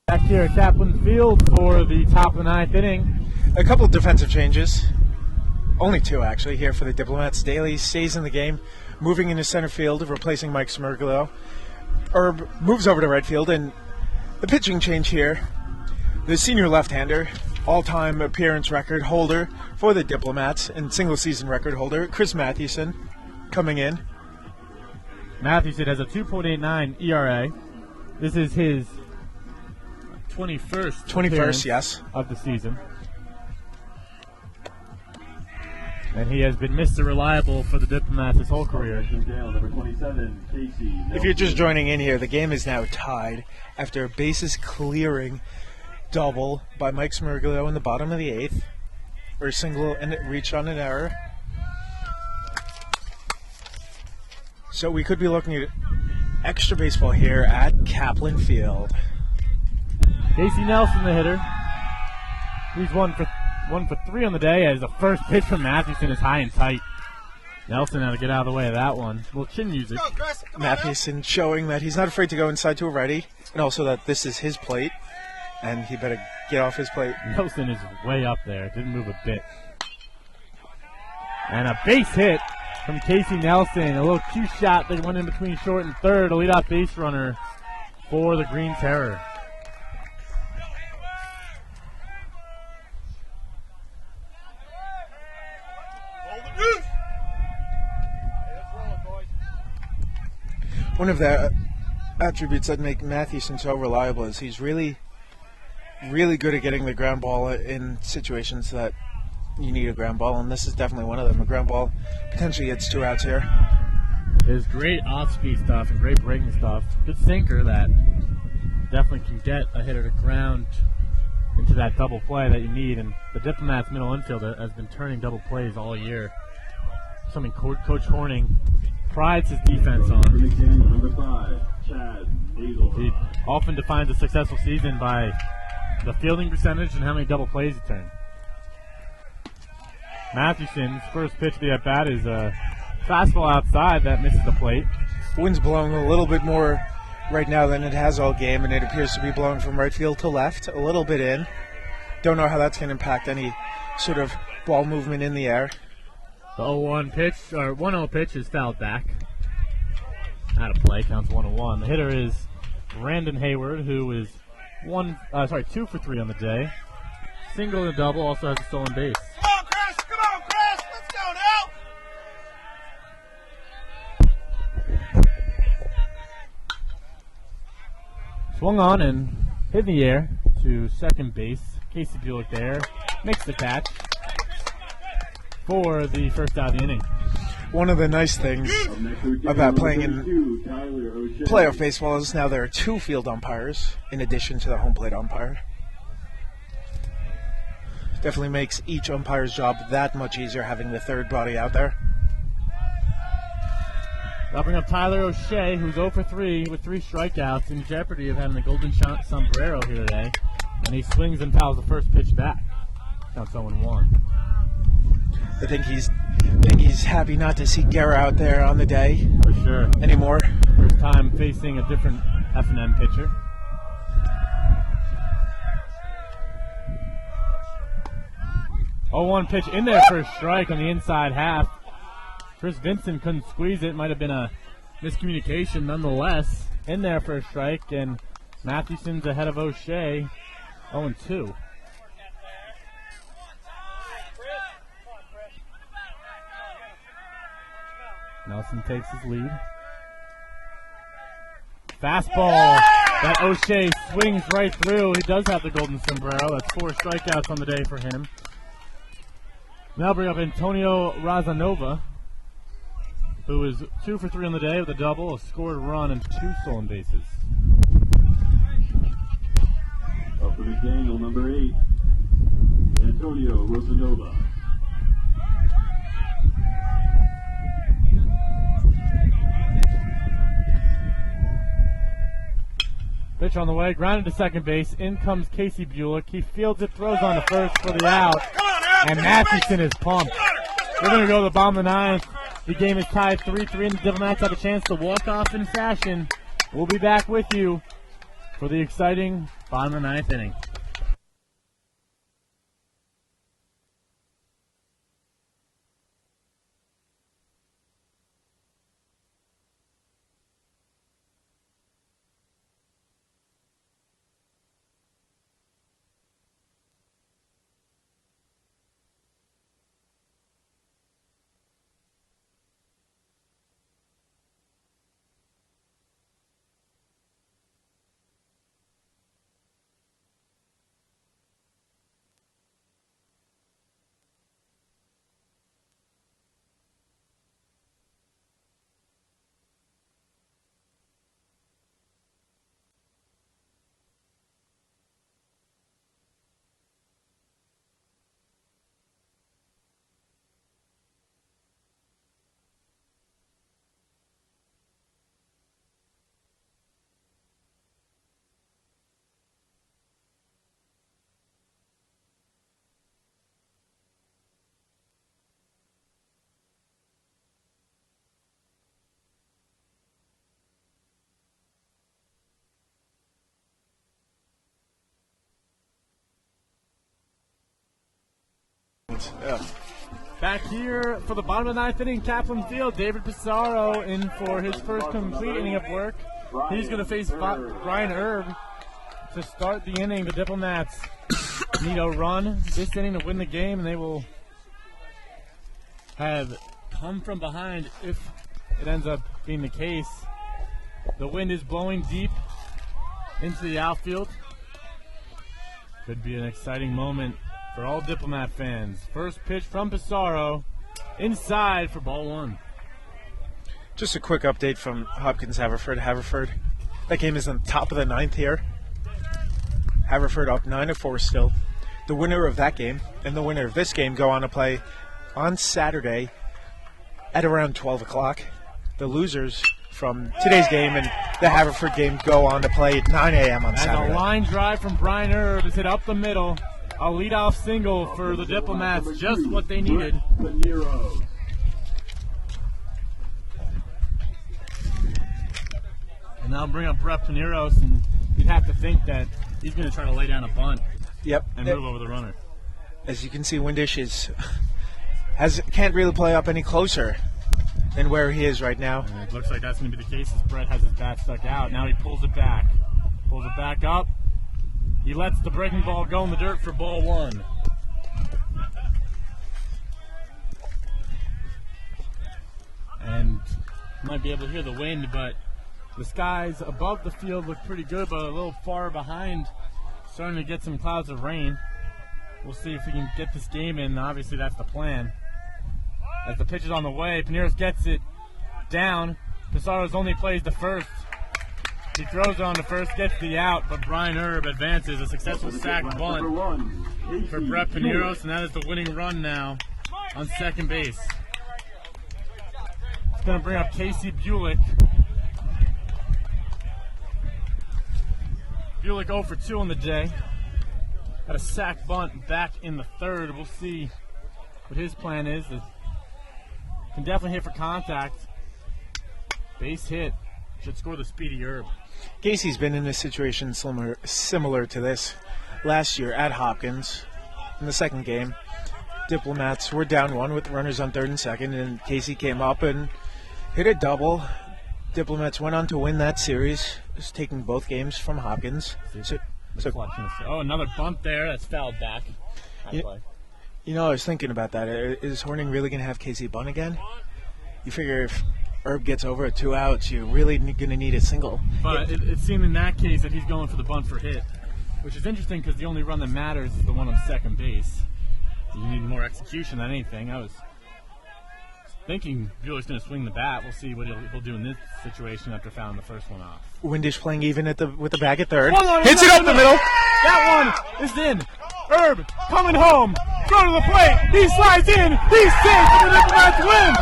Back here at Caplan Field for the top of the 9th inning. A couple of defensive changes. Only 2, actually, here for the Diplomats. Daly stays in the game, moving into center field, replacing Mike Smirglio. Erb moves over to right field, and the pitching change here. The senior left-hander, all-time appearance record holder for the Diplomats, and single-season record holder, Chris Mathewson, coming in. Mathewson has a 2.89 ERA. This is his 21st. 21st, yes. Of the season. And he has been Mr. Reliable for the Diplomats his whole career. Number 27, Casey. If you're just joining in here, the game is now tied after a bases clearing double by Mike Smirglio in the bottom of the 8th. Or a single and it reached on an error. So we could be looking at extra baseball here at Caplan Field. Casey Nelson, the hitter. He's one for 3 on the day as the first pitch from Mathewson is high and tight. Nelson had to get out of the way of that one. Little chin music. Mathewson showing that he's not afraid to go inside to a righty, and also that this is his plate, and he better get off his plate. Nelson is way up there. Didn't move a bit. And a base hit from Casey Nelson. A little cue shot that went in between short and third. A leadoff base runner for the Green Terror. One of the attributes that make Mathewson so reliable is he's really, really good at getting the ground ball in situations that you need a ground ball, and this is definitely one of them. A ground ball potentially gets 2 outs here. His great off-speed stuff and great breaking stuff. Good sinker that definitely can get a hitter to ground into that double play that you need, and the Diplomats middle infielder has been turning double plays all year. Something Coach Horning prides his defense on. Number 5, Chad Hazel. He often defines a successful season by the fielding percentage and how many double plays he turns. Mathewson's first pitch of the at-bat is a fastball outside that misses the plate. Wind's blowing a little bit more right now than it has all game, and it appears to be blowing from right field to left, a little bit in. Don't know how that's going to impact any sort of ball movement in the air. The 0-1 pitch, or 1-0 pitch is fouled back. Out of play, counts 1-1. The hitter is Brandon Hayward, who is 2 for 3 on the day. Single and a double, also has a stolen base. Come on, Chris! Come on, Chris! Let's go now! Swung on and hit in the air to second base. Casey Bulik there makes the catch for the first out of the inning. One of the nice things about playing in playoff baseball is now there are 2 field umpires in addition to the home plate umpire. Definitely makes each umpire's job that much easier having the third body out there. Wrapping up Tyler O'Shea, who's 0 for 3 with 3 strikeouts, in jeopardy of having the golden shot sombrero here today. And he swings and fouls the first pitch back. Counts 0-1. I think he's happy not to see Guerra out there on the day. For sure. Anymore. First time facing a different F&M pitcher. Oh, 1 pitch in there for a strike on the inside half. Chris Vincent couldn't squeeze it. Might have been a miscommunication nonetheless. In there for a strike, and Mathewson's ahead of O'Shea. 0-2. Nelson takes his lead. Fastball that O'Shea swings right through. He does have the golden sombrero. That's 4 strikeouts on the day for him. Now bring up Antonio Razanova, who is 2 for 3 on the day with a double, a scored run, and 2 stolen bases. Up for McDaniel, number 8, Antonio Rosanova. Pitch on the way, grounded to second base. In comes Casey Bulik. He fields it, throws on to first for the out. And Mathewson is pumped. We're going to go to the bottom of the 9th. The game is tied 3-3, and the Diplomats have a chance to walk off in fashion. We'll be back with you for the exciting bottom of the 9th inning. fans. Ugh. Back here for the bottom of the ninth inning, Caplan Field, David Pissarro in for his first complete inning of work. He's going to face Brian Erb to start the inning. The Diplomats need a run this inning to win the game, and they will have come from behind if it ends up being the case. The wind is blowing deep into the outfield. Could be an exciting moment for all Diplomat fans. First pitch from Pissarro, inside for ball one. Just a quick update from Hopkins Haverford. Haverford, that game is on top of the ninth here. Haverford up 9-4 still. The winner of that game and the winner of this game go on to play on Saturday at around 12 o'clock. The losers from today's game and the Haverford game go on to play at 9 a.m. on Saturday. And a line drive from Brian Erb is hit up the middle. A leadoff single for the Diplomats, just what they needed. And now bring up Brett Paneros, and you'd have to think that he's going to try to lay down a bunt. Yep. And move over the runner. As you can see, Windish can't really play up any closer than where he is right now. And it looks like that's going to be the case as Brett has his bat stuck out. Now he pulls it back. Pulls it back up. He lets the breaking ball go in the dirt for ball one. And you might be able to hear the wind, but the skies above the field look pretty good, but a little far behind, starting to get some clouds of rain. We'll see if we can get this game in. Obviously, that's the plan. As the pitch is on the way, Paneros gets it down. Pissarro's only plays the first. He throws it on the first, gets the out, but Brian Erb advances. A successful sac bunt for Brett Paneros, and that is the winning run now on second base. It's going to bring up Casey Bulik. Bulik 0 for 2 on the day. Got a sac bunt back in the third. We'll see what his plan is. Can definitely hit for contact. Base hit. Should score the speedy Erb. Casey's been in a situation similar to this last year at Hopkins in the second game. Diplomats were down one with runners on third and second, and Casey came up and hit a double. Diplomats went on to win that series, just taking both games from Hopkins. Another bump there. That's fouled back. You know, I was thinking about that. Is Horning really going to have Casey bunt again? You figure if Erb gets over at 2 outs, you're really going to need a single. But it seemed in that case that he's going for the bunt for hit, which is interesting because the only run that matters is the one on second base. You need more execution than anything. I was thinking Bulik's going to swing the bat. We'll see what he'll do in this situation after fouling the first one off. Windish playing even with the bag at third. Hits it up the middle. That one is in. Erb coming home. Throw to the plate. He slides in. He's safe. The Diplomats win.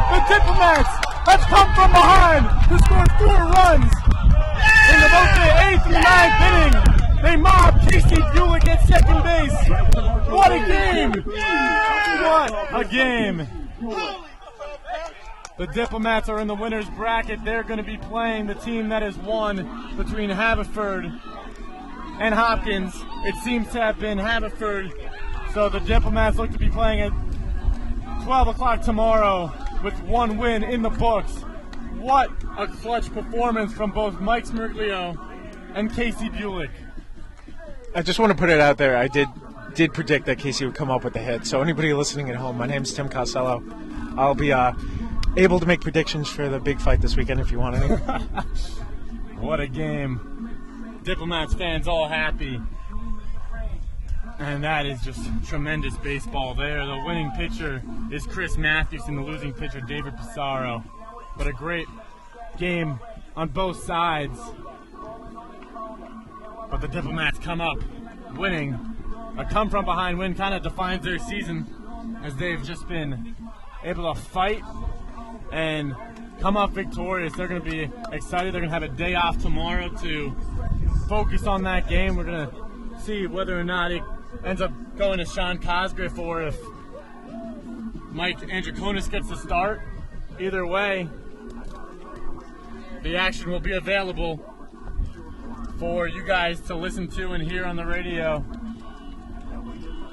The Diplomats have come from behind to score 4 runs in both the 8th and the 9th inning. They mob Casey Bulik at second base. What a game! What a game! The Diplomats are in the winner's bracket. They're going to be playing the team that has won between Haverford and Hopkins. It seems to have been Haverford. So the Diplomats look to be playing at 12 o'clock tomorrow with 1 win in the books. What a clutch performance from both Mike Smirglio and Casey Bulik. I just want to put it out there. I did predict that Casey would come up with the hit. So anybody listening at home, my name's Tim Costello. I'll be able to make predictions for the big fight this weekend if you want any. What a game. Diplomats fans all happy. And that is just tremendous baseball there. The winning pitcher is Chris Matthews and the losing pitcher David Pissarro. But a great game on both sides. But the Diplomats come up winning. A come-from-behind win kind of defines their season as they've just been able to fight and come up victorious. They're going to be excited. They're going to have a day off tomorrow to focus on that game. We're going to see whether or not it ends up going to Sean Cosgriff or if Mike Androkonis gets the start. Either way, the action will be available for you guys to listen to and hear on the radio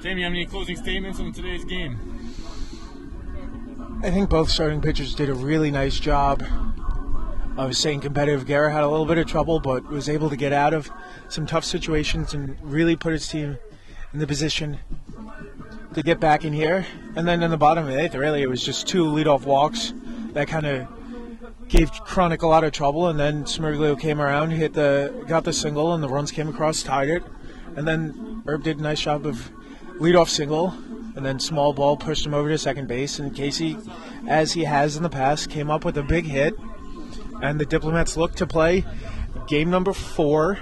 Jamie, you have any closing statements on today's game? I think both starting pitchers did a really nice job of staying competitive. Guerra had a little bit of trouble, but was able to get out of some tough situations and really put his team in the position to get back in here. And then in the bottom of the 8th, really, it was just 2 leadoff walks that kind of gave Chronic a lot of trouble. And then Smirglio came around, got the single, and the runs came across, tied it. And then Erb did a nice job of leadoff single, and then small ball pushed him over to second base. And Casey, as he has in the past, came up with a big hit. And the Diplomats look to play game number 4.